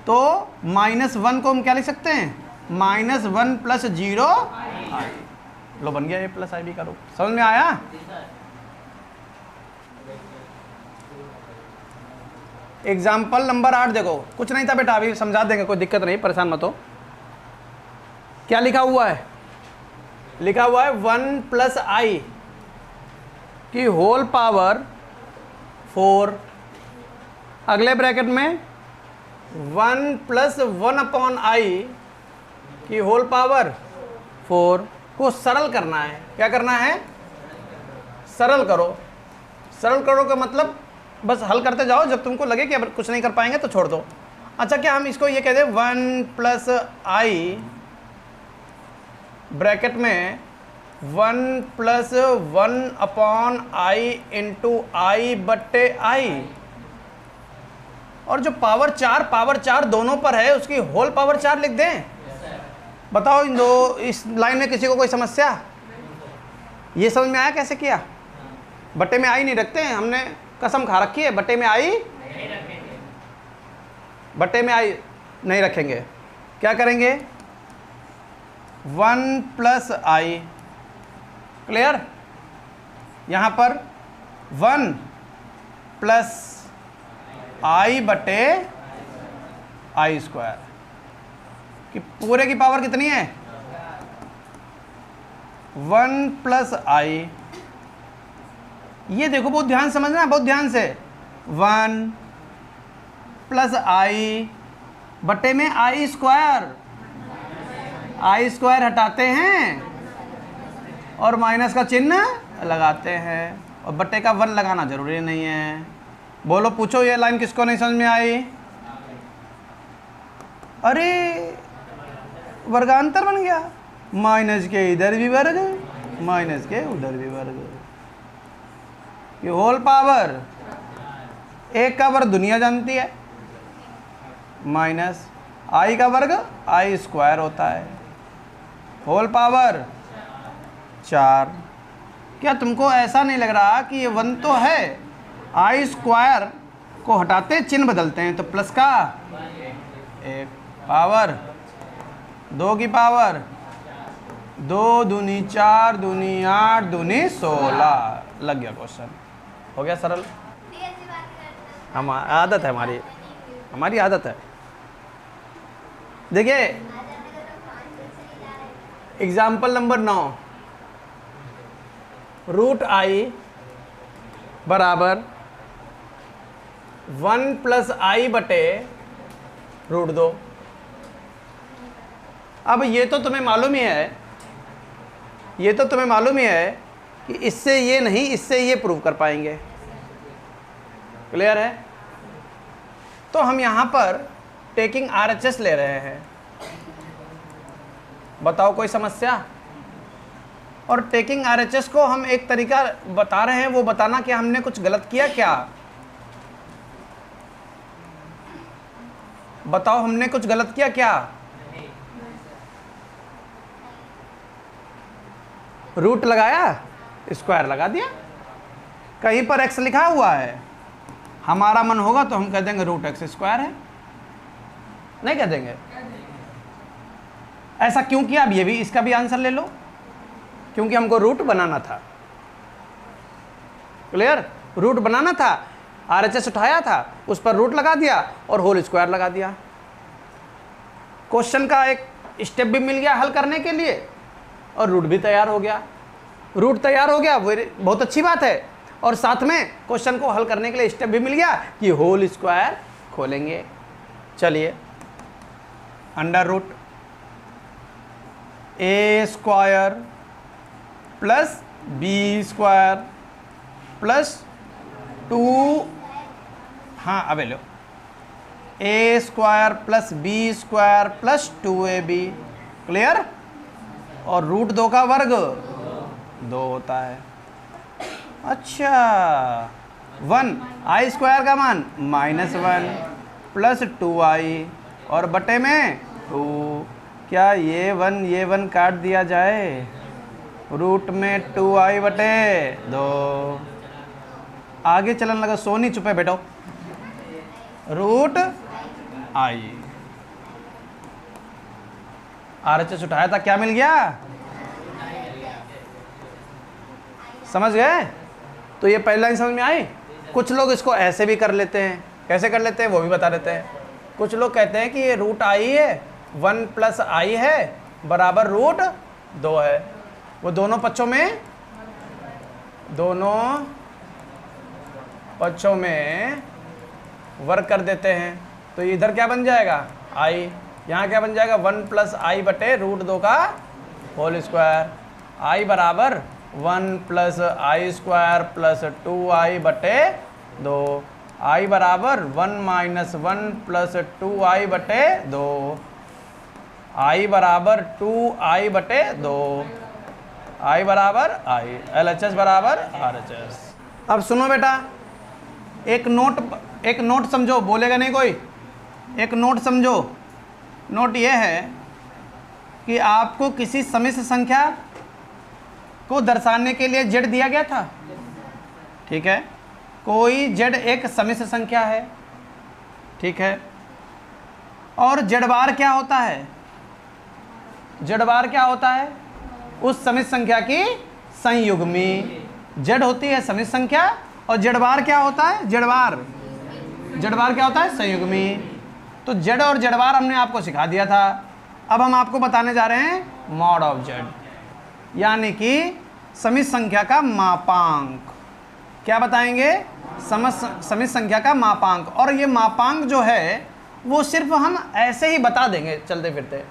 तो -1 को हम क्या लिख सकते हैं, -1 + 0 आई, लो बन गया ए प्लस आई बी का रूप। समझ में आया? एग्जाम्पल नंबर 8 देखो, कुछ नहीं था बेटा, अभी समझा देंगे, कोई दिक्कत नहीं, परेशान मत हो। क्या लिखा हुआ है, लिखा हुआ है 1 + i की होल पावर 4, अगले ब्रैकेट में 1 + 1/i की होल पावर 4 को सरल करना है। क्या करना है, सरल करो। सरल करो का मतलब बस हल करते जाओ, जब तुमको लगे कि अब कुछ नहीं कर पाएंगे तो छोड़ दो। अच्छा, क्या हम इसको ये कह दें 1 + i ब्रैकेट में 1 + 1/i × i बटे i, और जो पावर 4 दोनों पर है उसकी होल पावर 4 लिख दें। बताओ इन दो, इस लाइन में किसी को कोई समस्या? ये समझ में आया कैसे किया? बटे में आई नहीं रखते हैं, हमने कसम खा रखी है, बटे में आई, बटे में आई नहीं रखेंगे। क्या करेंगे, 1 + i, क्लियर? यहाँ पर 1 + i बटे i स्क्वायर कि पूरे की पावर कितनी है, 1 + i। ये देखो, बहुत ध्यान से समझना, बहुत ध्यान से, 1 + i बटे में i स्क्वायर, i स्क्वायर हटाते हैं और माइनस का चिन्ह लगाते हैं, और बटे का 1 लगाना जरूरी नहीं है। बोलो, पूछो, ये लाइन किसको नहीं समझ में आई? अरे वर्गांतर बन गया, माइनस के इधर भी वर्ग, माइनस के उधर भी वर्ग, ये होल पावर, एक का वर्ग दुनिया जानती है, माइनस आई का वर्ग आई स्क्वायर होता है, होल पावर 4। क्या तुमको ऐसा नहीं लग रहा कि ये 1 तो है, आई स्क्वायर को हटाते चिन्ह बदलते हैं तो प्लस का 1 पावर 2 की पावर 2 दूनी 4 दूनी 8 दूनी 16। लग गया क्वेश्चन, हो गया सरल। हम आदत है, हमारी आदत है। देखिए एग्जाम्पल नंबर 9, रूट आई बराबर 1 प्लस आई बटे रूट 2। अब ये तो तुम्हें मालूम ही है, कि इससे ये नहीं, इससे ये प्रूव कर पाएंगे। क्लियर है? तो हम यहां पर टेकिंग आरएचएस ले रहे हैं। बताओ कोई समस्या? और टेकिंग आरएचएस को हम एक तरीका बता रहे हैं, वो बताना कि हमने कुछ गलत किया क्या। बताओ हमने कुछ गलत किया क्या? रूट लगाया, स्क्वायर लगा दिया। कहीं पर x लिखा हुआ है, हमारा मन होगा तो हम कह देंगे रूट x स्क्वायर है, नहीं कह देंगे? ऐसा क्यों किया? अब ये भी, इसका भी आंसर ले लो, क्योंकि हमको रूट बनाना था। क्लियर? रूट बनाना था, आरएचएस उठाया था, उस पर रूट लगा दिया और होल स्क्वायर लगा दिया। क्वेश्चन का एक स्टेप भी मिल गया हल करने के लिए, और रूट भी तैयार हो गया। रूट तैयार हो गया, वो बहुत अच्छी बात है। और साथ में क्वेश्चन को हल करने के लिए स्टेप भी मिल गया कि होल स्क्वायर खोलेंगे। चलिए, under root a square plus b square plus 2, हाँ अबे लो, a square plus b square plus 2ab। Clear? और रूट 2 का वर्ग 2 होता है। अच्छा, 1 आई स्क्वायर का मान -1 प्लस 2i और बटे में 2। क्या ये 1 काट दिया जाए? रूट में 2i बटे 2। आगे चलन लगा, सोनी चुपे बैठो। रूट आई, आरएचएस उठाया था, क्या मिल गया? समझ गए? तो ये पहला लाइन समझ में आई। कुछ लोग इसको ऐसे भी कर लेते हैं, कैसे कर लेते हैं वो भी बता देते हैं। कुछ लोग कहते हैं कि ये रूट आई है, 1 प्लस आई है बराबर रूट 2 है। वो दोनों पक्षों में वर्क कर देते हैं, तो इधर क्या बन जाएगा? आई। यहाँ क्या बन जाएगा? 1 प्लस आई बटे रूट 2 का होल स्क्वायर। आई बराबर 1 प्लस आई स्क्वायर प्लस 2i बटे 2। आई बराबर 1 माइनस 1 प्लस 2i बटे 2। आई बराबर 2i बटे 2। आई बराबर आई। LHS बराबर RHS। अब सुनो बेटा, एक नोट समझो, बोलेगा नहीं कोई। एक नोट समझो। नोट ये है कि आपको किसी समिश्र संख्या को दर्शाने के लिए z दिया गया था, ठीक है? कोई z एक समिश्र संख्या है, ठीक है? और z बार क्या होता है? z बार क्या होता है? उस समिश्र संख्या की संयुग्मी। z होती है समिश्र संख्या और z बार क्या होता है? z बार क्या होता है? संयुग्मी। तो z और z बार हमने आपको सिखा दिया था। अब हम आपको बताने जा रहे हैं मॉड ऑफ z, यानी कि समिश्र संख्या का मापांक। क्या बताएंगे? समिश्र संख्या का मापांक। और ये मापांक जो है वो सिर्फ हम ऐसे ही बता देंगे चलते फिरते,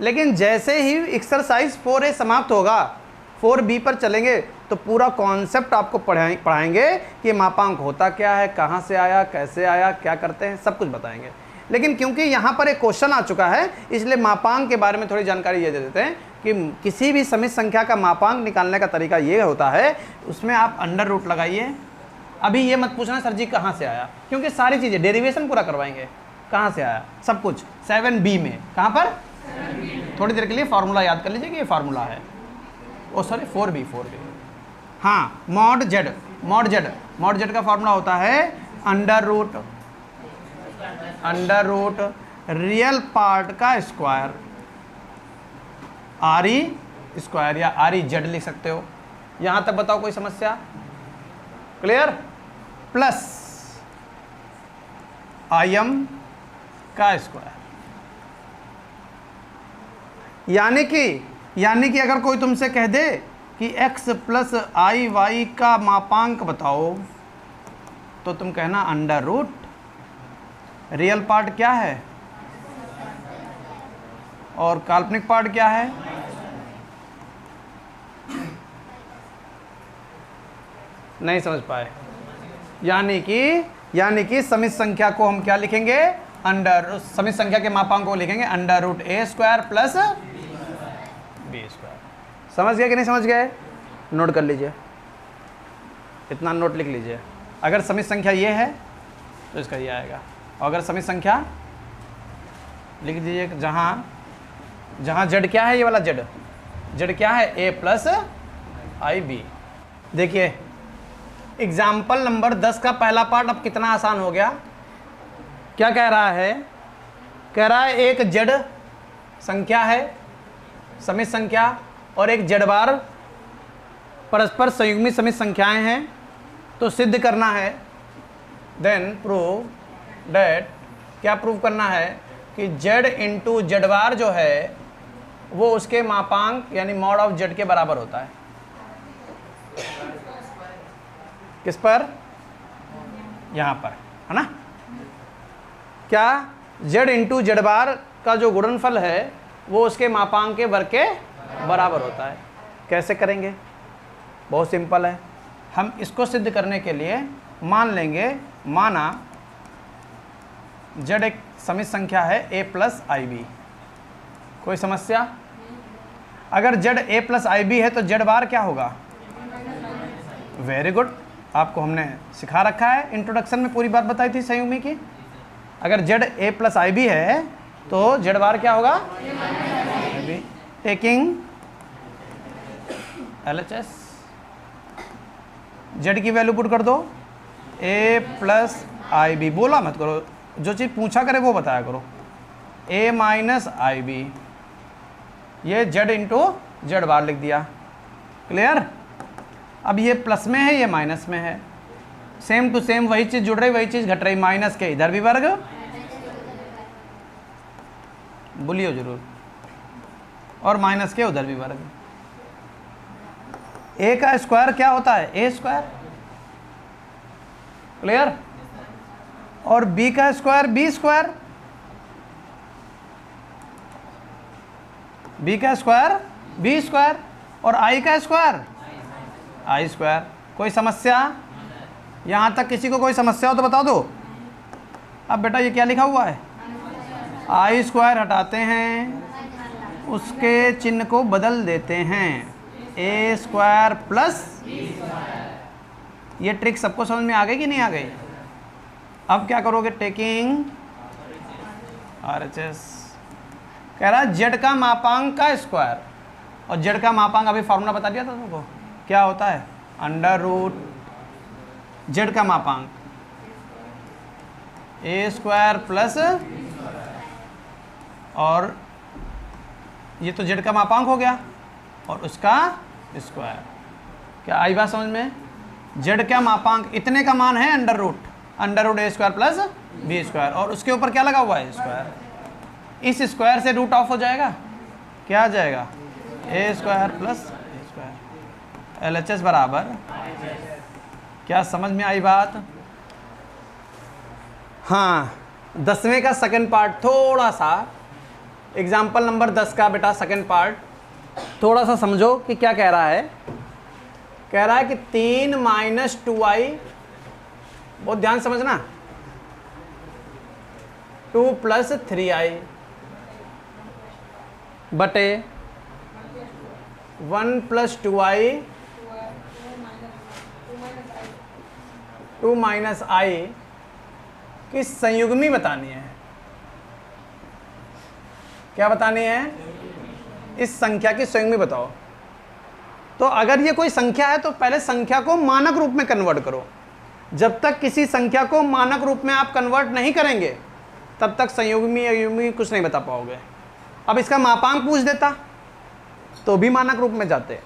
लेकिन जैसे ही एक्सरसाइज 4A समाप्त होगा, 4B पर चलेंगे तो पूरा कॉन्सेप्ट आपको पढ़ाएंगे कि मापांक होता क्या है, कहाँ से आया, कैसे आया, क्या करते हैं, सब कुछ बताएंगे। लेकिन क्योंकि यहाँ पर एक क्वेश्चन आ चुका है, इसलिए मापांक के बारे में थोड़ी जानकारी ये दे देते हैं कि किसी भी समिश्र संख्या का मापांक निकालने का तरीका ये होता है, उसमें आप अंडर रूट लगाइए। अभी ये मत पूछना सर जी कहाँ से आया, क्योंकि सारी चीज़ें डेरिवेशन पूरा करवाएंगे। कहाँ से आया सब कुछ 7b में, कहाँ पर, थोड़ी देर के लिए फार्मूला याद कर लीजिए कि ये फार्मूला है, ओ सॉरी 4b। हाँ, मॉड जेड का फार्मूला होता है अंडर रूट रियल पार्ट का स्क्वायर, आर ई स्क्वायर या आर ई जेड लिख सकते हो। यहां तक बताओ कोई समस्या, क्लियर, प्लस आई एम का स्क्वायर। यानी कि अगर कोई तुमसे कह दे कि x प्लस आई वाई का मापांक बताओ, तो तुम कहना अंडर रूट रियल पार्ट क्या है और काल्पनिक पार्ट क्या है। नहीं समझ पाए? यानी कि समित संख्या को हम क्या लिखेंगे, समित संख्या के मापांक को लिखेंगे under root a square plus b square. समझ गए कि नहीं समझ गए? नोट कर लीजिए, इतना नोट लिख लीजिए। अगर समित संख्या ये है तो इसका ये आएगा, और अगर समित संख्या लिख दीजिए जहाँ जेड क्या है, ये वाला जेड क्या है, ए प्लस आई बी। देखिए एग्जाम्पल नंबर 10 का पहला पार्ट अब कितना आसान हो गया। क्या कह रहा है? कह रहा है एक जेड संख्या है, समित संख्या, और एक जेड बार परस्पर संयुग्मी समित संख्याएं हैं। तो सिद्ध करना है, देन प्रूव डेट, क्या प्रूव करना है कि जेड इंटू जेड बार जो है वो उसके मापांक यानी मॉड ऑफ जेड के बराबर होता है। किस पर? यहाँ पर, है ना। क्या जेड इंटू जेड बार का जो गुणनफल है वो उसके मापांक के वर्ग के बराबर होता है। कैसे करेंगे? बहुत सिंपल है। हम इसको सिद्ध करने के लिए मान लेंगे, माना जेड एक समित संख्या है ए प्लस आई बी। कोई समस्या? अगर z a plus i b है तो जेड बार क्या होगा? वेरी गुड, आपको हमने सिखा रखा है, इंट्रोडक्शन में पूरी बात बताई थी संयुग्मी की। अगर z a plus i b है तो जेड बार क्या होगा? टेकिंग LHS, जेड की वैल्यू पुट कर दो, ए प्लस आई बी। बोला मत करो, जो चीज़ पूछा करे वो बताया करो। ए माइनस आई बी, ये जेड इंटू जेड बार लिख दिया। क्लियर? अब ये प्लस में है, ये माइनस में है, सेम टू सेम वही चीज़ जुड़ रही वही चीज़ घट रही। माइनस के इधर भी वर्ग, बोलियो जरूर, और माइनस के उधर भी वर्ग। ए का स्क्वायर क्या होता है? ए स्क्वायर। क्लियर? और बी का स्क्वायर बी स्क्वायर, बी का स्क्वायर बी स्क्वायर, और आई का स्क्वायर आई स्क्वायर। कोई समस्या? यहाँ तक किसी को कोई समस्या हो तो बता दो। अब बेटा ये क्या लिखा हुआ है? आई स्क्वायर हटाते हैं, उसके चिन्ह को बदल देते हैं, ए स्क्वायर प्लस। ये ट्रिक सबको समझ में आ गई कि नहीं आ गई? अब क्या करोगे? Taking RHS। कह रहा है जेड का मापांक का स्क्वायर, और जेड का मापांक अभी फॉर्मूला बता दिया था तुमको, क्या होता है? अंडर रूट जेड का मापांक ए स्क्वायर प्लस, और ये तो जेड का मापांक हो गया और उसका स्क्वायर। क्या आई बात समझ में? जेड का मापांक इतने का मान है under root a square plus b square, और उसके ऊपर क्या लगा हुआ है? स्क्वायर। इस स्क्वायर से रूट ऑफ हो जाएगा, क्या आ जाएगा? ए स्क्वायर प्लस ए स्क्वायर। LHS बराबर, क्या समझ में आई बात? हाँ, 10वें का सेकंड पार्ट थोड़ा सा, एग्जाम्पल नंबर 10 का बेटा सेकंड पार्ट थोड़ा सा समझो कि क्या कह रहा है। कह रहा है कि 3 माइनस 2i, बहुत ध्यान समझना, 2 प्लस 3i बटे 1 प्लस 2i 2 माइनस i की संयुग्मी बतानी है। क्या बतानी है? इस संख्या की संयुग्मी बताओ। तो अगर ये कोई संख्या है तो पहले संख्या को मानक रूप में कन्वर्ट करो। जब तक किसी संख्या को मानक रूप में आप कन्वर्ट नहीं करेंगे तब तक संयुग्मी अयुग्मी कुछ नहीं बता पाओगे। अब इसका मापांक पूछ देता तो भी मानक रूप में जाते।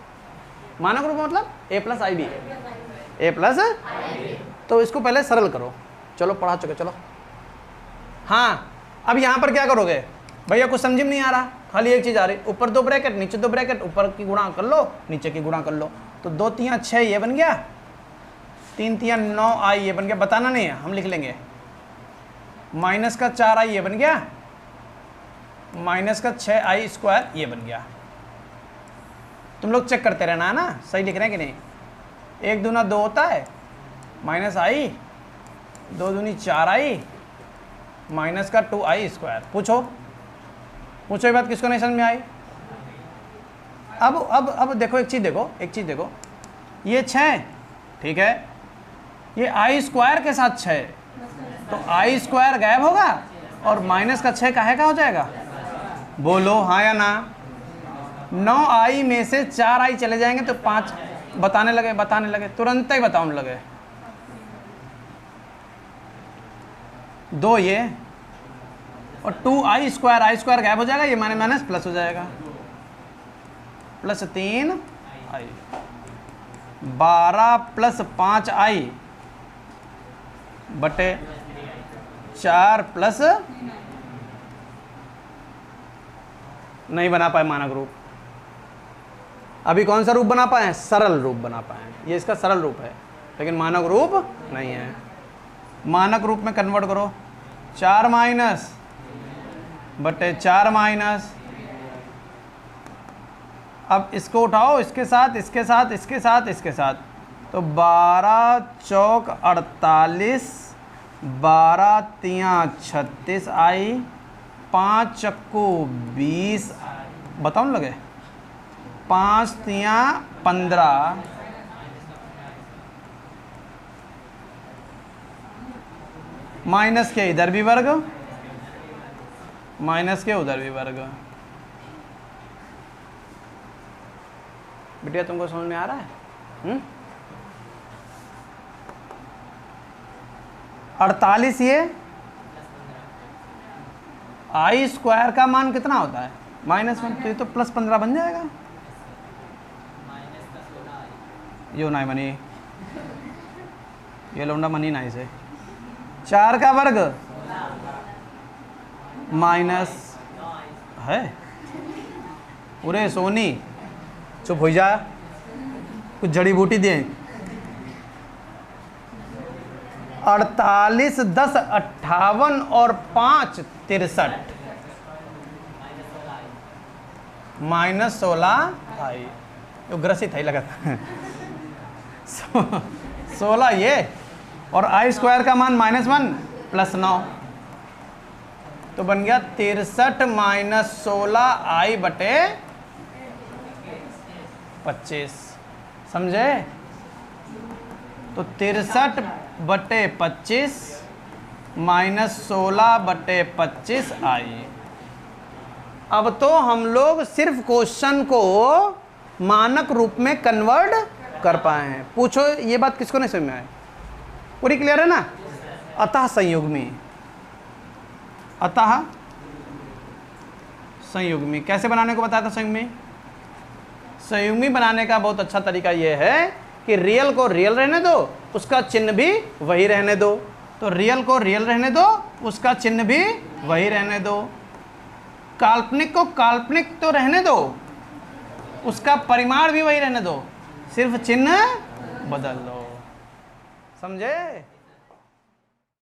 मानक रूप में मतलब a plus i b, a plus, तो इसको पहले सरल करो। चलो पढ़ा चुके, चलो। हाँ, अब यहाँ पर क्या करोगे भैया? कुछ समझ में नहीं आ रहा, खाली एक चीज़ आ रही, ऊपर 2 ब्रैकेट नीचे 2 ब्रैकेट, ऊपर की गुणा कर लो नीचे की गुणा कर लो। तो 2 3 6 ये बन गया, 3 3 9 आई ये बन गया। बताना नहीं है, हम लिख लेंगे। माइनस का 4 आई ये बन गया, माइनस का 6 आई स्क्वायर ये बन गया। तुम लोग चेक करते रहना है ना, सही लिख रहे हैं कि नहीं। 1 दूना 2 होता है, माइनस आई, 2 दूनी 4 आई, माइनस का 2 आई स्क्वायर। पूछो ये बात किसको नहीं समझ में आई? अब देखो, एक चीज़ देखो, ये 6 ठीक है, ये आई स्क्वायर के साथ 6, तो आई स्क्वायर गायब होगा और माइनस का 6 काहे का हो जाएगा? बोलो हाँ या ना। 9 आई में से 4 आई चले जाएंगे तो 5 बताने लगे, तुरंत ही बताने लगे। 2 ये और 2 आई स्क्वायर गायब हो जाएगा, ये माने माइनस प्लस हो जाएगा, प्लस 3 आई, 12 प्लस 5 आई बटे 4 प्लस, नहीं बना पाए मानक रूप। अभी कौन सा रूप बना पाए? सरल रूप बना पाए। ये इसका सरल रूप है, लेकिन मानक रूप नहीं है। मानक रूप में कन्वर्ट करो। 4 माइनस बटे 4 माइनस, अब इसको उठाओ इसके साथ, तो 12 चौक 48, 12 तियाँ 36 आई, 5 चक्कू 20, बताओ ना लगे, 5 तियाँ 15, माइनस के इधर भी वर्ग, माइनस के उधर भी वर्ग। बिटिया तुमको समझ में आ रहा है? 48 ये आई स्क्वायर का मान कितना होता है? -1, तो ये तो प्लस 15 बन जाएगा। यो ना मनी, ये लौंडा मनी ना इसे। 4 का वर्ग माइनस है, पूरे सोनी चुप हो जा, कुछ जड़ी बूटी दें। 48 10 58 और 5 63, -16 आई, तो ग्रसित है लगा 16 ये, और आई स्क्वायर का मान -1 प्लस 9, तो बन गया 63 - 16 आई बटे 25। समझे? तो 63 बटे 25 -16 बटे 25 आई। अब तो हम लोग सिर्फ क्वेश्चन को मानक रूप में कन्वर्ट कर पाए हैं। पूछो ये बात किसको नहीं समझ में आई? पूरी क्लियर है ना? अतः संयुग्मी, अतः संयुग्मी कैसे बनाने को बताया था? संयुग्मी बनाने का बहुत अच्छा तरीका यह है कि रियल को रियल रहने दो, उसका चिन्ह भी वही रहने दो। तो रियल को रियल रहने दो, उसका चिन्ह भी वही रहने दो। काल्पनिक को काल्पनिक तो रहने दो, उसका परिमाण भी वही रहने दो, सिर्फ चिन्ह बदल दो। समझे?